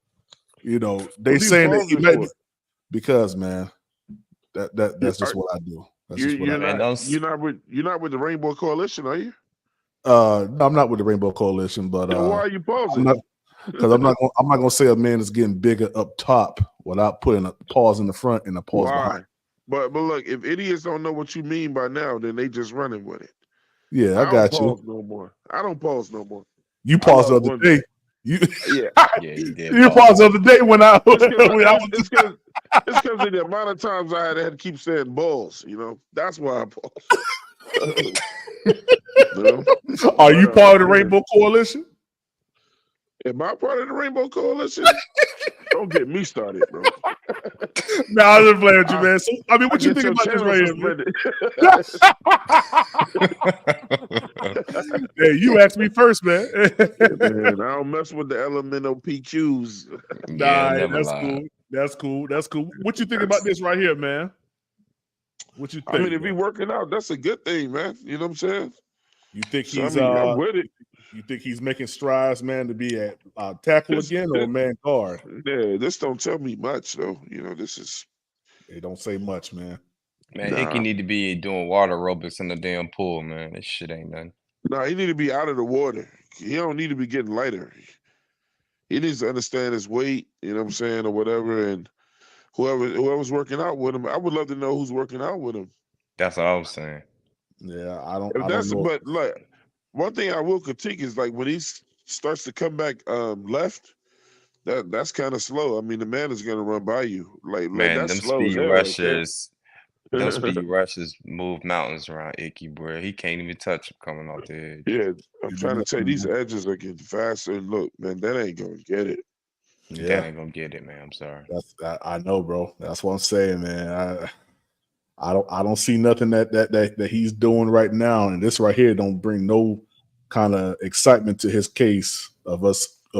they What are you saying that he pausing might for? be, because man, that's just what I do. That's just what I do. Man, you're not with the Rainbow Coalition, are you? No, I'm not with the Rainbow Coalition, but Then why are you I'm pausing? not, because I'm not gonna say a man is getting bigger up top without putting a pause in the front and a pause Why? behind. But look, if idiots don't know what you mean by now, then they just running with it. Yeah, I I don't got you. pause no more. I don't pause no more. You I paused the love other women. day. You Yeah. yeah, he did. you paused the other day when I It's because when I was of the amount of times I had to keep saying balls. That's why I pause. Are you part of the Yeah. Rainbow Coalition? Am I part of the Rainbow Coalition? Don't get me started, bro. No, I'm just playing with you, man. So, I mean, I what you get think your about this channel right here, man? suspended. Hey, you asked me first, man. Man, I don't mess with the elemental PQs. Yeah, Nah, never that's lied. cool. That's cool. That's cool. What you think about this right here, man? What you think? I mean, if he man? working out, that's a good thing, man. You know what I'm saying? You think So, he's I'm with it. You think he's making strides, man, to be at tackle again or man guard? Yeah, this don't tell me much though. This is They don't say much, man. Man, Icky need to be doing water aerobics in the damn pool, man. This shit ain't nothing. Nah, he need to be out of the water. He don't need to be getting lighter. He needs to understand his weight, you know what I'm saying, or whatever. And whoever's working out with him, I would love to know who's working out with him. That's what I was saying. Yeah, I don't know. But like one thing I will critique is like when he starts to come back left, that's kind of slow. I mean, the man is gonna run by you. Like Man, that's them slow as speed hell right there. rushers, them speed rushers move mountains around Icky, bro. He can't even touch him coming off the edge. Yeah, I'm trying to tell you, these edges are getting faster. And look, man, that ain't gonna get it. Yeah, That ain't gonna get it, man. I'm sorry. I know, bro. That's what I'm saying, man. I don't see nothing that he's doing right now, and this right here don't bring no kind of excitement to his case of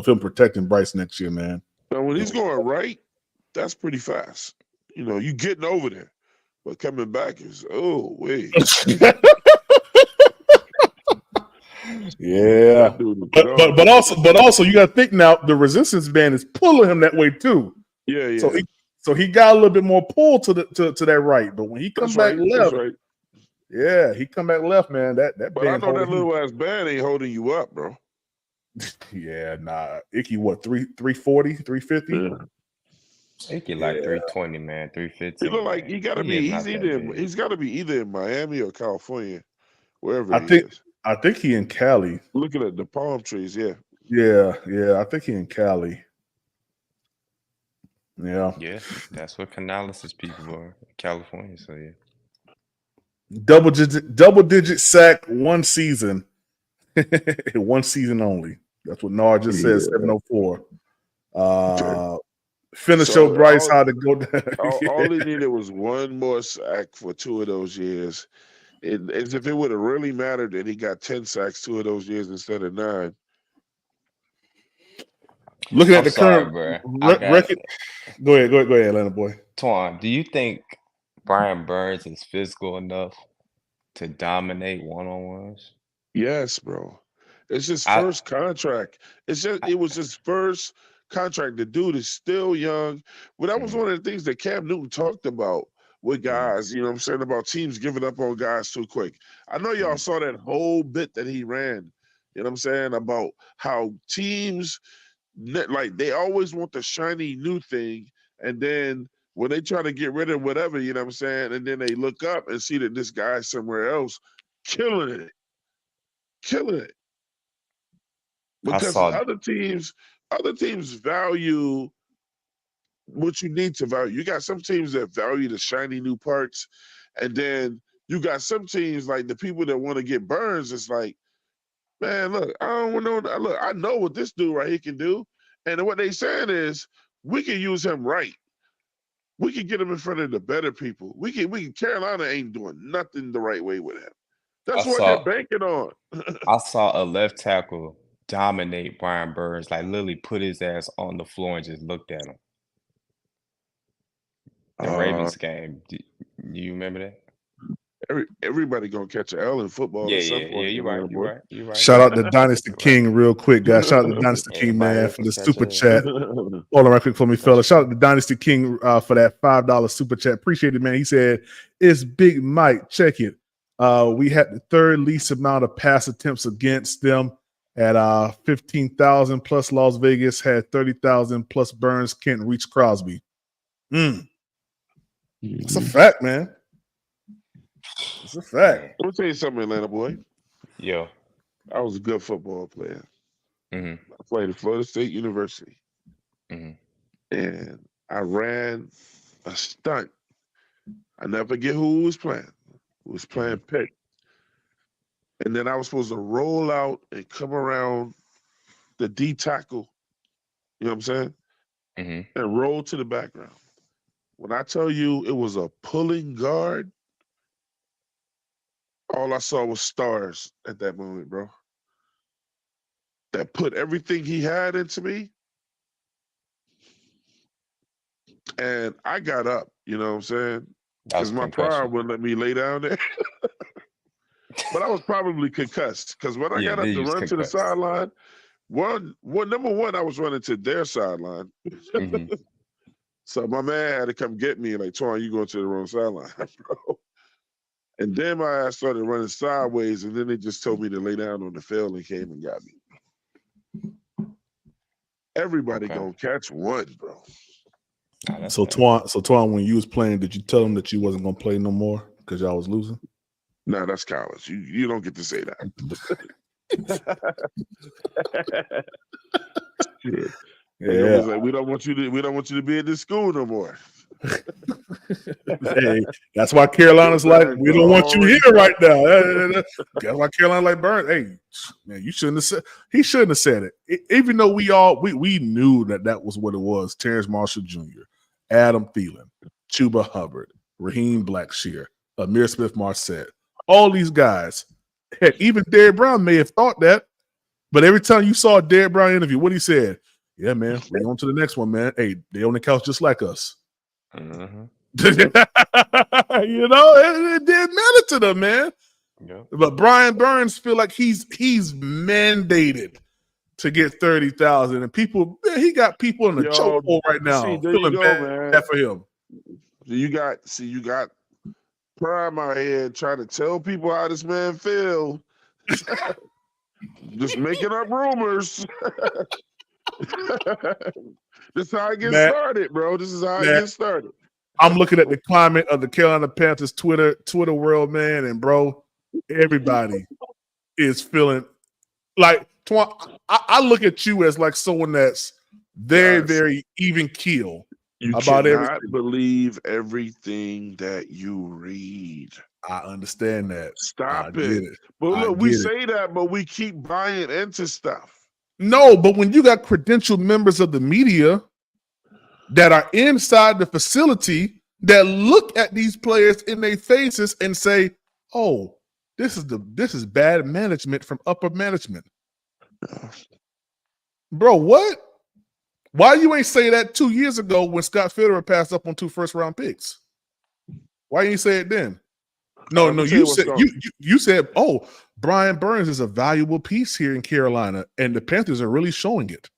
him protecting Bryce next year, man. Now, when he's going right, that's pretty fast. You getting over there, but coming back is wait. Yeah, but also you got to think now the resistance band is pulling him that way too. Yeah. So he got a little bit more pull to that right, but when he comes back left, right. Yeah, he come back left, man. That But I band know that little ass band ain't holding you up, bro. Yeah, nah. Icky, what 340, 350? Yeah. Icky like 320, man, 350. He look like he gotta be. He's got to be either in Miami or California, wherever he is. I think he in Cali. Looking at the palm trees, yeah. Yeah. I think he in Cali. Yeah. Yeah, that's what Canales' people are, California. So yeah. Double digit sack one season. One season only. That's what Nar just said, 704. Finish So Bryce how to go down. All he needed was one more sack for 2 of those years. As if it would have really mattered that he got 10 sacks 2 of those years instead of 9. Looking at the sorry, current bro. record. Go ahead, Atlanta boy. Twan, do you think Brian Burns is physical enough to dominate one-on-ones? Yes, bro. It's his first contract. It was his first contract. The dude is still young. But that was one of the things that Cam Newton talked about with guys, you know what I'm saying, about teams giving up on guys too quick. I know y'all saw that whole bit that he ran, you know what I'm saying, about how teams, like, they always want the shiny new thing, and then when they try to get rid of whatever, you know what I'm saying, and then they look up and see that this guy's somewhere else killing it. I Because saw. other teams value what you need to value. You got some teams that value the shiny new parts, and then you got some teams like the people that want to get Burns. It's like, man, look, I don't want to know. Look, I know what this dude right here can do, and what they saying is we can use him right. We can get him in front of the better people. We can. Carolina ain't doing nothing the right way with him. I That's what they're saw. banking on. I saw a left tackle dominate Brian Burns, like literally put his ass on the floor and just looked at him. The Ravens game. Do you remember that? Everybody gonna catch an L in football Yeah, at some yeah, yeah. point. You're Atlanta right. You're boy. right. You're right. Shout You're out to right. Dynasty You're right. King real quick, guys. Shout out to Dynasty King, Everybody man, else for the is super catching chat. Hold on right quick for me, fella. Shout out to Dynasty King for that $5 super chat. Appreciate it, man. He said, it's Big Mike. Check it. We had the third least amount of pass attempts against them at 15,000 plus. Las Vegas had 30,000 plus. Burns can't reach Crosby. It's a fact, man. It's a fact. Let me tell you something, Atlanta boy. Yo. I was a good football player. Mm-hmm. I played at Florida State University. Mm-hmm. And I ran a stunt. I never forget who was playing. Who was playing Pitt. And then I was supposed to roll out and come around the D tackle, you know what I'm saying? Mm-hmm. And roll to the background. When I tell you it was a pulling guard, all I saw was stars at that moment, bro. That put everything he had into me. And I got up, you know what I'm saying? That was Because my concussion. pride wouldn't let me lay down there. But I was probably concussed. Because when I Yeah, got they up to use run to the concussed. sideline, number one, I was running to their sideline. Mm-hmm. So my man had to come get me, like, Twan, you going to the wrong sideline, bro. And then my ass started running sideways, and then they just told me to lay down on the field and came and got me. Everybody Okay. gonna catch one, bro. Nah, that's So nice. Twan, when you was playing, did you tell him that you wasn't gonna play no more because y'all was losing? Nah, that's college. You don't get to say that. Shit. Nigga was like, we don't want you to be at this school no more. Hey, that's why Carolina's like, we don't want you here right now. That's why Carolina like Burns. Hey, man, you shouldn't have said. He shouldn't have said it. Even though we knew that was what it was. Terrence Marshall Jr., Adam Thielen, Chuba Hubbard, Raheem Blackshear, Amir Smith-Marset, all these guys. Heck, even Derrick Brown may have thought that, but every time you saw a Derrick Brown interview, what he said, yeah, man, we're on to the next one, man. Hey, they on the couch just like us. Mm-hmm. You know, it didn't matter to them, man. Yep. But Brian Burns feel like he's mandated to get 30,000, and people, man, he got people in the chokehold right now there you feeling go, bad man. for him. You got Prime out here trying to tell people how this man feel. Just making up rumors. This is how it gets started, bro. This is how it gets started. I'm looking at the climate of the Carolina Panthers Twitter world, man, and bro, everybody is feeling like I look at you as like someone that's very, very even keel about cannot everything. believe everything that you read. I understand that. Stop I it. get it. But look, we say that, but we keep buying into stuff. No, but when you got credentialed members of the media that are inside the facility that look at these players in their faces and say, "Oh, this is bad management from upper management." Bro, what? Why you ain't say that 2 years ago when Scott Fitterer passed up on 2 first-round picks? Why you ain't say it then? No, you said, "Oh, Brian Burns is a valuable piece here in Carolina, and the Panthers are really showing it."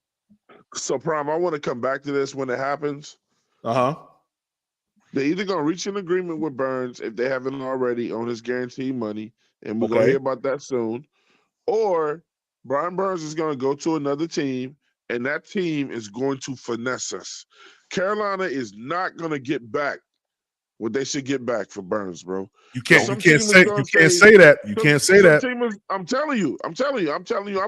So, Prime, I want to come back to this when it happens. They're either gonna reach an agreement with Burns if they haven't already on his guaranteed money, and we're gonna hear about that soon, or Brian Burns is gonna go to another team and that team is going to finesse us. Carolina is not going to get back what they should get back for Burns, bro. You can't Some team is say gonna that. You can't say some that. team is. I'm telling you. I'm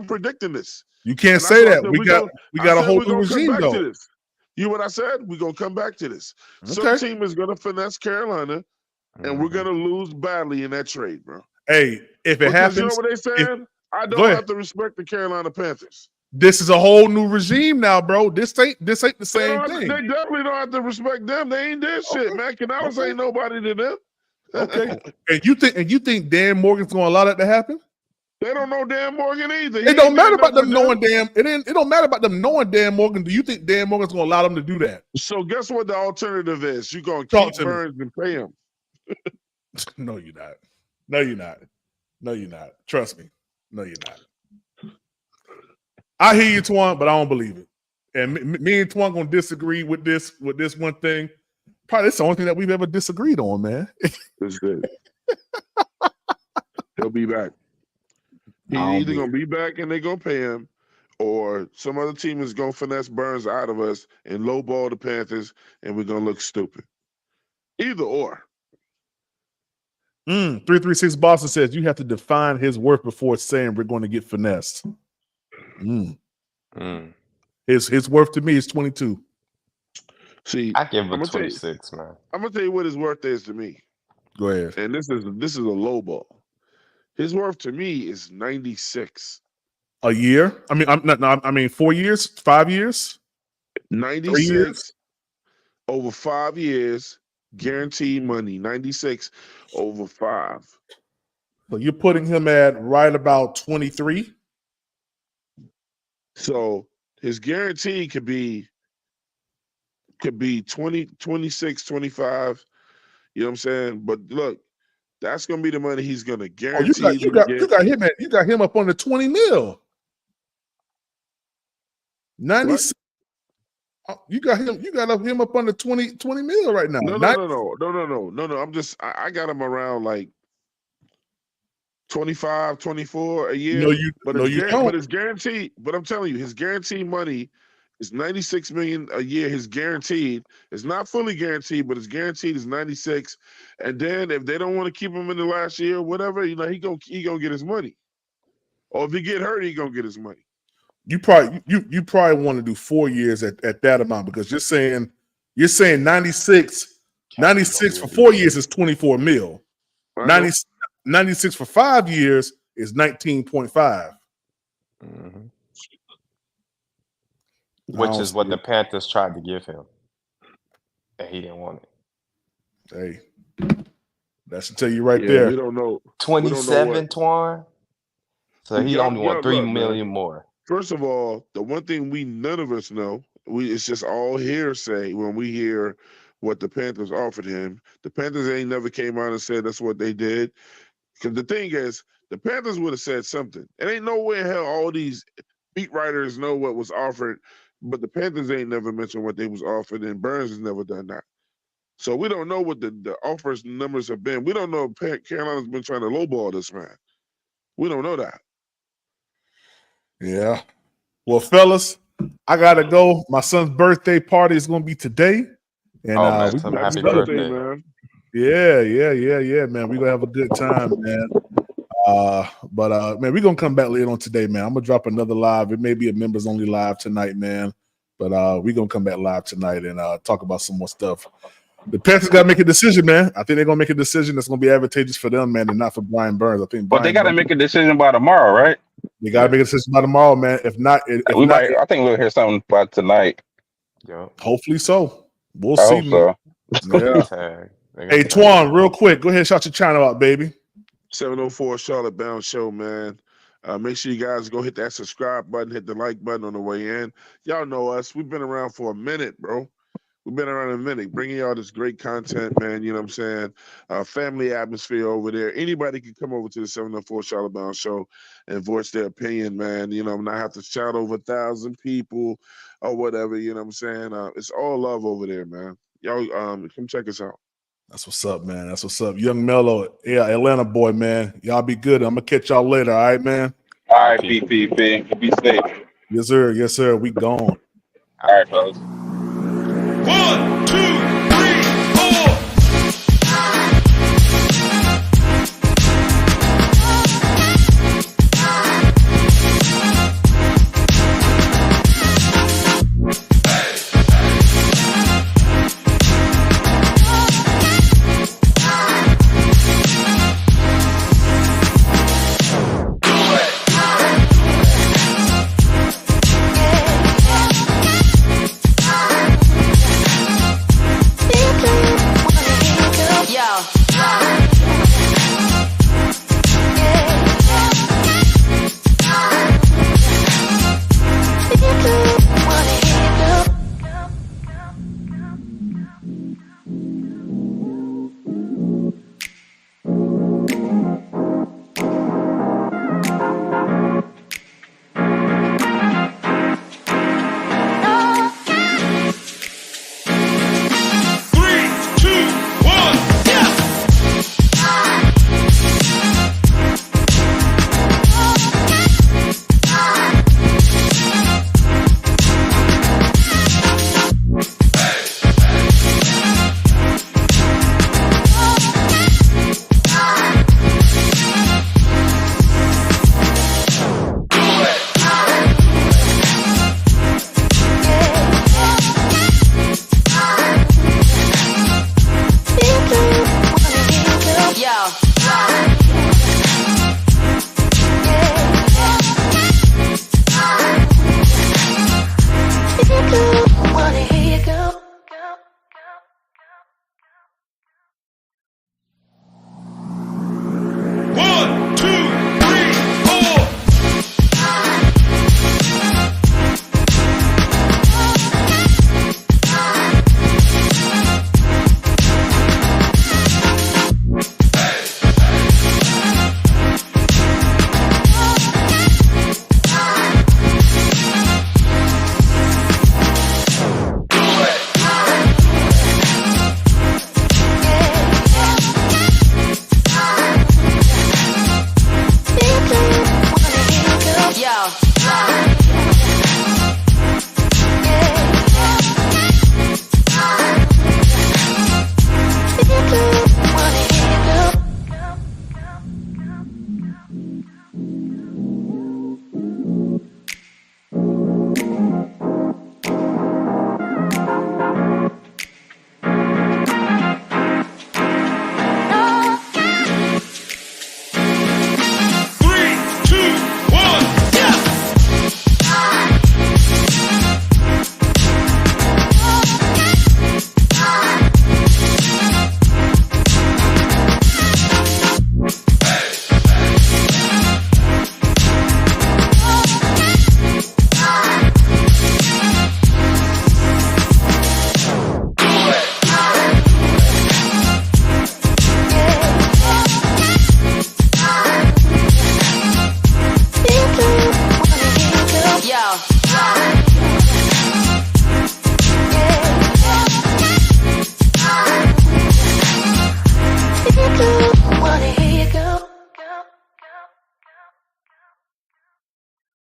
predicting this. You can't And say that's that. why I said We got a whole we're new gonna come regime back though. to this. You know what I said? We're gonna come back to this. Some Okay. team is gonna finesse Carolina, and we're gonna lose badly in that trade, bro. Hey, if it Because happens, you know what they saying? I go don't ahead. have to respect the Carolina Panthers. This is a whole new regime now, bro. This ain't the same They thing. definitely don't have to respect them. They ain't their shit, man. Canales ain't nobody to them. Okay. and you think Dan Morgan's gonna allow that to happen? They don't know Dan Morgan either. It don't matter about them knowing Dan. It don't matter about them knowing Dan Morgan. Do you think Dan Morgan's gonna allow them to do that? So guess what the alternative is? You're gonna Talk keep to me. Burns and pay him. No, you're not. No, you're not. No, you're not. Trust me. No, you're not. I hear you, Twan, but I don't believe it. And me and Twan gonna disagree with this one thing. Probably it's the only thing that we've ever disagreed on, man. That's good. He'll be back. He's either gonna be back and they're gonna pay him, or some other team is gonna finesse Burns out of us and lowball the Panthers, and we're gonna look stupid. Either or. 336 Boston says you have to define his worth before saying we're going to get finessed. His worth to me is 22. See, I give him 26, man. I'm gonna tell you what his worth is to me. Go ahead. And this is a low ball. His worth to me is 96. A year? I mean, I mean 4 years, 5 years, 96 years? over 5 years, guaranteed money. 96 over 5. So you're putting him at right about 23. So his guarantee could be 20, 26, 25. You know what I'm saying? But look, that's gonna be the money he's gonna guarantee. You got him up on the 20 mil. 96. You got him up on the 20 mil right now. No. I got him around like 25, 24 a year. But it's guaranteed. But I'm telling you, his guaranteed money is 96 million a year. His guaranteed. It's not fully guaranteed, but his guaranteed is 96. And then if they don't want to keep him in the last year, whatever, he gonna get his money. Or if he get hurt, he gonna get his money. You probably want to do 4 years at that amount, because you're saying 96 for 4 years is 24 mil. 96 for 5 years is 19.5. Which is what the Panthers tried to give him, and he didn't want it. Hey, that should tell you right there. We don't know. 27, Twan. So he only want $3 million more. First of all, the one thing none of us know, it's just all hearsay when we hear what the Panthers offered him. The Panthers ain't never came out and said that's what they did. Because the thing is, the Panthers would have said something. It ain't no way in hell all these beat writers know what was offered, but the Panthers ain't never mentioned what they was offered, and Burns has never done that. So we don't know what the offers numbers have been. We don't know if Carolina's been trying to lowball this man. We don't know that. Yeah. Well, fellas, I gotta go. My son's birthday party is gonna be today. And happy birthday, man. Yeah, man. We're gonna have a good time, man. But man, we're gonna come back later on today, man. I'm gonna drop another live. It may be a members only live tonight, man. But we're gonna come back live tonight and talk about some more stuff. The Panthers gotta make a decision, man. I think they're gonna make a decision that's gonna be advantageous for them, man, and not for Brian Burns. I think But they gotta make a decision by tomorrow, right? They gotta make a decision by tomorrow, man. If not, I think we'll hear something about tonight. Yeah. Hopefully so. We'll I see. hope so. Yeah. Hey, Twan, real quick, go ahead and shout your channel out, baby. 704 Charlotte Bound Show, man. Make sure you guys go hit that subscribe button, hit the like button on the way in. Y'all know us. We've been around for a minute, bro. We've been around a minute, bringing y'all this great content, man. You know what I'm saying? Family atmosphere over there. Anybody can come over to the 704 Charlotte Bound Show and voice their opinion, man. You know, not have to shout over 1,000 people or whatever. You know what I'm saying? It's all love over there, man. Y'all come check us out. That's what's up, man. That's what's up. Young Mello, yeah, Atlanta boy, man. Y'all be good. I'm gonna catch y'all later, all right, man? All right, PPP. Be safe. Yes, sir. Yes, sir. We gone. All right, fellas. 1, 2,